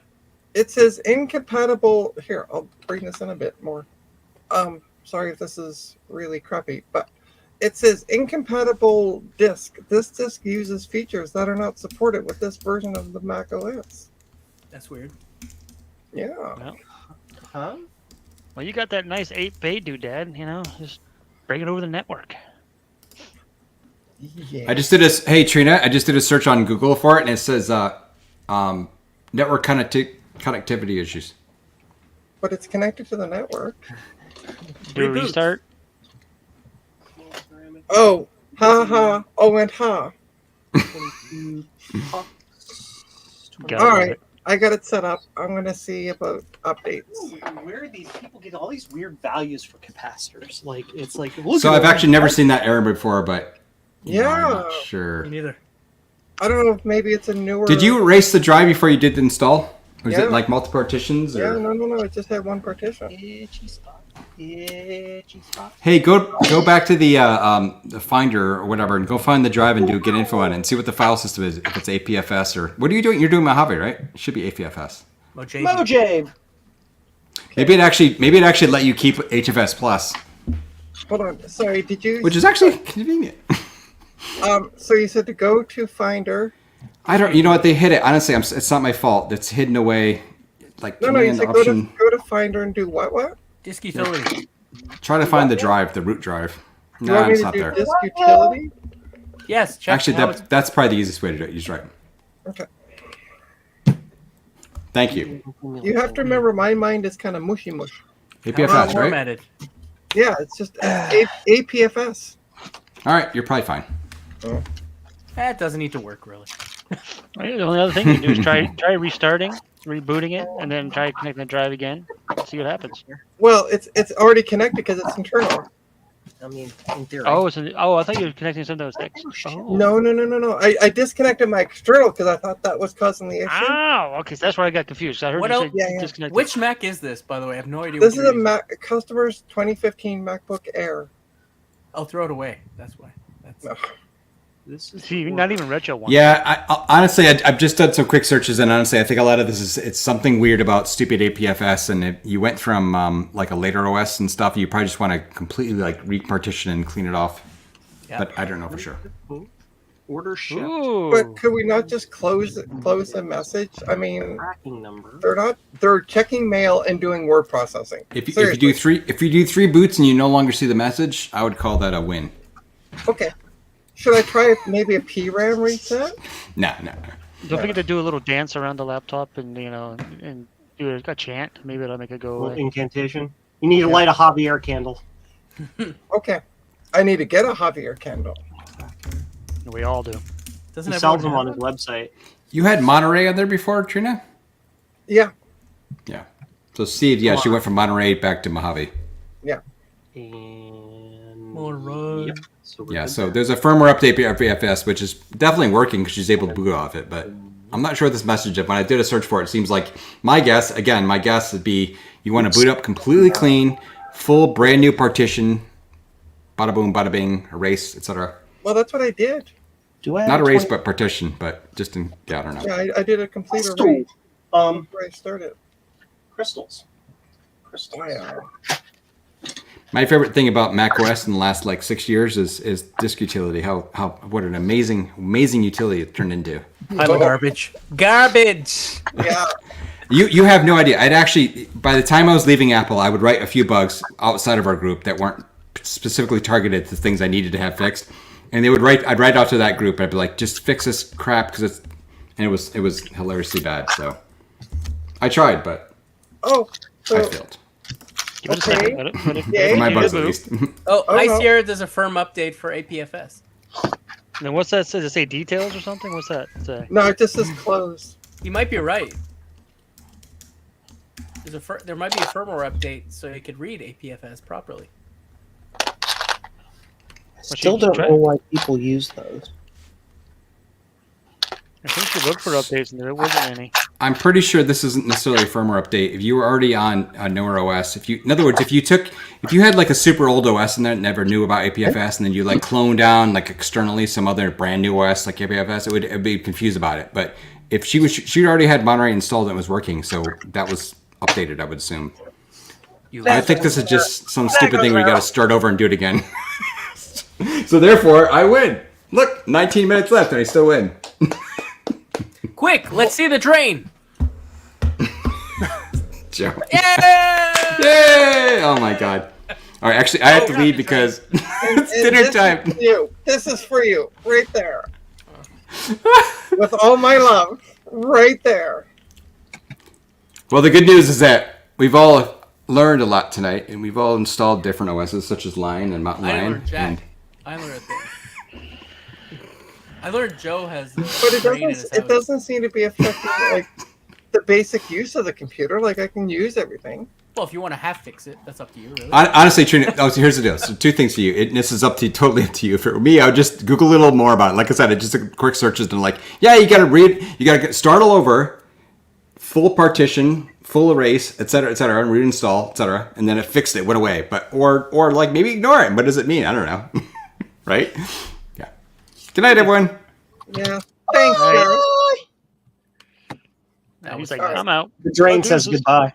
Speaker 2: It says incompatible. Here, I'll bring this in a bit more. Sorry if this is really crappy, but it says incompatible disk. This disk uses features that are not supported with this version of the Mac OS.
Speaker 7: That's weird.
Speaker 2: Yeah.
Speaker 3: Huh?
Speaker 5: Well, you got that nice 8-bay doodad, just bring it over the network.
Speaker 2: Yeah.
Speaker 1: I just did a hey Trina. I just did a search on Google for it, and it says network connectivity issues.
Speaker 2: But it's connected to the network.
Speaker 5: Do a
Speaker 7: Reboot.
Speaker 5: restart.
Speaker 2: Oh, ha ha. Oh, and ha.
Speaker 5: Gotta
Speaker 2: All
Speaker 5: love
Speaker 2: right.
Speaker 5: it.
Speaker 2: I got it set up. I'm going to see about updates.
Speaker 3: Where do these people get all these weird values for capacitors? Like it's like
Speaker 1: So I've actually never seen that error before, but I'm
Speaker 2: Yeah.
Speaker 1: not sure.
Speaker 7: Me neither.
Speaker 2: I don't know if maybe it's a newer.
Speaker 1: Did you erase the drive before you did the install? Was
Speaker 2: Yeah.
Speaker 1: it like multiple partitions?
Speaker 2: Yeah,
Speaker 1: Or?
Speaker 2: no. It just had one partition.
Speaker 3: itchy spot. Itchy spot.
Speaker 1: Hey, go back to the Finder or whatever, and go find the drive and do get info on it, and see what the file system is. If it's APFS or what are you doing? You're doing Mojave, right? It should be APFS.
Speaker 7: Mojave.
Speaker 3: Mojave.
Speaker 1: Maybe it actually let you keep HFS plus,
Speaker 2: Hold on. Sorry, did you?
Speaker 1: which is actually convenient.
Speaker 2: So you said to go to Finder.
Speaker 1: I don't. You know what? They hid it. Honestly, it's not my fault. It's hidden away. like
Speaker 2: No, you
Speaker 1: command
Speaker 2: said
Speaker 1: option.
Speaker 2: go to Finder and do what?
Speaker 8: Disk utility.
Speaker 1: Try to find the drive, the root drive.
Speaker 2: You
Speaker 1: No,
Speaker 2: want me
Speaker 1: it's
Speaker 2: to
Speaker 1: not
Speaker 2: do
Speaker 1: there.
Speaker 2: disk utility?
Speaker 8: Yes, check
Speaker 1: Actually,
Speaker 8: how it's
Speaker 1: that's probably the easiest way to do it. He's right.
Speaker 2: Okay.
Speaker 1: Thank you.
Speaker 2: You have to remember, my mind is kind of mushy mush.
Speaker 1: APFS, right?
Speaker 8: formatted.
Speaker 2: Yeah, it's just APFS.
Speaker 1: All right, you're probably fine.
Speaker 8: It doesn't need to work really.
Speaker 5: Right, the only other thing you can do is try restarting, rebooting it, and then try connecting the drive again. See what happens.
Speaker 2: Well, it's already connected because it's internal.
Speaker 3: I mean, in theory.
Speaker 5: Oh, I thought you were connecting some of those sticks. Oh.
Speaker 2: No. I disconnected my external because I thought that was causing the issue.
Speaker 5: Oh, okay. So that's where I got confused. I heard
Speaker 8: What
Speaker 5: you
Speaker 8: else?
Speaker 5: say
Speaker 2: Yeah.
Speaker 5: disconnected.
Speaker 8: Which Mac is this, by the way? I have no idea.
Speaker 2: This
Speaker 8: what
Speaker 2: is a
Speaker 8: you're using.
Speaker 2: customer's 2015 MacBook Air.
Speaker 8: I'll throw it away. That's why.
Speaker 2: No.
Speaker 3: This is
Speaker 5: See, not even retro one.
Speaker 1: Yeah, honestly, I've just done some quick searches, and honestly, I think a lot of this is it's something weird about stupid APFS. And if you went from like a later OS and stuff, you probably just want to completely like repartition and clean it off.
Speaker 8: Yeah.
Speaker 1: But I don't know for sure.
Speaker 3: order shipped.
Speaker 5: Ooh.
Speaker 2: But could we not just close the message? I mean,
Speaker 3: Tracking number.
Speaker 2: they're checking mail and doing word processing.
Speaker 1: If you
Speaker 2: Seriously.
Speaker 1: do three boots and you no longer see the message, I would call that a win.
Speaker 2: Okay. Should I try maybe a PRAM reset?
Speaker 1: No.
Speaker 5: Don't forget to do a little dance around the laptop and and do a chant. Maybe that'll make it go away.
Speaker 3: Incantation. You need to light a Javier candle.
Speaker 2: Okay. I need to get a Javier candle.
Speaker 5: We all do.
Speaker 8: Doesn't
Speaker 3: He
Speaker 8: everyone
Speaker 3: sells them
Speaker 8: have
Speaker 3: on his
Speaker 8: it?
Speaker 3: website.
Speaker 1: You had Monterey on there before, Trina?
Speaker 2: Yeah.
Speaker 1: Yeah. So Steve, yeah, she went from Monterey back to Mojave.
Speaker 3: And
Speaker 8: All right.
Speaker 3: Yep. So we're
Speaker 1: Yeah,
Speaker 3: good
Speaker 1: so
Speaker 3: there.
Speaker 1: there's a firmware update for FFS, which is definitely working because she's able to boot off it. But I'm not sure what this message is. When I did a search for it, it seems like my guess would be you want to boot up completely clean, full brand new partition, bada boom, bada bing, erase, etc.
Speaker 2: Well, that's what I did.
Speaker 3: Do I have
Speaker 1: Not
Speaker 3: a
Speaker 1: erase,
Speaker 3: 20
Speaker 1: but partition. But just in, I don't know.
Speaker 2: Yeah, I did a complete
Speaker 3: Crystal.
Speaker 2: erase
Speaker 3: Um,
Speaker 2: before I started.
Speaker 3: crystals.
Speaker 2: Wow.
Speaker 1: My favorite thing about macOS in the last like 6 years is disk utility. What an amazing utility it turned into.
Speaker 8: Pile of garbage. Garbage.
Speaker 2: Yeah.
Speaker 1: You have no idea. I'd actually, by the time I was leaving Apple, I would write a few bugs outside of our group that weren't specifically targeted to things I needed to have fixed, and I'd write out to that group. I'd be like, just fix this crap because it was hilariously bad. So I tried, but
Speaker 2: Oh.
Speaker 1: I
Speaker 2: So,
Speaker 1: failed.
Speaker 5: Give it a
Speaker 2: Okay.
Speaker 5: second. Let it-
Speaker 2: Yay.
Speaker 1: For my
Speaker 5: let it
Speaker 1: bugs at
Speaker 5: boot.
Speaker 1: least.
Speaker 8: Oh,
Speaker 2: Oh,
Speaker 8: High
Speaker 2: no.
Speaker 8: Sierra does a firm update for APFS.
Speaker 5: And then what's that? Does it say details or something? What's that say?
Speaker 2: no, it just says close.
Speaker 8: You might be right. There might be a firmware update so you could read APFS properly.
Speaker 3: I still
Speaker 5: you
Speaker 3: don't
Speaker 5: try-
Speaker 3: know why people use those.
Speaker 5: I think you looked for updates and there wasn't any.
Speaker 1: I'm pretty sure this isn't necessarily a firmware update. If you were already on a newer OS, in other words, if you had like a super old OS and then never knew about APFS, and then you like clone down like externally some other brand new OS like APFS, it would be confused about it. But if she already had Monterey installed and it was working, so that was updated, I would assume. I think this is just some stupid thing where you got to start over and do it again. So therefore, I win. Look, 19 minutes left and I still win.
Speaker 8: Quick, let's see the train.
Speaker 1: Joe.
Speaker 8: Yeah!
Speaker 1: Yay! Oh my god. All right, actually, I have to leave because it's
Speaker 2: And
Speaker 1: dinner
Speaker 2: this is
Speaker 1: time.
Speaker 2: for you. This is for you, right there. With all my love, right there.
Speaker 1: Well, the good news is that we've all learned a lot tonight, and we've all installed different OSs such as Lion and Mountain
Speaker 8: I
Speaker 1: Lion.
Speaker 8: learned Jack. I learned that. I learned Joe has.
Speaker 2: But it doesn't seem to be affecting like the basic use of the computer. Like I can use everything.
Speaker 8: Well, if you want to half fix it, that's up to you, really.
Speaker 1: Honestly, Trina, here's the deal. So two things for you. This is totally up to you. For me, I would just Google a little more about it. Like I said, I just took quick searches and like, yeah, you got to start all over, full partition, full erase, etc., and reinstall, etc., and then it fixed it, went away. But or like maybe ignore it. What does it mean? I don't know. Right? Yeah. Good night, everyone.
Speaker 2: Yeah. Thanks, Jared.
Speaker 5: He's like, I'm out.
Speaker 3: The drain
Speaker 2: Oh,
Speaker 3: says goodbye.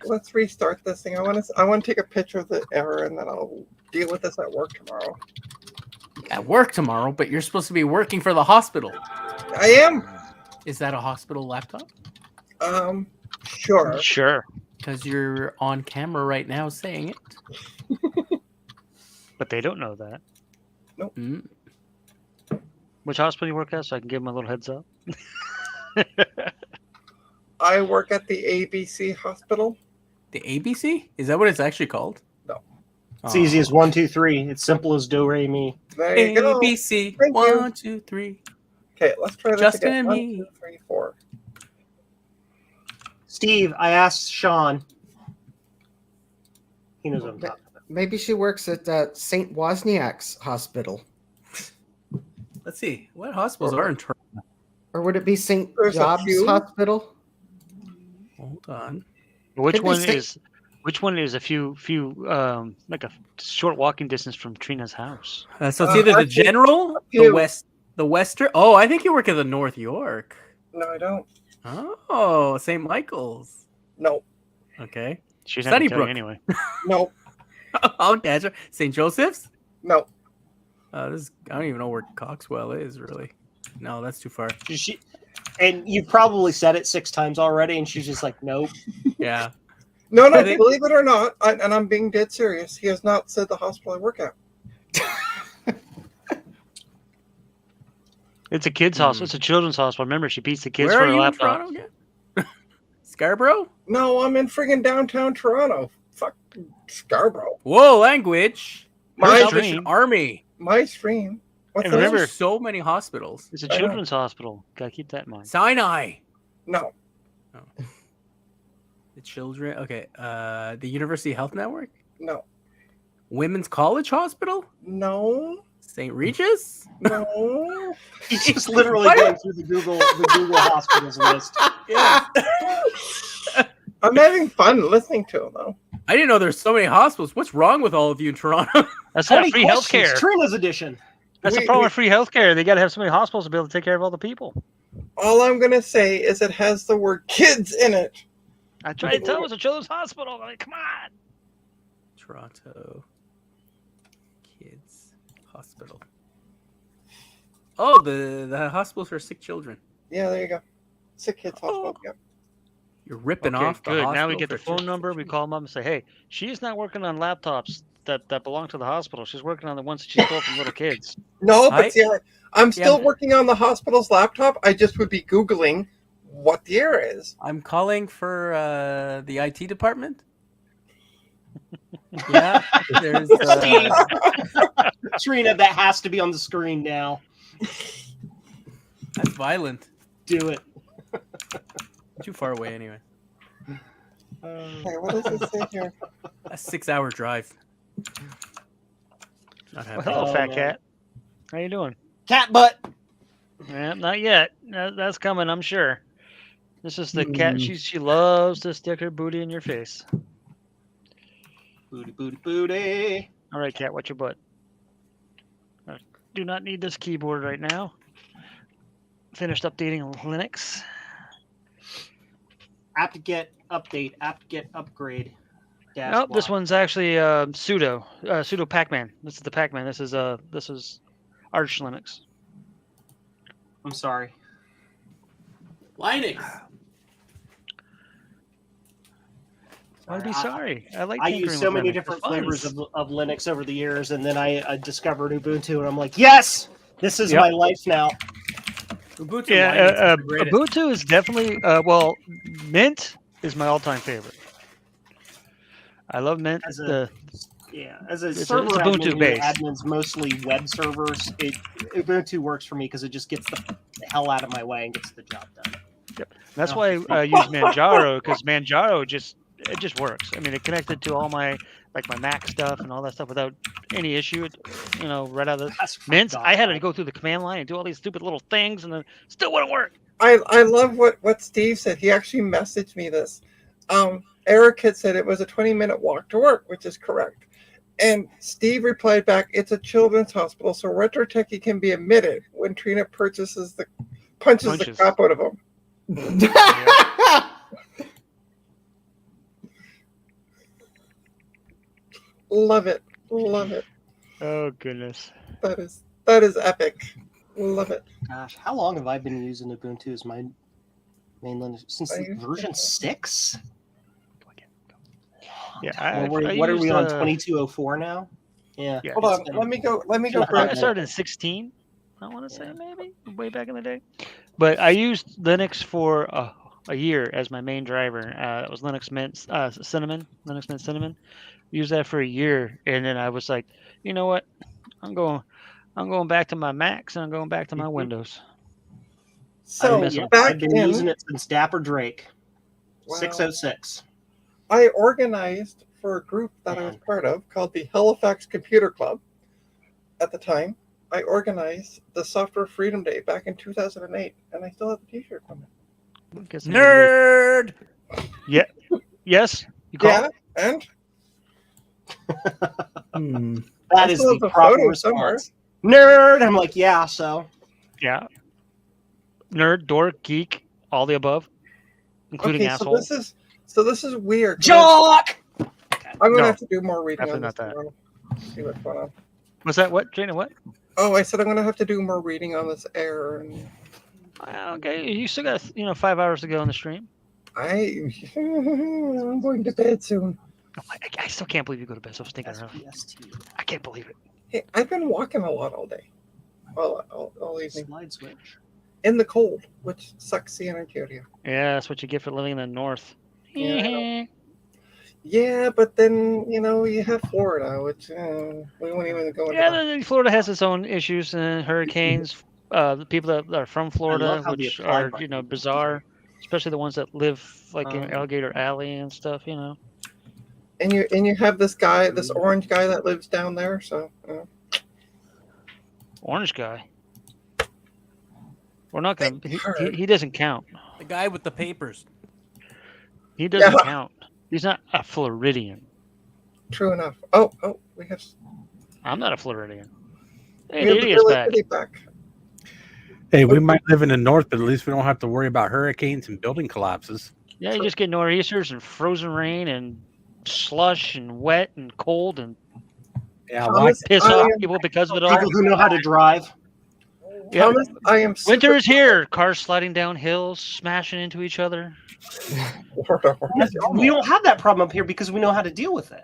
Speaker 2: Let's restart this thing. I want to take a picture of the error and then I'll deal with this at work tomorrow.
Speaker 8: At work tomorrow, but you're supposed to be working for the hospital.
Speaker 2: I am.
Speaker 8: Is that a hospital laptop?
Speaker 2: Sure.
Speaker 5: Sure,
Speaker 7: Because you're on camera right now saying it.
Speaker 5: but they don't know that.
Speaker 7: Mm.
Speaker 5: Which hospital you work at, so I can give them a little heads up.
Speaker 2: I work at the ABC hospital.
Speaker 7: The ABC? Is that what it's actually called?
Speaker 2: No.
Speaker 3: It's easy as 1, 2, 3. It's simple as do, re, mi.
Speaker 2: There you go.
Speaker 7: ABC.
Speaker 2: Thank you.
Speaker 7: 1, 2, 3.
Speaker 2: Okay, let's try this
Speaker 7: Justin
Speaker 2: again.
Speaker 7: and
Speaker 2: 1,
Speaker 7: me.
Speaker 2: 2, 3, 4.
Speaker 3: Steve, I asked Sean. He knows what I'm talking about.
Speaker 6: Maybe she works at St. Wozniak's hospital.
Speaker 7: Let's see. What hospitals are in Toronto?
Speaker 6: Or would it be St.
Speaker 2: There's a
Speaker 6: Jobs
Speaker 2: few.
Speaker 6: Hospital?
Speaker 7: Hold on.
Speaker 5: Which
Speaker 6: Could be
Speaker 5: one
Speaker 6: St.
Speaker 5: is? Which one is a few like a short walking distance from Trina's house?
Speaker 7: So it's either
Speaker 2: I
Speaker 7: the
Speaker 2: think
Speaker 7: General,
Speaker 2: a few.
Speaker 7: the Western. Oh, I think you work at the North York.
Speaker 2: No, I don't.
Speaker 7: Oh, St. Michael's.
Speaker 2: No.
Speaker 7: Okay.
Speaker 5: She's not gonna tell you
Speaker 7: Sunnybrook.
Speaker 5: anyway.
Speaker 2: No.
Speaker 7: I'll catch her. St. Joseph's?
Speaker 2: No.
Speaker 7: I don't even know where Coxwell is, really. No, that's too far.
Speaker 3: And you've probably said it 6 times already, and she's just like, nope.
Speaker 7: Yeah.
Speaker 2: No,
Speaker 7: I think-
Speaker 2: believe it or not, and I'm being dead serious, he has not said the hospital I work at.
Speaker 5: It's a kids' hospital. It's a children's hospital. Remember, she beats the kids
Speaker 7: Where
Speaker 5: for
Speaker 7: are
Speaker 5: a
Speaker 7: you in
Speaker 5: laptop.
Speaker 7: Toronto again? Scarborough?
Speaker 2: No, I'm in friggin' downtown Toronto. Fuck Scarborough.
Speaker 7: Whoa, language.
Speaker 2: My
Speaker 7: Salvation
Speaker 5: stream.
Speaker 7: Army.
Speaker 2: My stream. What's
Speaker 5: And
Speaker 2: that?
Speaker 5: remember-
Speaker 7: There's so many hospitals.
Speaker 5: It's a
Speaker 2: I know.
Speaker 5: children's hospital. Gotta keep that in mind.
Speaker 7: Sinai.
Speaker 2: No.
Speaker 7: The children. Okay. The University Health Network.
Speaker 2: No.
Speaker 7: Women's College Hospital.
Speaker 2: No.
Speaker 7: St. Regis.
Speaker 2: No.
Speaker 3: He's just literally
Speaker 7: What?
Speaker 3: going through the Google hospitals list.
Speaker 7: Yeah.
Speaker 2: I'm having fun listening to him though.
Speaker 7: I didn't know there's so many hospitals. What's wrong with all of you in Toronto?
Speaker 5: That's
Speaker 3: How
Speaker 5: not
Speaker 3: many
Speaker 5: free
Speaker 3: questions?
Speaker 5: healthcare.
Speaker 3: Trina's edition.
Speaker 5: That's the
Speaker 2: We-
Speaker 5: problem
Speaker 2: we-
Speaker 5: with free healthcare. They gotta have so many hospitals to be able to take care of all the people.
Speaker 2: All I'm gonna say is it has the word kids in it.
Speaker 5: I tried to tell them it's a children's hospital. I'm like, come on.
Speaker 7: Toronto Kids Hospital. Oh, the hospitals for sick children.
Speaker 2: Yeah, there you go. Sick kids hospital. Yep.
Speaker 7: You're ripping
Speaker 5: Okay,
Speaker 7: off the
Speaker 5: good. Now we
Speaker 7: hospital
Speaker 5: get the
Speaker 7: for
Speaker 5: phone
Speaker 7: sick
Speaker 5: number. We
Speaker 7: children.
Speaker 5: call them up and say, hey, she's not working on laptops that belong to the hospital. She's working on the ones that she stole from little kids.
Speaker 2: No, but
Speaker 7: I-
Speaker 2: see, I'm still
Speaker 7: Yeah.
Speaker 2: working on the hospital's laptop. I just would be Googling what the error is.
Speaker 7: I'm calling for the IT department. Yeah, there's.
Speaker 3: Trina, that has to be on the screen now.
Speaker 7: That's violent.
Speaker 3: Do it.
Speaker 7: Too far away anyway.
Speaker 2: Okay, what does it say here?
Speaker 7: A 6-hour drive. Not
Speaker 5: Well,
Speaker 7: happy.
Speaker 5: hello,
Speaker 3: Oh,
Speaker 5: fat
Speaker 3: man.
Speaker 5: cat. How you doing?
Speaker 3: Cat butt.
Speaker 5: Yeah, not yet. That's coming, I'm sure. This is the cat. She loves to stick her booty in your face.
Speaker 3: Booty, booty, booty.
Speaker 5: All right, cat, what's your butt? I do not need this keyboard right now. Finished updating Linux.
Speaker 3: Apt-get update. Apt-get upgrade. Dash
Speaker 5: Nope, this
Speaker 3: block.
Speaker 5: one's actually sudo Pac-Man. This is the Pac-Man. This is Arch Linux.
Speaker 3: I'm sorry.
Speaker 7: Linux.
Speaker 5: I'd be sorry. I like.
Speaker 3: I
Speaker 5: tinkering
Speaker 3: use so
Speaker 5: with
Speaker 3: many
Speaker 5: Linux.
Speaker 3: different
Speaker 5: It's fun.
Speaker 3: flavors of Linux over the years, and then I discovered Ubuntu, and I'm like, yes, this is
Speaker 5: Yep.
Speaker 3: my life now.
Speaker 7: Ubuntu
Speaker 5: Yeah,
Speaker 7: Linux is the greatest.
Speaker 5: Ubuntu is definitely well. Mint is my all-time favorite. I love Mint.
Speaker 3: As a-
Speaker 5: The
Speaker 3: Yeah, as a
Speaker 5: It's
Speaker 3: server
Speaker 5: Ubuntu
Speaker 3: admin, who
Speaker 5: based.
Speaker 3: admins mostly web servers. Ubuntu works for me because it just gets the hell out of my way and gets the job done.
Speaker 5: That's
Speaker 3: Oh.
Speaker 5: why I use Manjaro because Manjaro just works. I mean, it connected to all my my Mac stuff and all that stuff without any issue. Right out of the
Speaker 3: That's
Speaker 5: Mint,
Speaker 3: fucked
Speaker 5: I had
Speaker 3: up.
Speaker 5: to go through the command line and do all these stupid little things, and then still wouldn't work.
Speaker 2: I love what Steve said. He actually messaged me this. Eric had said it was a 20-minute walk to work, which is correct. And Steve replied back, it's a children's hospital, so Retro Techie can be admitted when Trina punches the crap out of him. Love it. Love it.
Speaker 5: Oh goodness.
Speaker 2: That is epic. Love it.
Speaker 3: Gosh, how long have I been using Ubuntu as my Main Linux since
Speaker 2: I used
Speaker 3: version
Speaker 2: to-
Speaker 3: 6.
Speaker 5: Yeah,
Speaker 3: What are we on? 2204 now. Yeah.
Speaker 5: Yeah.
Speaker 2: Hold on. Let me go. Let me go.
Speaker 5: I started in 16. I want to say maybe way back in the day, but I used Linux for a year as my main driver. It was Linux Mint Cinnamon, Linux Mint Cinnamon. Used that for a year, and then I was like, you know what? I'm going back to my Macs and I'm going back to my Windows.
Speaker 2: So
Speaker 5: miss 'em.
Speaker 3: I've been using it since Dapper Drake.
Speaker 2: Wow.
Speaker 3: 606.
Speaker 2: I organized for a group that I was part of called the Halifax Computer Club. At the time, I organized the Software Freedom Day back in 2008, and I still have the T-shirt from it.
Speaker 8: Nerd.
Speaker 5: Yeah. Yes. You call?
Speaker 2: Yeah, and
Speaker 3: That
Speaker 2: I
Speaker 3: is
Speaker 2: still
Speaker 3: the
Speaker 2: have the
Speaker 3: proper
Speaker 2: photo somewhere.
Speaker 3: response. Nerd. I'm like, yeah. So
Speaker 5: Yeah. Nerd, dork, geek, all the above, including
Speaker 2: Okay,
Speaker 5: asshole.
Speaker 2: so this is weird. 'cause
Speaker 3: jock.
Speaker 2: I'm gonna
Speaker 5: No,
Speaker 2: have to do more reading on
Speaker 5: definitely
Speaker 2: this
Speaker 5: not that.
Speaker 2: tomorrow. See what's going on.
Speaker 5: Was that what, Jana? What?
Speaker 2: Oh, I said I'm gonna have to do more reading on this error, and
Speaker 5: Okay, you still got 5 hours to go on the stream.
Speaker 2: I'm going to bed soon.
Speaker 5: Oh, I still can't believe you go to bed so stinking early. I can't believe it.
Speaker 2: Hey, I've been walking a lot all day, all evening
Speaker 3: Slide switch.
Speaker 2: in the cold, which sucks the energy out of you.
Speaker 5: Yeah, that's what you get for living in the north.
Speaker 2: Yeah, I know. Yeah, but then you have Florida, which we won't even go into.
Speaker 5: Yeah,
Speaker 2: that.
Speaker 5: Florida has its own issues and hurricanes. The people that are from Florida,
Speaker 3: how the
Speaker 5: which
Speaker 3: apply
Speaker 5: are
Speaker 3: button
Speaker 5: bizarre, especially the ones that live like in
Speaker 3: Um,
Speaker 5: Alligator Alley and stuff.
Speaker 2: And you have this guy, this orange guy that lives down there. So
Speaker 5: Orange guy. We're not gonna.
Speaker 2: They heard.
Speaker 5: He doesn't count.
Speaker 8: The guy with the papers.
Speaker 5: He doesn't
Speaker 2: Yeah.
Speaker 5: count. He's not a Floridian.
Speaker 2: True enough. Oh, we have
Speaker 5: I'm not a Floridian. Hey,
Speaker 2: we
Speaker 5: the
Speaker 2: have the
Speaker 5: idiot's
Speaker 2: Billy
Speaker 5: back.
Speaker 2: Kitty back.
Speaker 4: Hey, we might live in the north, but at least we don't have to worry about hurricanes and building collapses.
Speaker 5: Yeah, you just get nor'easters and frozen rain and slush and wet and cold and
Speaker 4: Yeah,
Speaker 2: Thomas,
Speaker 5: piss
Speaker 2: I
Speaker 5: off
Speaker 2: am-
Speaker 5: people because of it all.
Speaker 3: People who know how to drive.
Speaker 5: Yeah.
Speaker 2: Thomas, I am super
Speaker 5: Winter is here. Cars sliding down hills, smashing into each other.
Speaker 3: We don't have that problem up here because we know how to deal with it.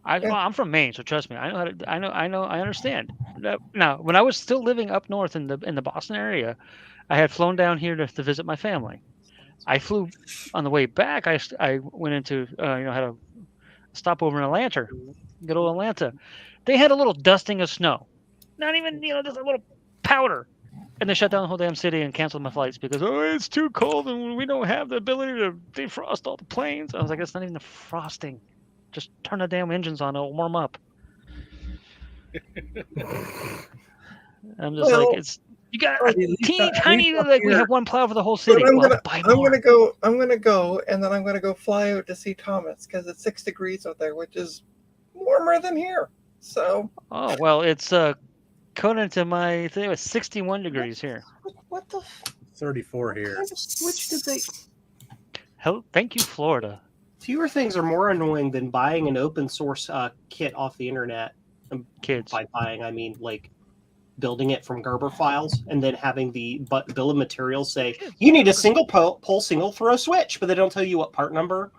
Speaker 5: I'm from Maine, so trust me. I know how to. I understand. Now, when I was still living up north in the Boston area, I had flown down here to visit my family. I flew on the way back. I went into had a stopover in Atlanta, good old Atlanta. They had a little dusting of snow, not even just a little powder, and they shut down the whole damn city and canceled my flights because it's too cold and we don't have the ability to defrost all the planes. I was like, it's not even the frosting. Just turn the damn engines on; it'll warm up. I'm just like, it's you got a teeny tiny like we have one plow for the whole city.
Speaker 2: I'm
Speaker 5: Well, buy more.
Speaker 2: gonna go, and then I'm gonna go fly out to see Thomas because it's 6 degrees out there, which is warmer than here. So.
Speaker 5: Oh well, it's according to my thing, it was 61 degrees here.
Speaker 3: What the?
Speaker 4: 34 here.
Speaker 3: What kind of switch did they?
Speaker 5: Hell, thank you, Florida.
Speaker 3: Fewer things are more annoying than buying an open source kit off the internet.
Speaker 5: Kids.
Speaker 3: By buying, I mean like building it from Gerber files and then having the bill of materials say you need a single pole, single throw switch, but they don't tell you what part number.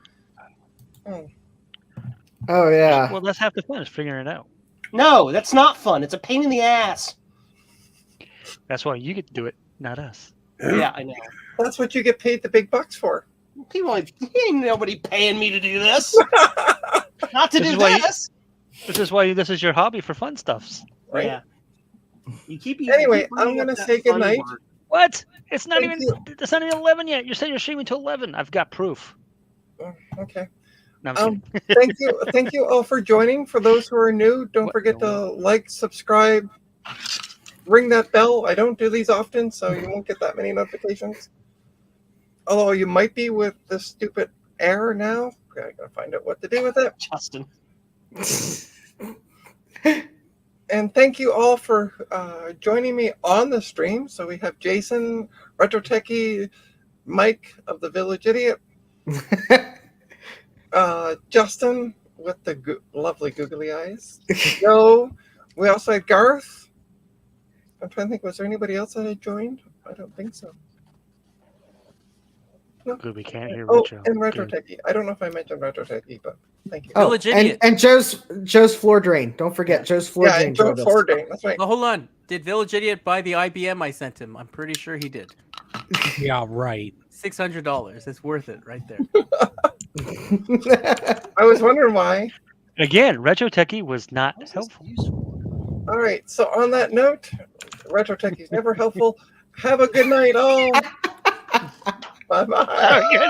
Speaker 6: Oh yeah.
Speaker 5: Well, that's half the fun is figuring it out.
Speaker 3: No, that's not fun. It's a pain in the ass.
Speaker 5: That's why you get to do it, not us.
Speaker 3: Yeah, I know.
Speaker 2: That's what you get paid the big bucks for.
Speaker 3: People ain't nobody paying me to do this. Not to do this.
Speaker 5: This is why this is your hobby for fun stuffs.
Speaker 2: Right?
Speaker 3: Yeah.
Speaker 2: Anyway, I'm gonna say goodnight.
Speaker 5: What? It's not
Speaker 2: Thank
Speaker 5: even.
Speaker 2: you.
Speaker 5: It's not even 11 yet. You said you're streaming to 11. I've got proof.
Speaker 2: Okay.
Speaker 5: No, I'm
Speaker 2: Thank you all for joining. For those who are new, don't forget to like, subscribe, ring that bell. I don't do these often, so you won't get that many notifications. Although you might be with this stupid error now. Okay, I gotta find out what to do with it.
Speaker 3: Justin.
Speaker 2: And thank you all for joining me on the stream. So we have Jason, Retro Techie, Mike of the Village Idiot, Justin with the lovely googly eyes, Joe. We also had Garth. I'm trying to think, was there anybody else that had joined? I don't think so.
Speaker 5: Good, we can't hear
Speaker 2: Oh,
Speaker 5: Retro.
Speaker 2: and Retro
Speaker 5: Good.
Speaker 2: Techie. I don't know if I mentioned Retro Techie, but thank you.
Speaker 6: Oh,
Speaker 8: Village Idiot.
Speaker 6: and Joe's floor drain. Don't forget Joe's floor
Speaker 2: Yeah,
Speaker 6: drain.
Speaker 2: and Joe
Speaker 6: joined us.
Speaker 2: Forday. That's right.
Speaker 8: Oh, hold on. Did Village Idiot buy the IBM I sent him? I'm pretty sure he did.
Speaker 4: Yeah, right.
Speaker 8: $600. It's worth it right there.
Speaker 2: I was wondering why.
Speaker 5: Again, Retro Techie was not helpful.
Speaker 2: All right. So on that note, Retro Techie is never helpful. Have a good night, all. Bye bye.